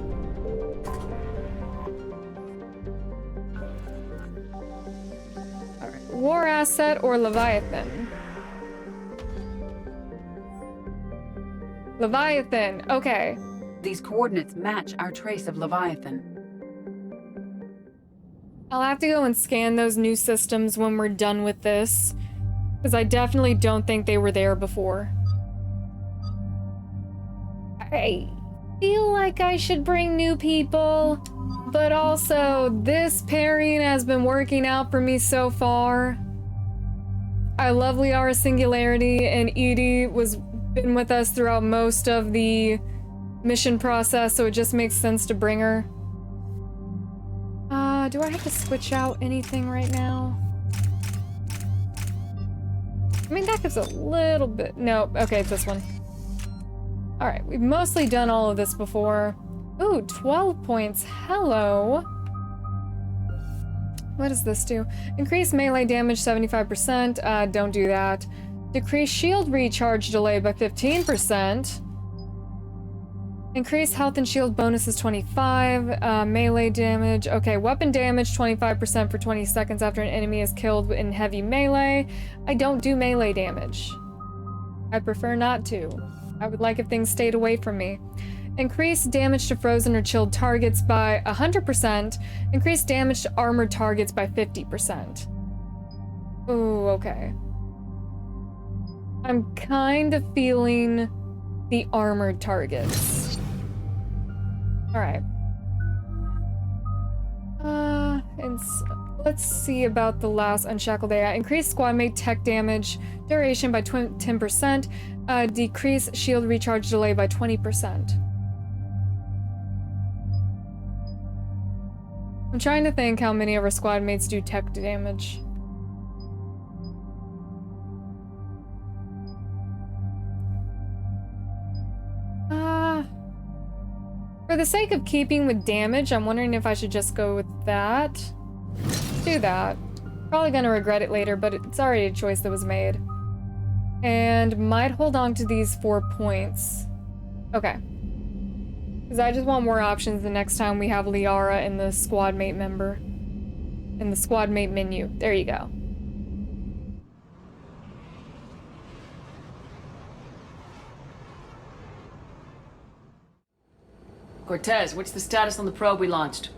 Alright, war asset or Leviathan? Leviathan, okay. These coordinates match our trace of Leviathan. I'll have to go and scan those new systems when we're done with this, because I definitely don't think they were there before. I feel like I should bring new people, but also this pairing has been working out for me so far. I love Liara Singularity, and Edie was been with us throughout most of the mission process, so it just makes sense to bring her. Do I have to switch out anything right now? I mean, that gives a little bit... Nope. Okay, it's this one. Alright, we've mostly done all of this before. Ooh, 12 points. Hello. What does this do? Increase melee damage 75%. Don't do that. Decrease shield recharge delay by 15%. Increased health and shield bonuses 25. Melee damage. Okay, weapon damage 25% for 20 seconds after an enemy is killed in heavy melee. I don't do melee damage. I prefer not to. I would like if things stayed away from me. Increased damage to frozen or chilled targets by 100%. Increased damage to armored targets by 50%. Ooh, okay. I'm kind of feeling the armored targets. Alright. Let's see about the last Unshackled AI. Increase squad mate tech damage duration by 10%. Decrease shield recharge delay by 20%. I'm trying to think how many of our squad mates do tech damage. For the sake of keeping with damage, I'm wondering if I should just go with that. Do that. Probably gonna regret it later, but it's already a choice that was made. And might hold on to these 4 points. Okay. Because I just want more options the next time we have Liara in the squad mate member. In the squad mate menu. There you go. Cortez, what's the status on the probe we launched?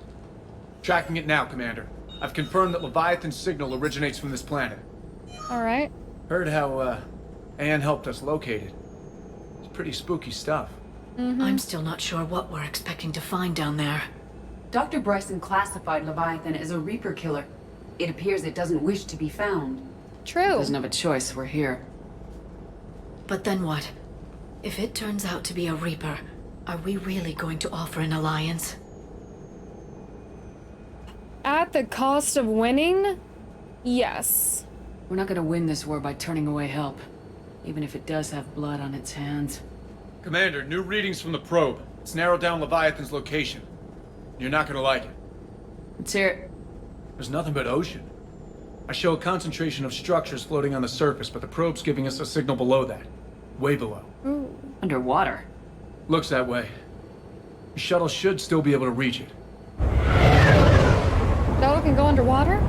Tracking it now, Commander. I've confirmed that Leviathan's signal originates from this planet. Alright. Heard how, Anne helped us locate it. It's pretty spooky stuff. I'm still not sure what we're expecting to find down there. Dr. Bryson classified Leviathan as a Reaper killer. It appears it doesn't wish to be found. True. Doesn't have a choice, we're here. But then what? If it turns out to be a Reaper, are we really going to offer an alliance? At the cost of winning? Yes. We're not gonna win this war by turning away help, even if it does have blood on its hands. Commander, new readings from the probe. It's narrowed down Leviathan's location. You're not gonna like it. Let's hear it. There's nothing but ocean. I show a concentration of structures floating on the surface, but the probe's giving us a signal below that. Way below. Ooh. Underwater. Looks that way. The shuttle should still be able to reach it. Shuttle can go underwater?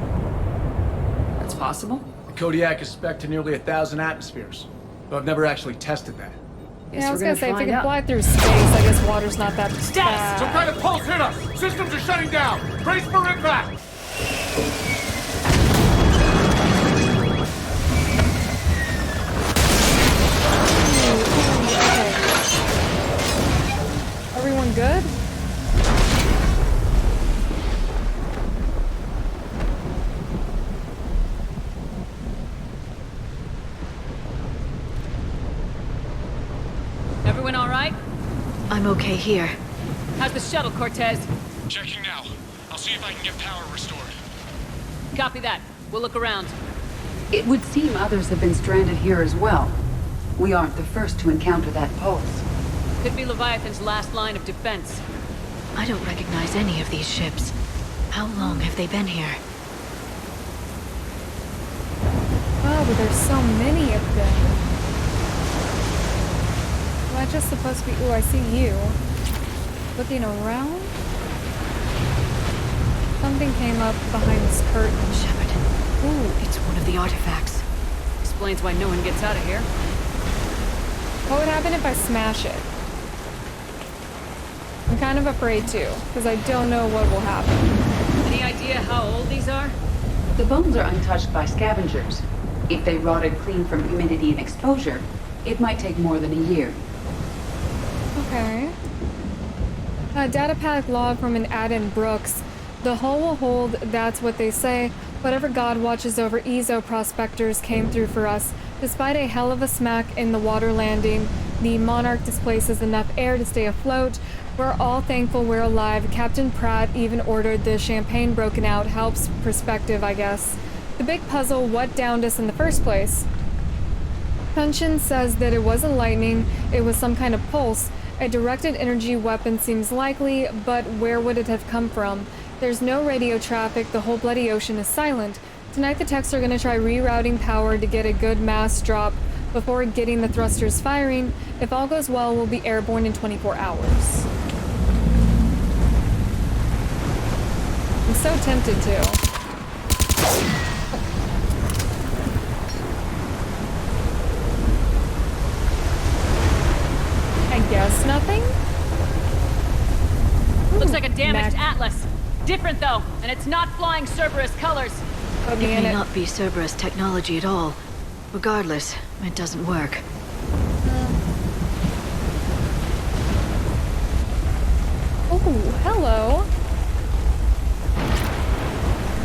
That's possible. The Kodiak is spec'd to nearly 1,000 atmospheres, but I've never actually tested that. Yeah, I was gonna say, if you can fly through space, I guess water's not that bad. Some kind of pulse hit us! Systems are shutting down! Brace for impact! Everyone good? Everyone all right? I'm okay here. How's the shuttle, Cortez? Checking now. I'll see if I can get power restored. Copy that. We'll look around. It would seem others have been stranded here as well. We aren't the first to encounter that pulse. Could be Leviathan's last line of defense. I don't recognize any of these ships. How long have they been here? Oh, but there's so many of them. Am I just supposed to be... Ooh, I see you. Looking around? Something came up behind this curtain. Shepard. Ooh, it's one of the artifacts. Explains why no one gets out of here. What would happen if I smash it? I'm kind of afraid too, because I don't know what will happen. Any idea how old these are? The bones are untouched by scavengers. If they rotted clean from humidity and exposure, it might take more than a year. Okay. A datapad log from an Aden Brooks. The hull will hold, that's what they say. Whatever God watches over Ezo prospectors came through for us. Despite a hell of a smack in the water landing, the Monarch displaces enough air to stay afloat. We're all thankful we're alive. Captain Pratt even ordered the champagne broken out. Helps perspective, I guess. The big puzzle, what downed us in the first place? Puncheon says that it wasn't lightning, it was some kind of pulse. A directed energy weapon seems likely, but where would it have come from? There's no radio traffic, the whole bloody ocean is silent. Tonight the techs are gonna try rerouting power to get a good mass drop before getting the thrusters firing. If all goes well, we'll be airborne in 24 hours. I'm so tempted to. I guess nothing? Looks like a damaged Mac. Atlas. Different though, and it's not flying Cerberus colors. Put It me in may it. not be Cerberus technology at all. Regardless, it doesn't work. Oh, hello.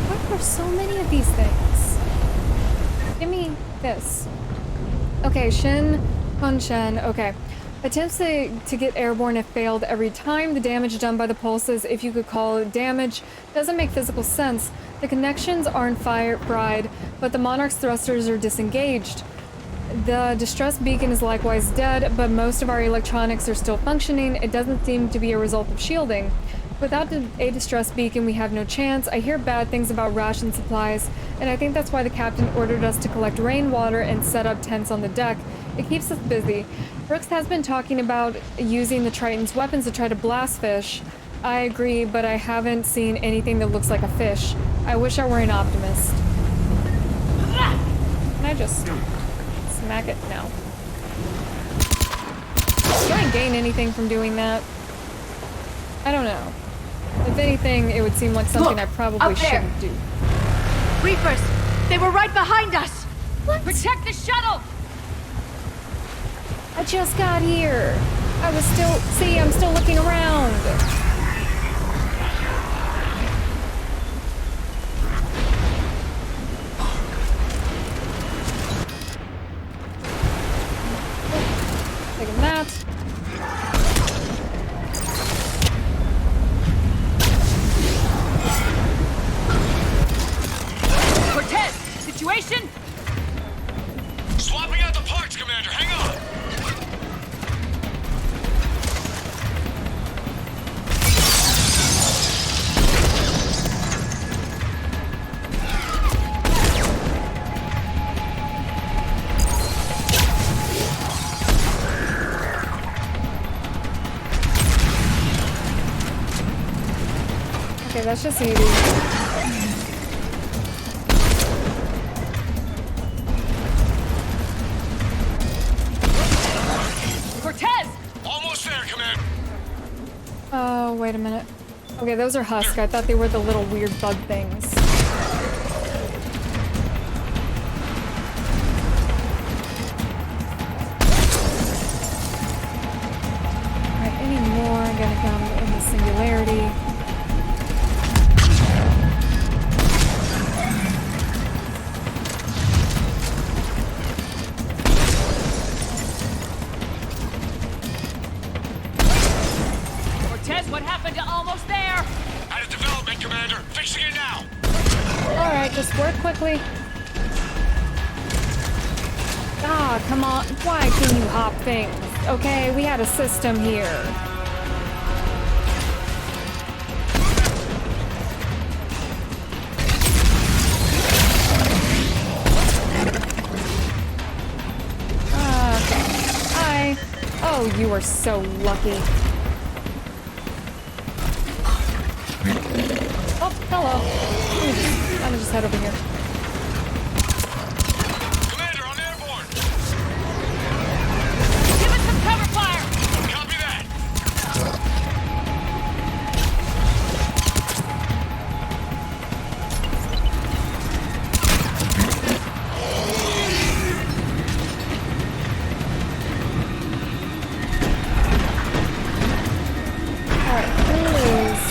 Why are there so many of these things? Give me this. Okay, Shin, Kunshen, okay. Attempts to get airborne have failed every time. The damage done by the pulses, if you could call it damage, doesn't make physical sense. The connections aren't fried, but the Monarch's thrusters are disengaged. The distress beacon is likewise dead, but most of our electronics are still functioning. It doesn't seem to be a result of shielding. Without a distress beacon, we have no chance. I hear bad things about ration supplies, and I think that's why the captain ordered us to collect rainwater and set up tents on the deck. It keeps us busy. Brooks has been talking about using the Triton's weapons to try to blast fish. I agree, but I haven't seen anything that looks like a fish. I wish I were an optimist. Can I just smack it? No. Do I gain anything from doing that? I don't know. If anything, it would seem like something I probably shouldn't do. Reapers! They were right behind us! What? Protect the shuttle! I just got here. I was still... See, I'm still looking around. Taking that. Cortez! Situation? Swapping out the parts, Commander. Hang on. Okay, that's just easy. Cortez! Almost there, Commander. Oh, wait a minute. Okay, those are husk. I thought they were the little weird bug things. Alright, any more? I'm gonna come in the singularity. Cortez, what happened to almost there? Out of development, Commander. Fixing it now. Alright, just work quickly. Ah, come on. Why can you hop things? Okay, we had a system here. Okay. Hi. Oh, you are so lucky. Oh, hello. Let me just head over here. Commander, I'm airborne. Give us some cover fire! Copy that. Alright, please.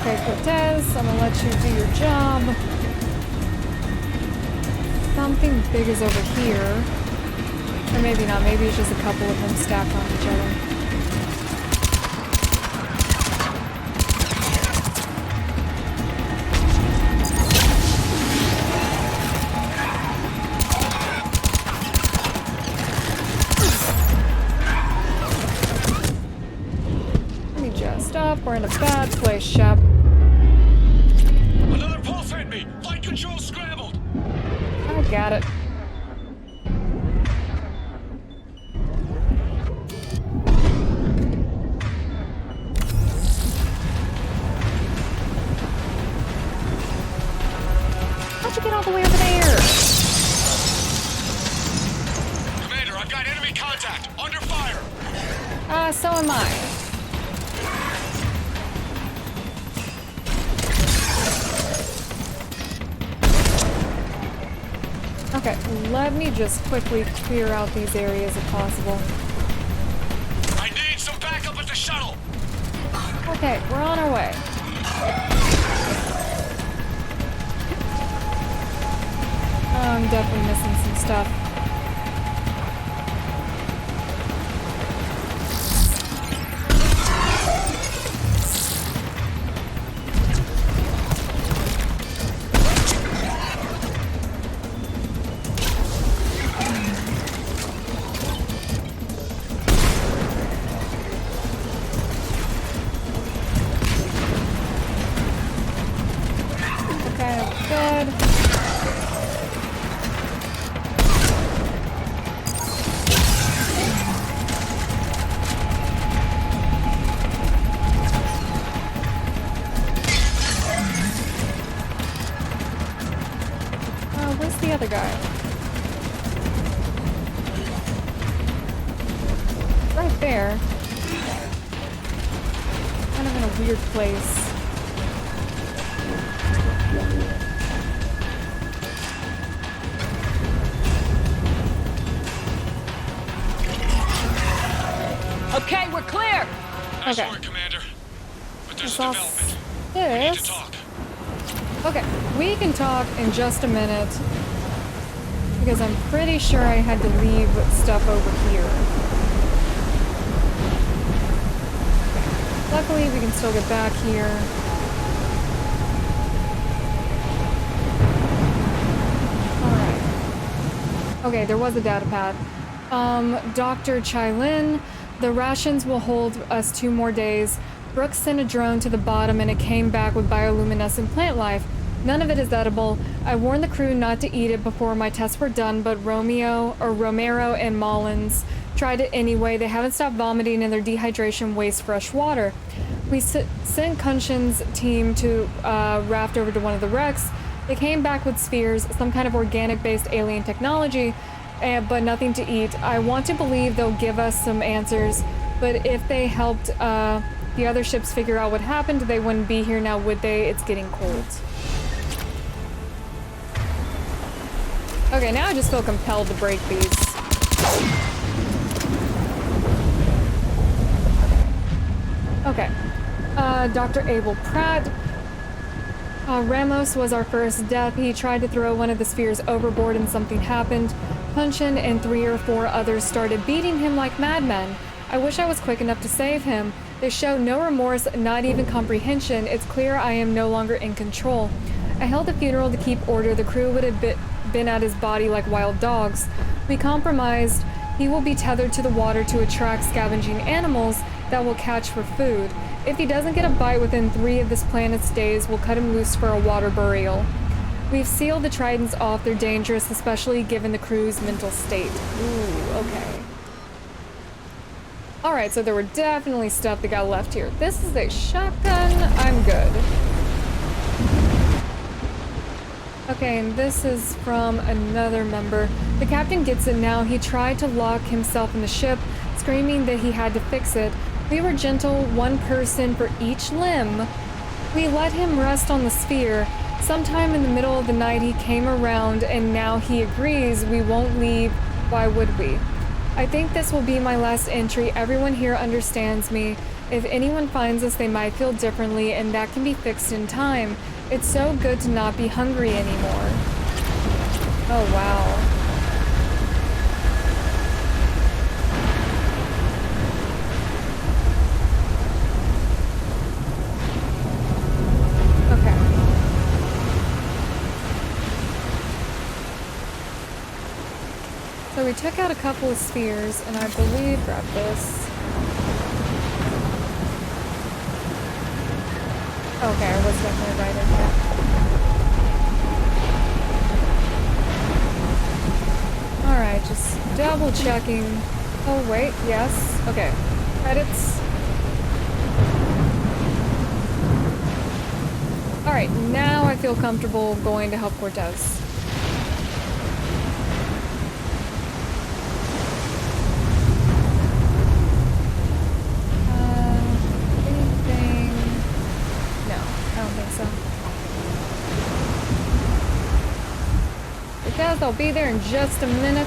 Okay, Cortez, I'm gonna let you do your job. Something big is over here. Or maybe not, maybe it's just a couple of them stacked on each other. Let me just up, we're in a bad place, Shep. Another pulse hit me. Flight control scrambled. I got it. How'd you get all the way over there? Commander, I've got enemy contact. Under fire. So am I. Okay, let me just quickly clear out these areas if possible. I need some backup at the shuttle. Okay, we're on our way. I'm definitely missing some stuff. The other guy. Right there. Kind of in a weird place. Okay, we're clear! Nice work, Commander. But there's a development. We need to talk. Okay, we can talk in just a minute. Because I'm pretty sure I had to leave stuff over here. Luckily, we can still get back here. Alright. Okay, there was a data pad. Dr. Chai-Lin, the rations will hold us 2 more days. Brooks sent a drone to the bottom and it came back with bioluminescent plant life. None of it is edible. I warned the crew not to eat it before my tests were done, but Romero and Mullins tried it anyway. They haven't stopped vomiting and their dehydration wastes fresh water. We sent Kunshin's team to raft over to one of the wrecks. They came back with spheres, some kind of organic-based alien technology, but nothing to eat. I want to believe they'll give us some answers, but if they helped the other ships figure out what happened, they wouldn't be here now, would they? It's getting cold. Okay, now I just feel compelled to break these. Okay. Dr. Abel Pratt. Ramos was our first death. He tried to throw one of the spheres overboard and something happened. Kunshin and 3 or 4 others started beating him like madmen. I wish I was quick enough to save him. They show no remorse, not even comprehension. It's clear I am no longer in control. I held a funeral to keep order. The crew would have been at his body like wild dogs. We compromised. He will be tethered to the water to attract scavenging animals that will catch for food. If he doesn't get a bite within 3 of this planet's days, we'll cut him loose for a water burial. We've sealed the Tridents off. They're dangerous, especially given the crew's mental state. Ooh, okay. Alright, so there were definitely stuff that got left here. This is a shotgun. I'm good. Okay, and this is from another member. The captain gets it now. He tried to lock himself in the ship, screaming that he had to fix it. We were gentle, 1 person for each limb. We let him rest on the sphere. Sometime in the middle of the night he came around and now he agrees we won't leave. Why would we? I think this will be my last entry. Everyone here understands me. If anyone finds us, they might feel differently, and that can be fixed in time. It's so good to not be hungry anymore. Oh, wow. Okay. So we took out a couple of spheres, and I believe, grab this. Okay, I was definitely right in there. Alright, just double checking. Oh, wait, yes. Okay. Credits. Alright, now I feel comfortable going to help Cortez. Anything? No, I don't think so. Cortez, I'll be there in just a minute.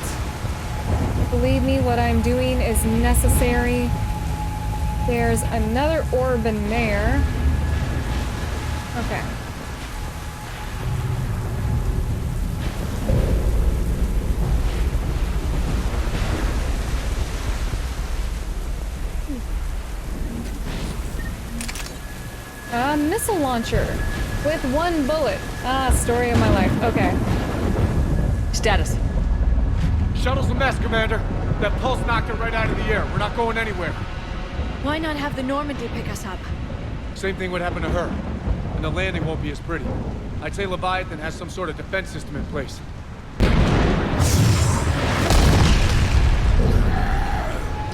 Believe me, what I'm doing is necessary. There's another orb in there. Okay. A missile launcher with 1 bullet. Ah, story of my life. Okay. Status. Shuttle's a mess, Commander. That pulse knocked it right out of the air. We're not going anywhere. Why not have the Normandy pick us up? Same thing would happen to her. And the landing won't be as pretty. I'd say Leviathan has some sort of defense system in place.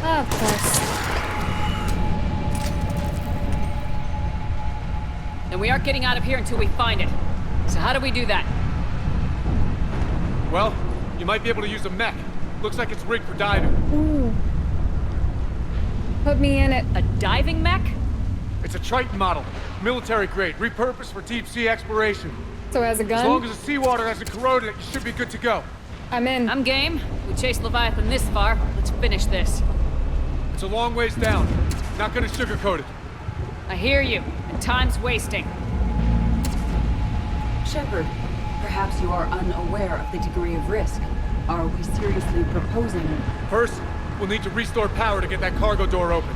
Of course. And we aren't getting out of here until we find it. So how do we do that? Well, you might be able to use a mech. Looks like it's rigged for diving. Ooh. Put me in it. A diving mech? It's a Triton model. Military grade, repurposed for deep sea exploration. So it has a gun? As long as the seawater hasn't corroded it, you should be good to go. I'm in. I'm game. We chased Leviathan this far. Let's finish this. It's a long ways down. Not gonna sugarcoat it. I hear you. And time's wasting. Shepard, perhaps you are unaware of the degree of risk. Are we seriously proposing? First, we'll need to restore power to get that cargo door open.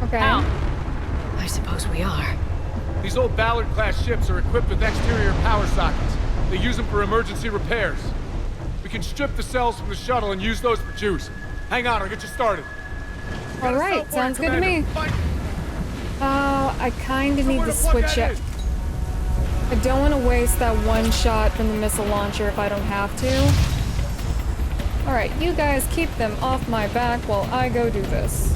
Okay. How? I suppose we are. These old Ballard-class ships are equipped with exterior power sockets. They use them for emergency repairs. We can strip the cells from the shuttle and use those for juice. Hang on, I'll get you started. All right, sounds good to me. Oh, I kind of need to switch it. I don't want to waste that 1 shot from the missile launcher if I don't have to. All right, you guys keep them off my back while I go do this.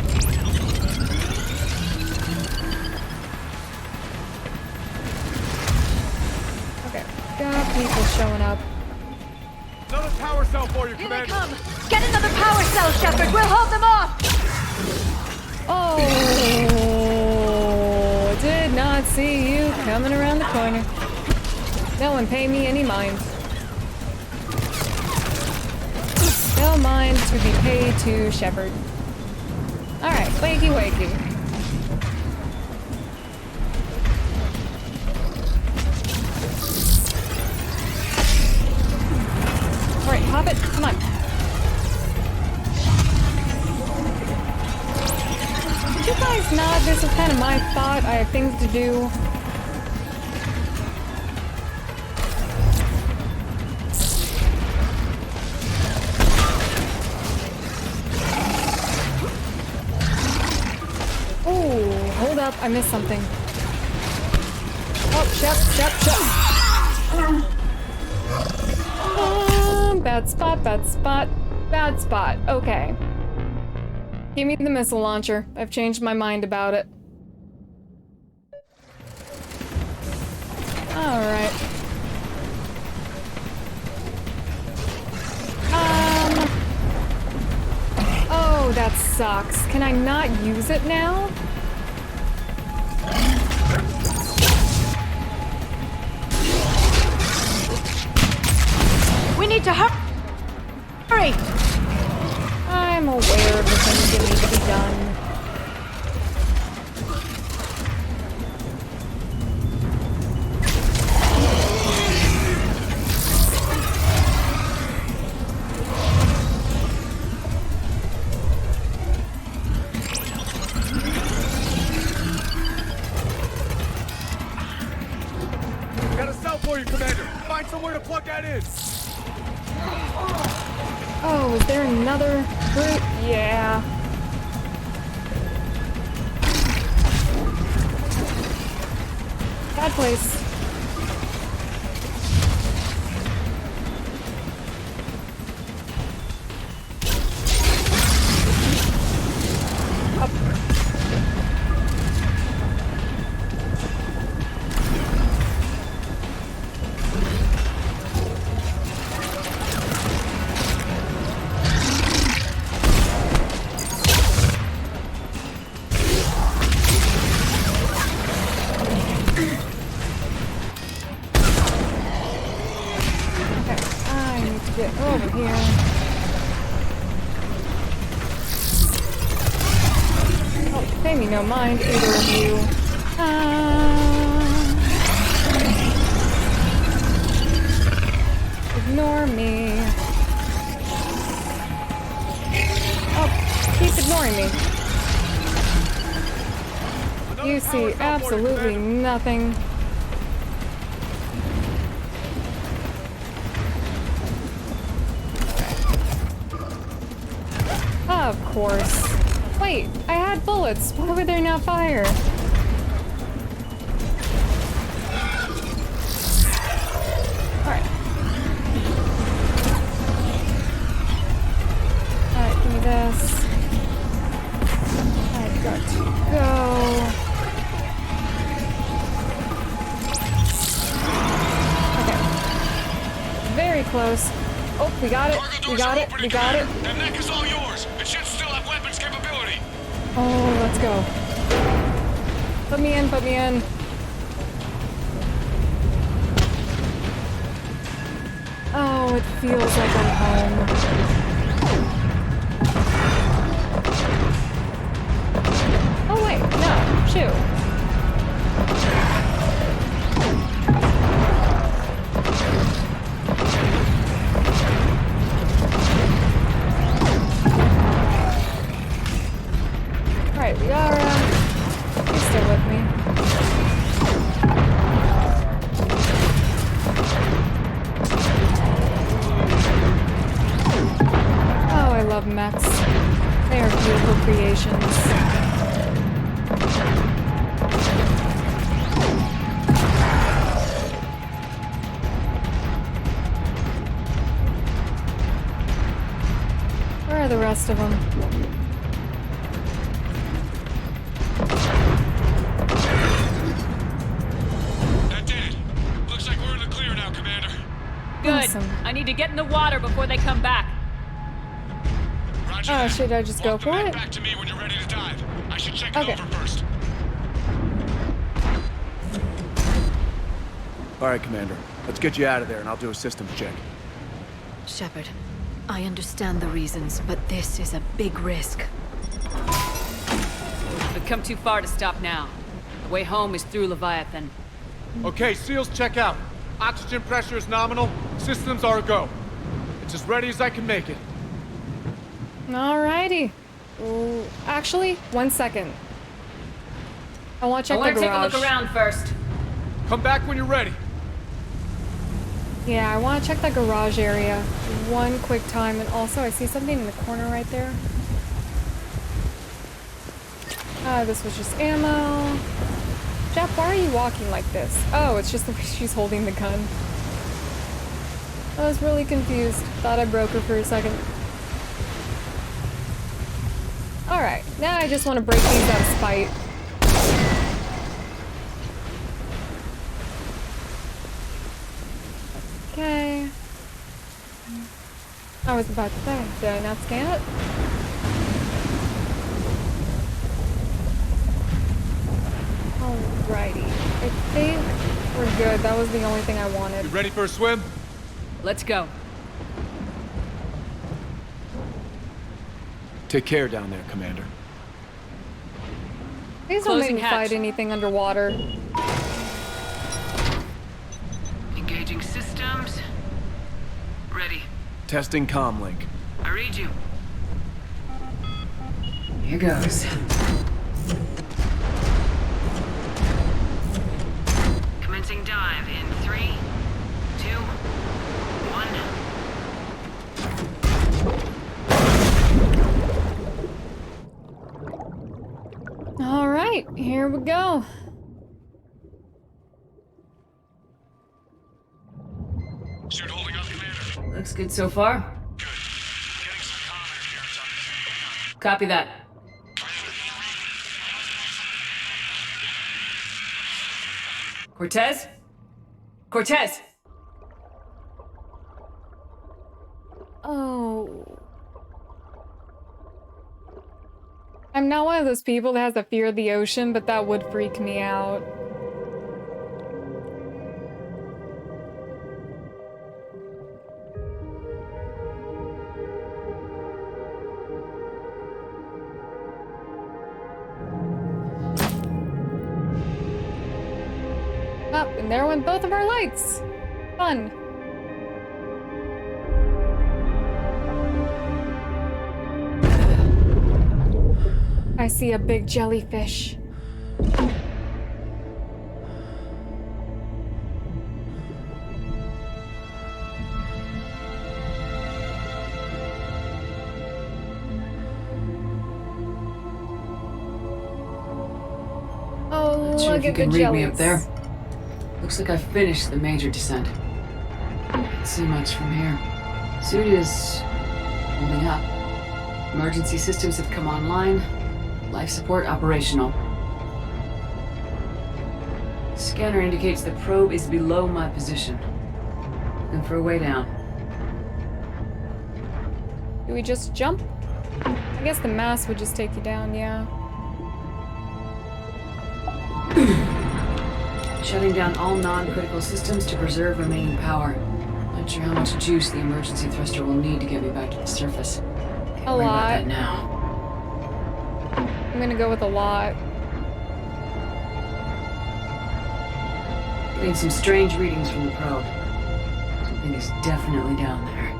Okay, got people showing up. Another power cell for you, Commander. Here they come! Get another power cell, Shepard! We'll hold them off! Oh, did not see you coming around the corner. No one pay me any mind. No mind to be paid to Shepard. Alright, wakey wakey. Alright, hop it, come on. Did you guys not? This is kind of my thought. I have things to do. Oh, hold up. I missed something. Oh, Shep. Bad spot. Okay. Give me the missile launcher. I've changed my mind about it. Alright. Oh, that sucks. Can I not use it now? We need to hurry! I'm aware of the things that need to be done. Got a cell for you, Commander. Find somewhere to plug that in. Oh, is there another brute? Yeah. Bad place. Up. get over here. Oh, pay me no mind, either of you. Ignore me. Oh, keep ignoring me. You see absolutely nothing. Of course. Wait, I had bullets. Why would they not fire? Alright. Alright, give me this. I've got to go. Okay. Very close. Oh, we got it. We got it. We got it. That neck is all yours. It should still have weapons capability. Oh, let's go. Put me in, put me in. Oh, it feels like I'm home. Oh wait, no, shoot. Alright, Liara, you're still with me. Oh, I love mechs. They are beautiful creations. Where are the rest of them? That did it. Looks like we're in the clear now, Commander. Good. Awesome. I need to get in the water before they come back. Roger Oh, that. should I just go for it? Back to me when you're ready to dive. I should check it Okay. over first. Alright, Commander. Let's get you out of there and I'll do a systems check. Shepard, I understand the reasons, but this is a big risk. We've come too far to stop now. The way home is through Leviathan. Okay, SEALs check out. Oxygen pressure is nominal. Systems are a go. It's as ready as I can make it. Alrighty. Ooh, actually, 1 second. I want to check the garage. I want to take a look around first. Come back when you're ready. Yeah, I want to check that garage area one quick time, and also I see something in the corner right there. This was just ammo. Jeff, why are you walking like this? Oh, it's just the way she's holding the gun. I was really confused. Thought I broke her for a second. Alright, now I just want to break these out of spite. Okay. I was about to say, did I not scan it? Alrighty. I think we're good. That was the only thing I wanted. You ready for a swim? Let's go. Take care down there, Commander. Please don't make Closing me hatch. fight anything underwater. Engaging systems. Ready. Testing comm link. I read you. Here goes. Commencing dive in 3, 2, 1. All right, here we go. Suit holding up, Commander. Looks good so far. Good. Getting some comm interference on the thing. Copy that. Cortez? Cortez! Oh. I'm not one of those people that has a fear of the ocean, but that would freak me out. And there went both of our lights. Fun. I see a big jellyfish. Oh, Not sure look if you at the can read me up jellies. there. Looks like I've finished the major descent. Can't see much from here. Suit is holding up. Emergency systems have come online. Life support operational. Scanner indicates the probe is below my position. Looking for a way down. Do we just jump? I guess the mass would just take you down, yeah. Shutting down all non-critical systems to preserve remaining power. Not sure how much juice the emergency thruster will need to get me back to the surface. Can't worry about that now. I'm gonna go with a lot. Getting some strange readings from the probe. Something is definitely down there.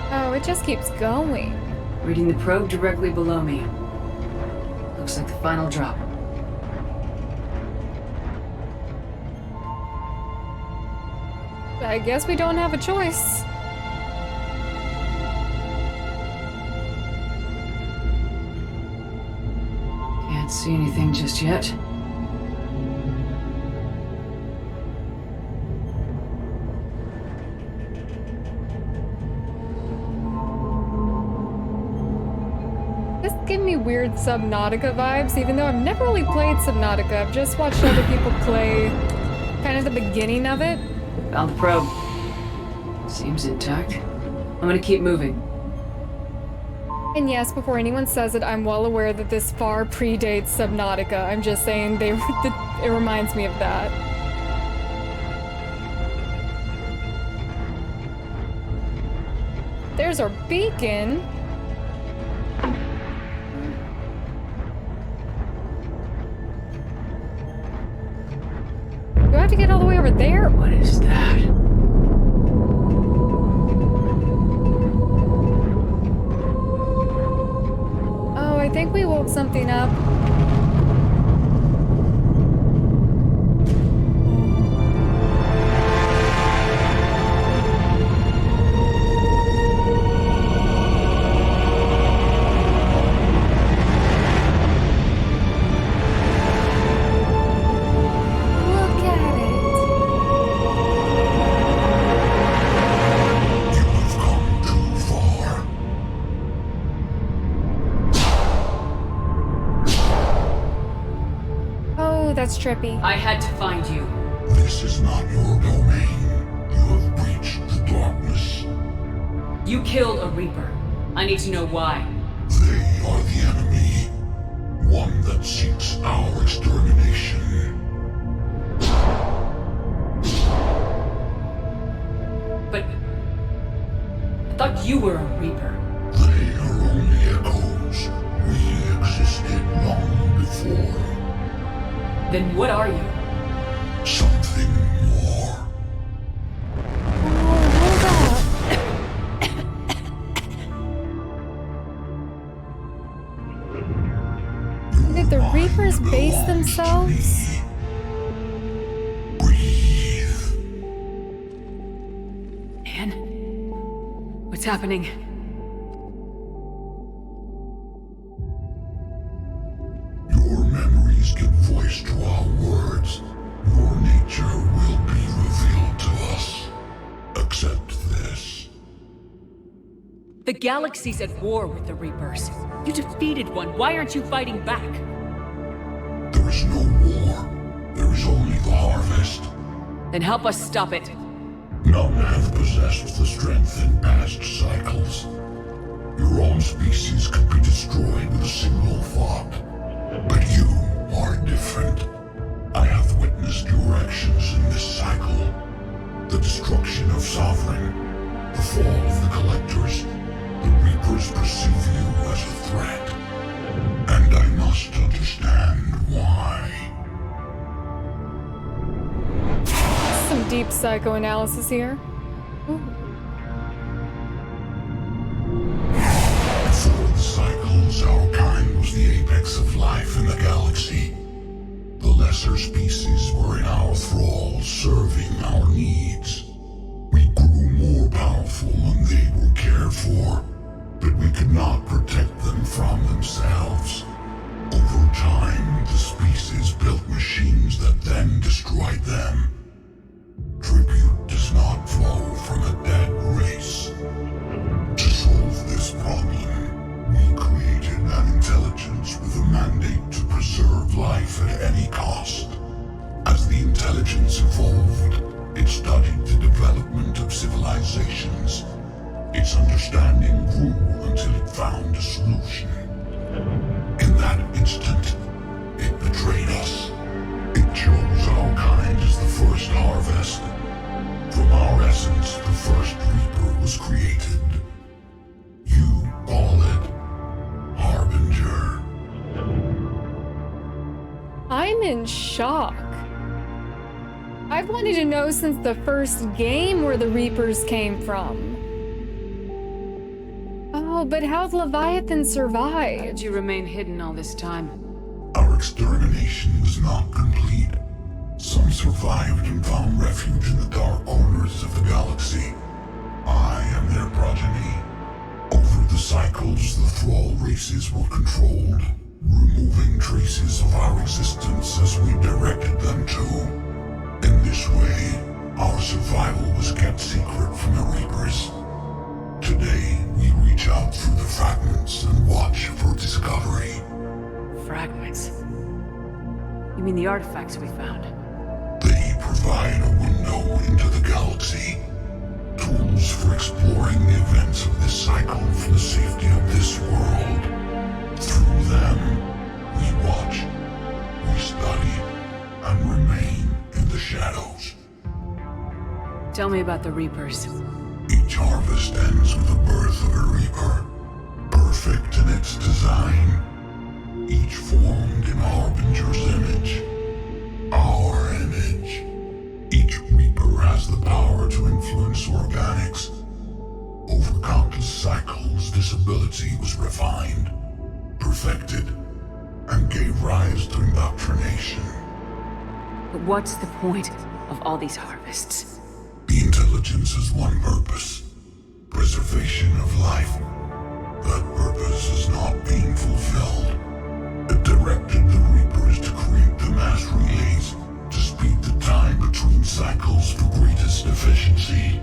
Oh, it just keeps going. Reading the probe directly below me. Looks like the final drop. I guess we don't have a choice. Can't see anything just yet. This gave me weird Subnautica vibes, even though I've never really played Subnautica. I've just watched other people play kind of the beginning of it. Found the probe. Seems intact. I'm gonna keep moving. And yes, before anyone says it, I'm well aware that this far predates Subnautica. I'm just saying it reminds me of that. There's our beacon. Do I have to get all the way over there? What is that? Oh, I think we woke something up. That's trippy. I had to find you. This is not your domain. You have breached the darkness. You killed a Reaper. I need to know why. They are the enemy. One that seeks our extermination. But I thought you were a Reaper. They are only echoes. We existed long before. Then what are you? Something more. Did the Reapers base themselves? Breathe. Anne? What's happening? Your memories give voice to our words. Your nature will be revealed to us. Accept this. The galaxy's at war with the Reapers. You defeated one. Why aren't you fighting back? There is no war. There is only the harvest. Then help us stop it. None have possessed the strength in past cycles. Your own species could be destroyed with a single thought. But you are different. I have witnessed your actions in this cycle. The destruction of Sovereign, the fall of the Collectors. The Reapers perceive you as a threat. And I must understand why. Some deep psychoanalysis here. Ooh. Before the cycles, our kind was the apex of life in the galaxy. The lesser species were in our thrall, serving our needs. We grew more powerful and they were cared for, but we could not protect them from themselves. Over time, the species built machines that then destroyed them. Tribute does not flow from a dead race. To solve this problem, we created an intelligence with a mandate to preserve life at any cost. As the intelligence evolved, it studied the development of civilizations. Its understanding grew until it found a solution. In that instant, it betrayed us. It chose our kind as the first harvest. From our essence, the first Reaper was created. You call it Harbinger. I'm in shock. I've wanted to know since the first game where the Reapers came from. Oh, but how'd Leviathan survive? How did you remain hidden all this time? Our extermination was not complete. Some survived and found refuge in the dark corners of the galaxy. I am their progeny. Over the cycles, the thrall races were controlled, removing traces of our existence as we directed them to. In this way, our survival was kept secret from the Reapers. Today, we reach out through the fragments and watch for discovery. Fragments? You mean the artifacts we found? They provide a window into the galaxy. Tools for exploring the events of this cycle for the safety of this world. Through them, we watch, we study, and remain in the shadows. Tell me about the Reapers. Each harvest ends with the birth of a Reaper, perfect in its design. Each formed in Harbinger's image. Our image. Each Reaper has the power to influence organics. Over countless cycles, this ability was refined, perfected, and gave rise to indoctrination. But what's the point of all these harvests? The intelligence has one purpose. Preservation of life. That purpose is not being fulfilled. It directed the Reapers to create the mass relays to speed the time between cycles for greatest efficiency.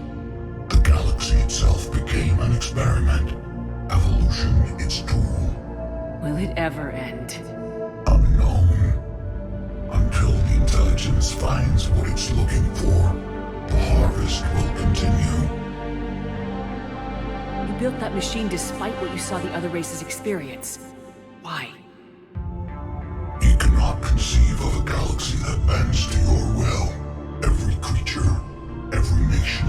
The galaxy itself became an experiment. Evolution its tool. Will it ever end? Unknown. Until the intelligence finds what it's looking for, the harvest will continue. You built that machine despite what you saw the other races experience. Why? You cannot conceive of a galaxy that bends to your will. Every creature, every nation,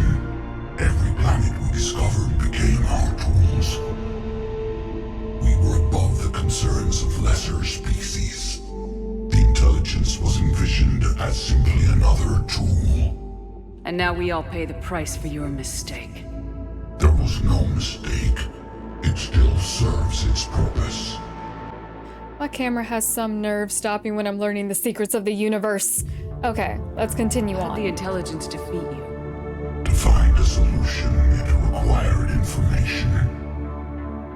every planet we discovered became our tools. We were above the concerns of lesser species. The intelligence was envisioned as simply another tool. And now we all pay the price for your mistake. There was no mistake. It still serves its purpose. My camera has some nerve stopping when I'm learning the secrets of the universe. Okay, let's continue on. How did the intelligence defeat you? To find a solution, it required information.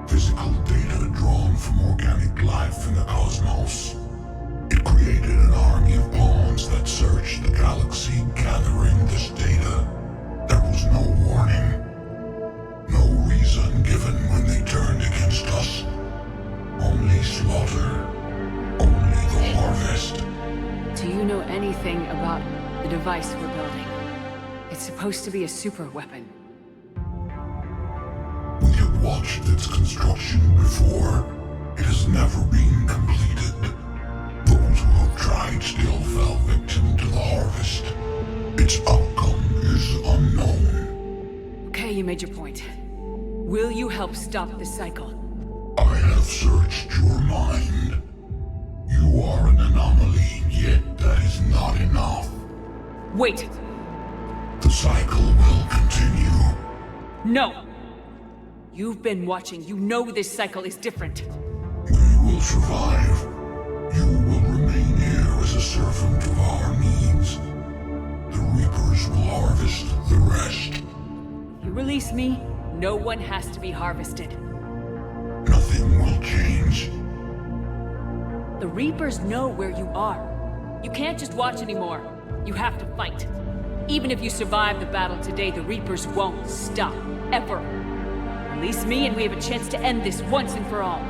Physical data drawn from organic life in the cosmos. It created an army of pawns that searched the galaxy, gathering this data. There was no warning. No reason given when they turned against us. Only slaughter. Only the harvest. Do you know anything about the device we're building? It's supposed to be a super weapon. We have watched its construction before. It has never been completed. might still fell victim to the harvest. Its outcome is unknown. Okay, you made your point. Will you help stop this cycle? I have searched your mind. You are an anomaly, yet that is not enough. Wait! The cycle will continue. No! You've been watching. You know this cycle is different. We will survive. You will remain here as a servant of our needs. The Reapers will harvest the rest. If you release me, no one has to be harvested. Nothing will change. The Reapers know where you are. You can't just watch anymore. You have to fight. Even if you survive the battle today, the Reapers won't stop. Ever. Release me and we have a chance to end this once and for all.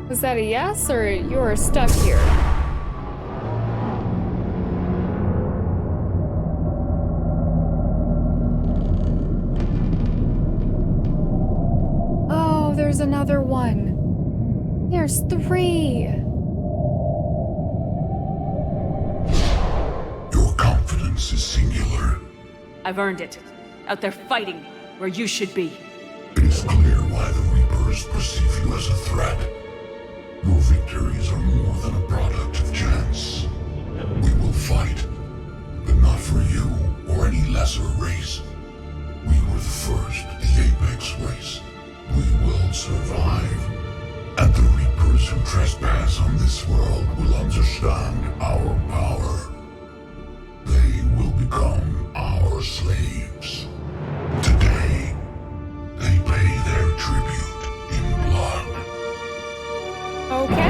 Was that a yes, or you're stuck here? Oh, there's another one. There's 3. Your confidence is singular. I've earned it. Out there fighting, where you should be. It is clear why the Reapers perceive you as a threat. Your victories are more than a product of chance. We will fight, but not for you or any lesser race. We were the first, the Apex race. We will survive. And the Reapers who trespass on this world will understand our power. They will become our slaves. Today, they pay their tribute in blood. Okay.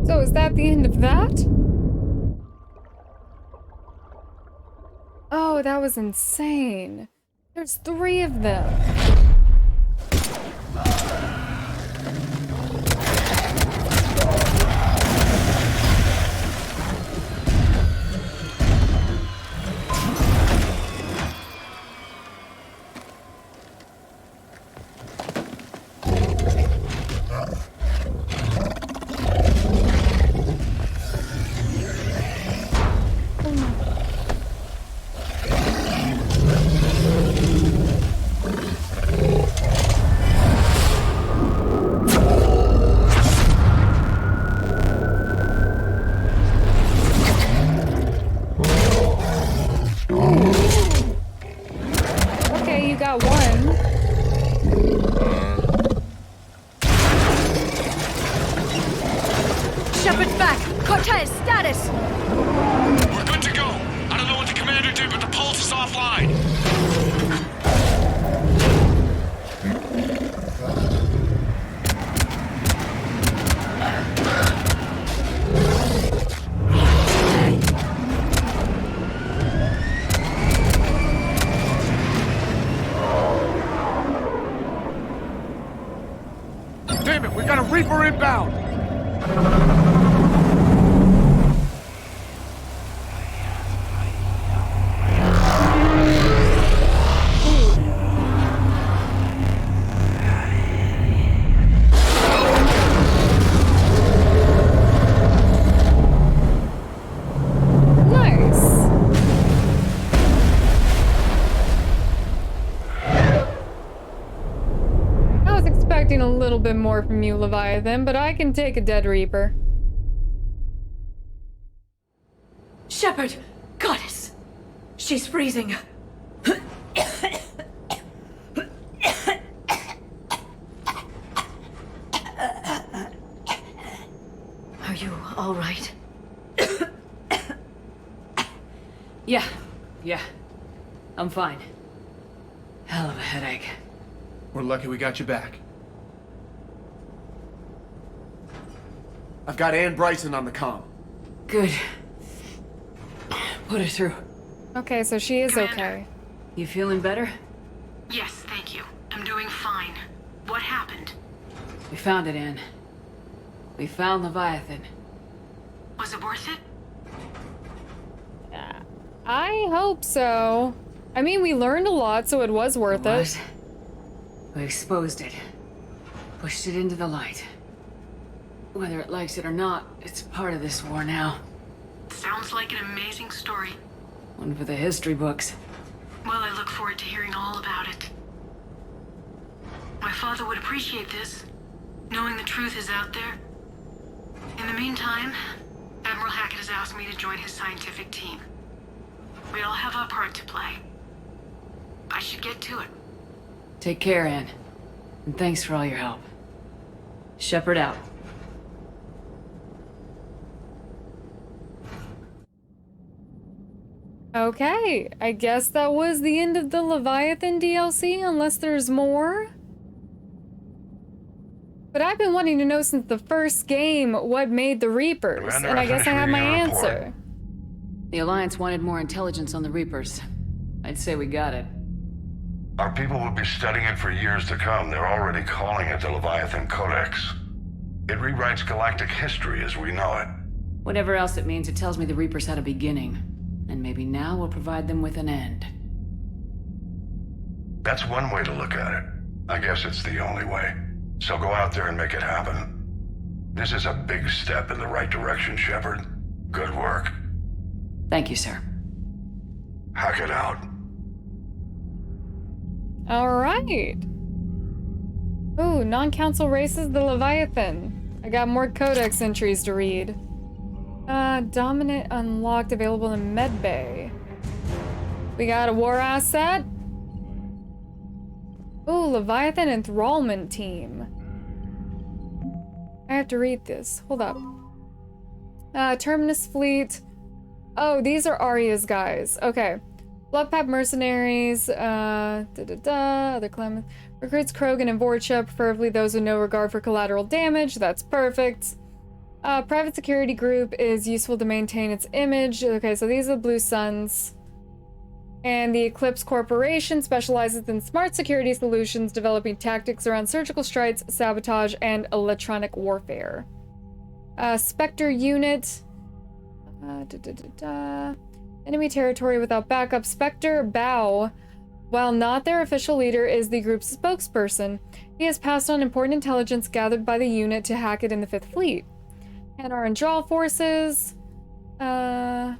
So is that the end of that? Oh, that was insane. There's 3 of them. Okay, you got 1. Shepard's back! Cortez, status! We're good to go. I don't know what the commander did, but the pulse is offline. Damn it, we got a Reaper inbound! A little bit more from you, Leviathan, but I can take a dead Reaper. Shepard! Goddess! She's freezing. Are you all right? Yeah. I'm fine. Hell of a headache. We're lucky we got you back. I've got Ann Bryson on the comm. Good. Put her through. Okay, so she is Commander. okay. You feeling better? Yes, thank you. I'm doing fine. What happened? We found it, Ann. We found Leviathan. Was it worth it? I hope so. I mean, we learned a lot, so it was worth it. We exposed it. Pushed it into the light. Whether it likes it or not, it's part of this war now. Sounds like an amazing story. One for the history books. Well, I look forward to hearing all about it. My father would appreciate this, knowing the truth is out there. In the meantime, Admiral Hackett has asked me to join his scientific team. We all have our part to play. I should get to it. Take care, Ann. And thanks for all your help. Shepard out. Okay, I guess that was the end of the Leviathan DLC, unless there's more. But I've been wanting to know since the first game what made the Reapers, Commander, and I guess I have my answer. The Alliance wanted more intelligence on the Reapers. I'd say we got it. Our people will be studying it for years to come. They're already calling it the Leviathan Codex. It rewrites galactic history as we know it. Whatever else it means, it tells me the Reapers had a beginning. And maybe now we'll provide them with an end. That's one way to look at it. I guess it's the only way. So go out there and make it happen. This is a big step in the right direction, Shepard. Good work. Thank you, sir. Hackett out. All right. Ooh, non-council races the Leviathan. I got more codex entries to read. Dominant unlocked, available in medbay. We got a war asset. Ooh, Leviathan enthrallment team. I have to read this. Hold up. Terminus fleet. Oh, these are Arya's guys. Okay. Bloodpath mercenaries. Other clan recruits Krogan and Vorcha, preferably those with no regard for collateral damage. That's perfect. Private security group is useful to maintain its image. Okay, so these are the Blue Suns. And the Eclipse Corporation specializes in smart security solutions, developing tactics around surgical strikes, sabotage, and electronic warfare. Spectre unit. Enemy territory without backup. Spectre Bao, while not their official leader, is the group's spokesperson. He has passed on important intelligence gathered by the unit to Hackett in the 5th Fleet. Hanar and Jaw forces. Though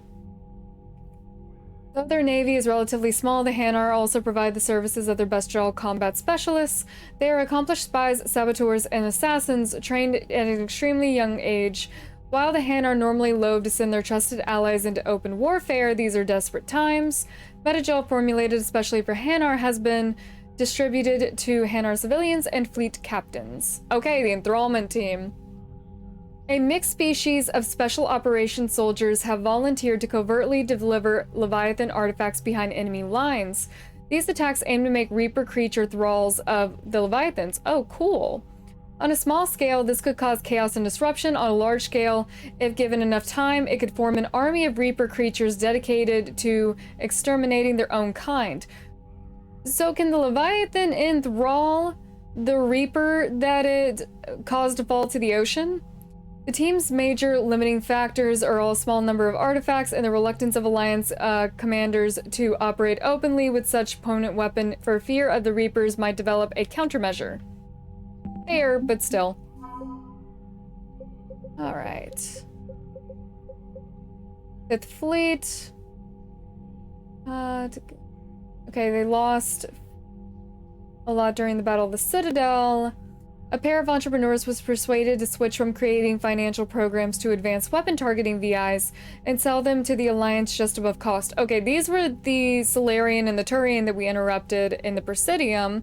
their navy is relatively small, the Hanar also provide the services of their best Jaw combat specialists. They are accomplished spies, saboteurs, and assassins trained at an extremely young age. While the Hanar normally loathe to send their trusted allies into open warfare, these are desperate times. Metagel formulated especially for Hanar has been distributed to Hanar civilians and fleet captains. Okay, the enthrallment team. A mixed species of special operations soldiers have volunteered to covertly deliver Leviathan artifacts behind enemy lines. These attacks aim to make Reaper creature thralls of the Leviathans. Oh, cool. On a small scale, this could cause chaos and disruption. On a large scale, if given enough time, it could form an army of Reaper creatures dedicated to exterminating their own kind. So can the Leviathan enthrall the Reaper that it caused to fall to the ocean? The team's major limiting factors are a small number of artifacts and the reluctance of Alliance commanders to operate openly with such potent weapon for fear of the Reapers might develop a countermeasure. Fair, but still. Alright. 5th Fleet. Okay, they lost a lot during the Battle of the Citadel. A pair of entrepreneurs was persuaded to switch from creating financial programs to advanced weapon targeting VIs and sell them to the Alliance just above cost. Okay, these were the Solarian and the Turian that we interrupted in the Presidium.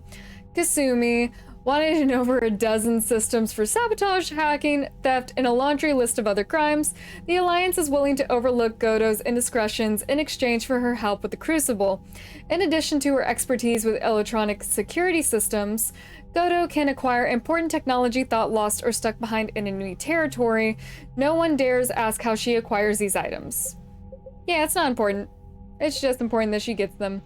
Kasumi, Wanted in over a dozen systems for sabotage, hacking, theft, and a laundry list of other crimes, the Alliance is willing to overlook Godo's indiscretions in exchange for her help with the Crucible. In addition to her expertise with electronic security systems, Godo can acquire important technology thought lost or stuck behind enemy territory. No one dares ask how she acquires these items. Yeah, it's not important. It's just important that she gets them.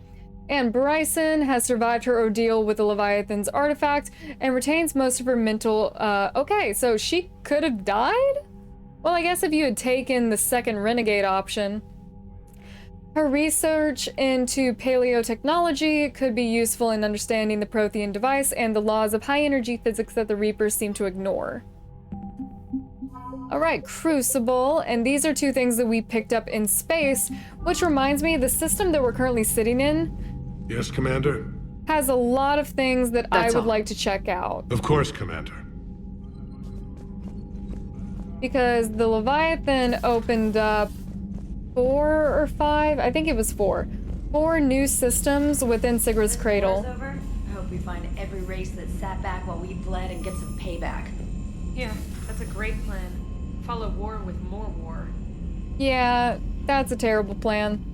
And Bryson has survived her ordeal with the Leviathan's artifact and retains most of her mental... okay, so she could have died? Well, I guess if you had taken the second renegade option. Her research into paleotechnology could be useful in understanding the Prothean device and the laws of high-energy physics that the Reapers seem to ignore. Alright, Crucible, and these are two things that we picked up in space, which reminds me, the system that we're currently sitting in... Yes, Commander? ...has a lot of things that I would like to check out. Of course, Commander. Because the Leviathan opened up 4 or 5, I think it was 4 new systems within Sigrid's Cradle. Over? I hope we find every race that sat back while we bled and get some payback. Yeah, that's a great plan. Follow war with more war. Yeah, that's a terrible plan.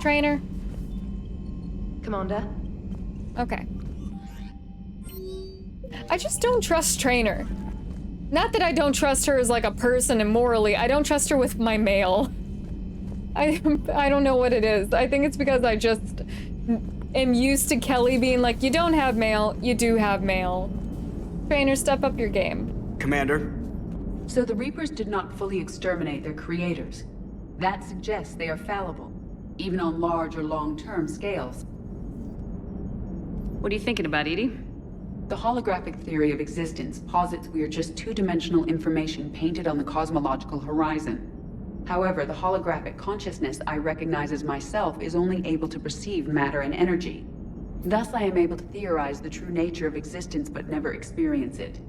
Trainer? Commander? Okay. I just don't trust Trainer. Not that I don't trust her as like a person and morally, I don't trust her with my mail. I don't know what it is. I think it's because I just am used to Kelly being like, you don't have mail, you do have mail. Trainer, step up your game. Commander? So the Reapers did not fully exterminate their creators. That suggests they are fallible, even on large or long-term scales. What are you thinking about, Edie? The holographic theory of existence posits we are just two-dimensional information painted on the cosmological horizon. However, the holographic consciousness I recognize as myself is only able to perceive matter and energy. Thus, I am able to theorize the true nature of existence but never experience it.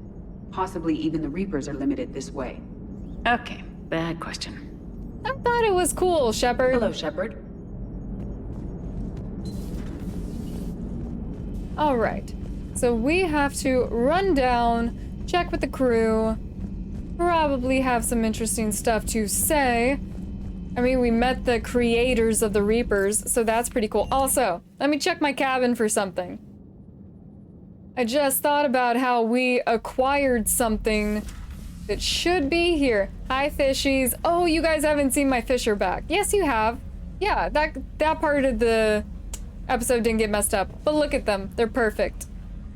Possibly even the Reapers are limited this way. Okay, bad question. I thought it was cool, Shepard. Hello, Shepard. Alright, so we have to run down, check with the crew, probably have some interesting stuff to say. I mean, we met the creators of the Reapers, so that's pretty cool. Also, let me check my cabin for something. I just thought about how we acquired something that should be here. Hi, fishies. Oh, you guys haven't seen my fisher back. Yes, you have. Yeah, that part of the episode didn't get messed up. But look at them. They're perfect.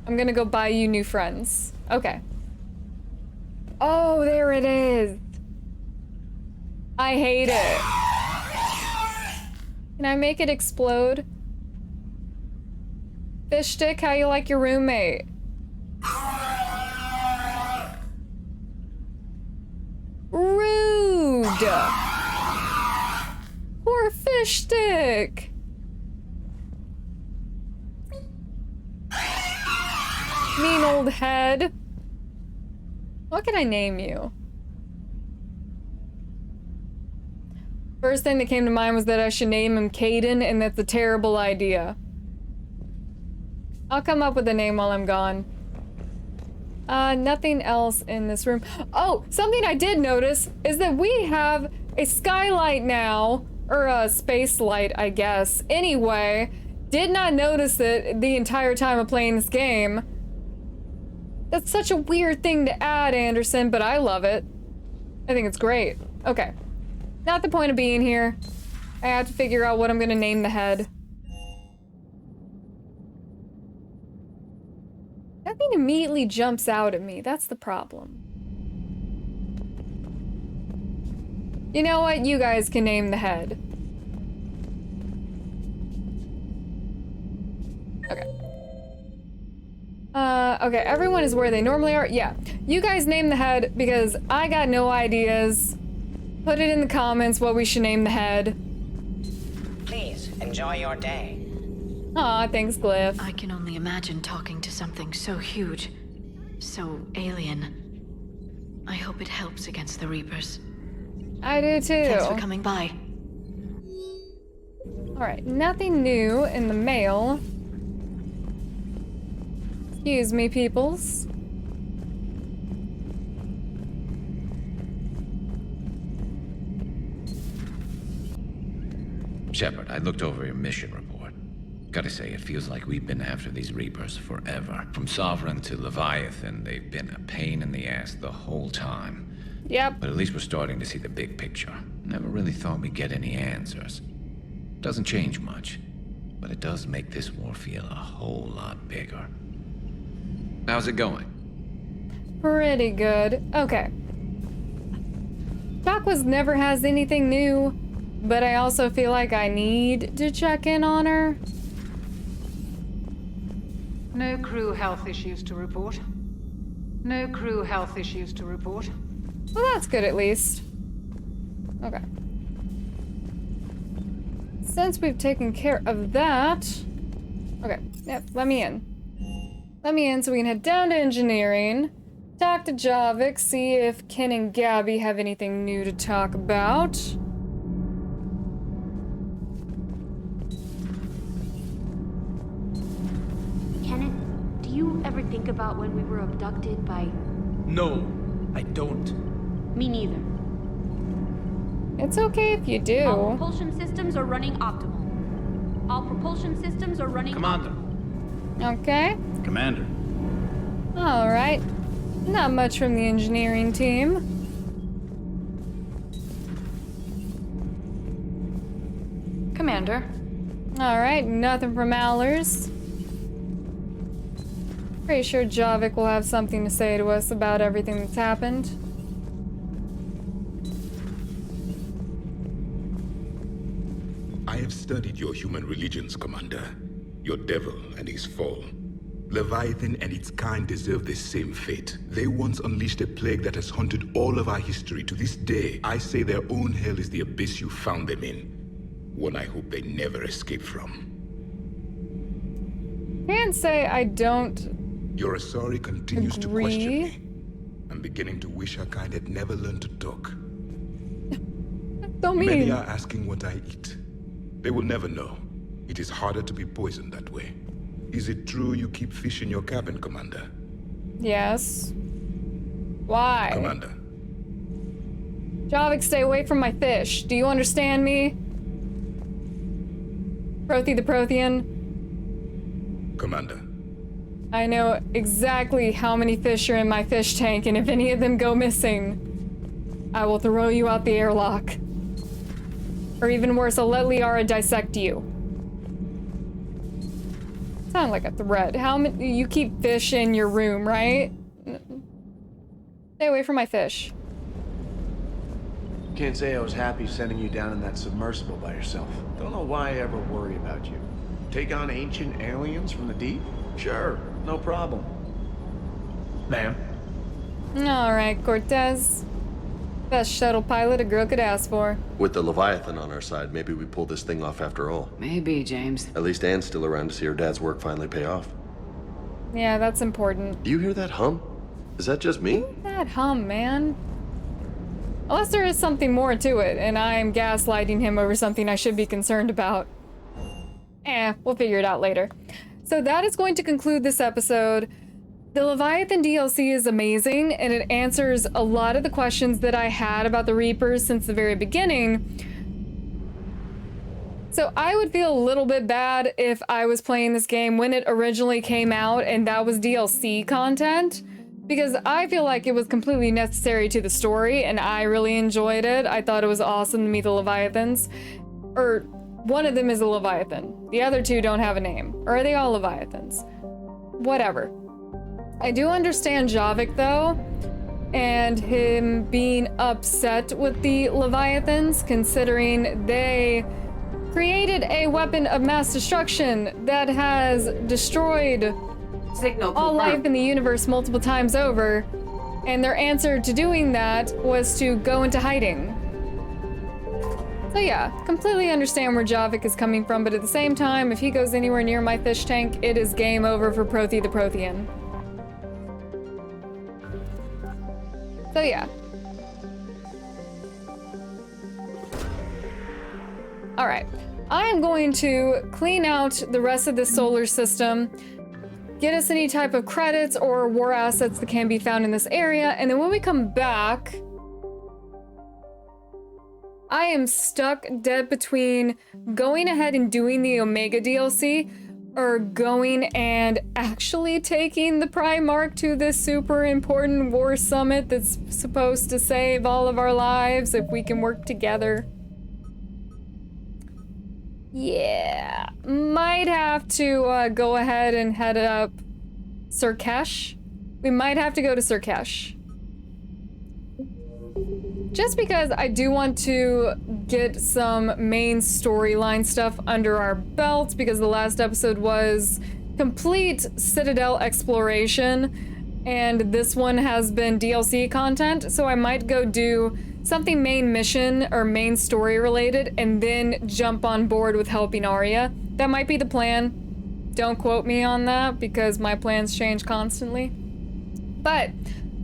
I'm gonna go buy you new friends. Okay. Oh, there it is. I hate it. Can I make it explode? Fish stick, how you like your roommate? Rude! Poor fish stick! Mean old head. What can I name you? First thing that came to mind was that I should name him Caden, and that's a terrible idea. I'll come up with a name while I'm gone. Nothing else in this room. Oh, something I did notice is that we have a skylight now, or a space light, I guess. Anyway, did not notice it the entire time of playing this game. That's such a weird thing to add, Anderson, but I love it. I think it's great. Okay. Not the point of being here. I have to figure out what I'm gonna name the head. Nothing immediately jumps out at me. That's the problem. You know what? You guys can name the head. Okay. Okay, everyone is where they normally are. Yeah. You guys name the head because I got no ideas. Put it in the comments what we should name the head. Please, enjoy your day. Aw, thanks, Glyph. I can only imagine talking to something so huge, so alien. I hope it helps against the Reapers. I do too. Thanks for coming by. Alright, nothing new in the mail. Excuse me, peoples. Shepard, I looked over your mission report. Gotta say, it feels like we've been after these Reapers forever. From Sovereign to Leviathan, they've been a pain in the ass the whole time. Yep. But at least we're starting to see the big picture. Never really thought we'd get any answers. Doesn't change much, but it does make this war feel a whole lot bigger. How's it going? Pretty good. Okay. Doc never has anything new, but I also feel like I need to check in on her. No crew health issues to report. No crew health issues to report. Well, that's good at least. Okay. Since we've taken care of that... Okay, yep, let me in. Let me in so we can head down to engineering, talk to Javik, see if Ken and Gabby have anything new to talk about. Kenneth, do you ever think about when we were abducted by... No, I don't. Me neither. It's okay if you do. All propulsion systems are running optimal. All propulsion systems are running... Commander. Okay. Commander. All right. Not much from the engineering team. Commander. All right, nothing from Allers. Pretty sure Javik will have something to say to us about everything that's happened. I have studied your human religions, Commander. Your devil and his fall. Leviathan and its kind deserve the same fate. They once unleashed a plague that has haunted all of our history to this day. I say their own hell is the abyss you found them in. One I hope they never escape from. Can't say I don't Your Asari continues agree. to question me. I'm beginning to wish her kind had never learned to talk. Don't mean. Many are asking what I eat. They will never know. It is harder to be poisoned that way. Is it true you keep fish in your cabin, Commander? Yes. Why? Commander. Javik, stay away from my fish. Do you understand me? Prothi the Prothean. Commander. I know exactly how many fish are in my fish tank, and if any of them go missing, I will throw you out the airlock. Or even worse, I'll let Liara dissect you. Sound like a threat. How many? You keep fish in your room, right? Stay away from my fish. Can't say I was happy sending you down in that submersible by yourself. Don't know why I ever worry about you. Take on ancient aliens from the deep? Sure, no problem. Ma'am. Alright, Cortez. Best shuttle pilot a girl could ask for. With the Leviathan on our side, maybe we pull this thing off after all. Maybe, James. At least Anne's still around to see her dad's work finally pay off. Yeah, that's important. Do you hear that hum? Is that just me? That hum, man. Unless there is something more to it, and I am gaslighting him over something I should be concerned about. We'll figure it out later. So that is going to conclude this episode. The Leviathan DLC is amazing, and it answers a lot of the questions that I had about the Reapers since the very beginning. So I would feel a little bit bad if I was playing this game when it originally came out and that was DLC content, because I feel like it was completely necessary to the story and I really enjoyed it. I thought it was awesome to meet the Leviathans. Or one of them is a Leviathan. The other two don't have a name. Or are they all Leviathans? Whatever. I do understand Javik though, and him being upset with the Leviathans, considering they created a weapon of mass destruction that has destroyed all life in the universe multiple times over, and their answer to doing that was to go into hiding. So yeah, completely understand where Javik is coming from, but at the same time, if he goes anywhere near my fish tank, it is game over for Prothi the Prothean. So yeah. All right, I am going to clean out the rest of the solar system. get us any type of credits or war assets that can be found in this area. And then when we come back, I am stuck dead between going ahead and doing the Omega DLC or going and actually taking the Primarch to this super important war summit that's supposed to save all of our lives if we can work together. Yeah, might have to go ahead and head up Surkesh. We might have to go to Surkesh. Just because I do want to get some main storyline stuff under our belts, because the last episode was complete Citadel exploration, and this one has been DLC content, so I might go do something main mission or main story related and then jump on board with helping Arya. That might be the plan. Don't quote me on that because my plans change constantly. But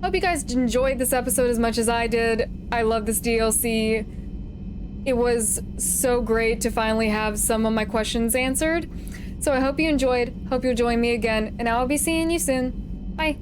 hope you guys enjoyed this episode as much as I did. I love this DLC. It was so great to finally have some of my questions answered. So I hope you enjoyed. Hope you'll join me again, and I will be seeing you soon. Bye.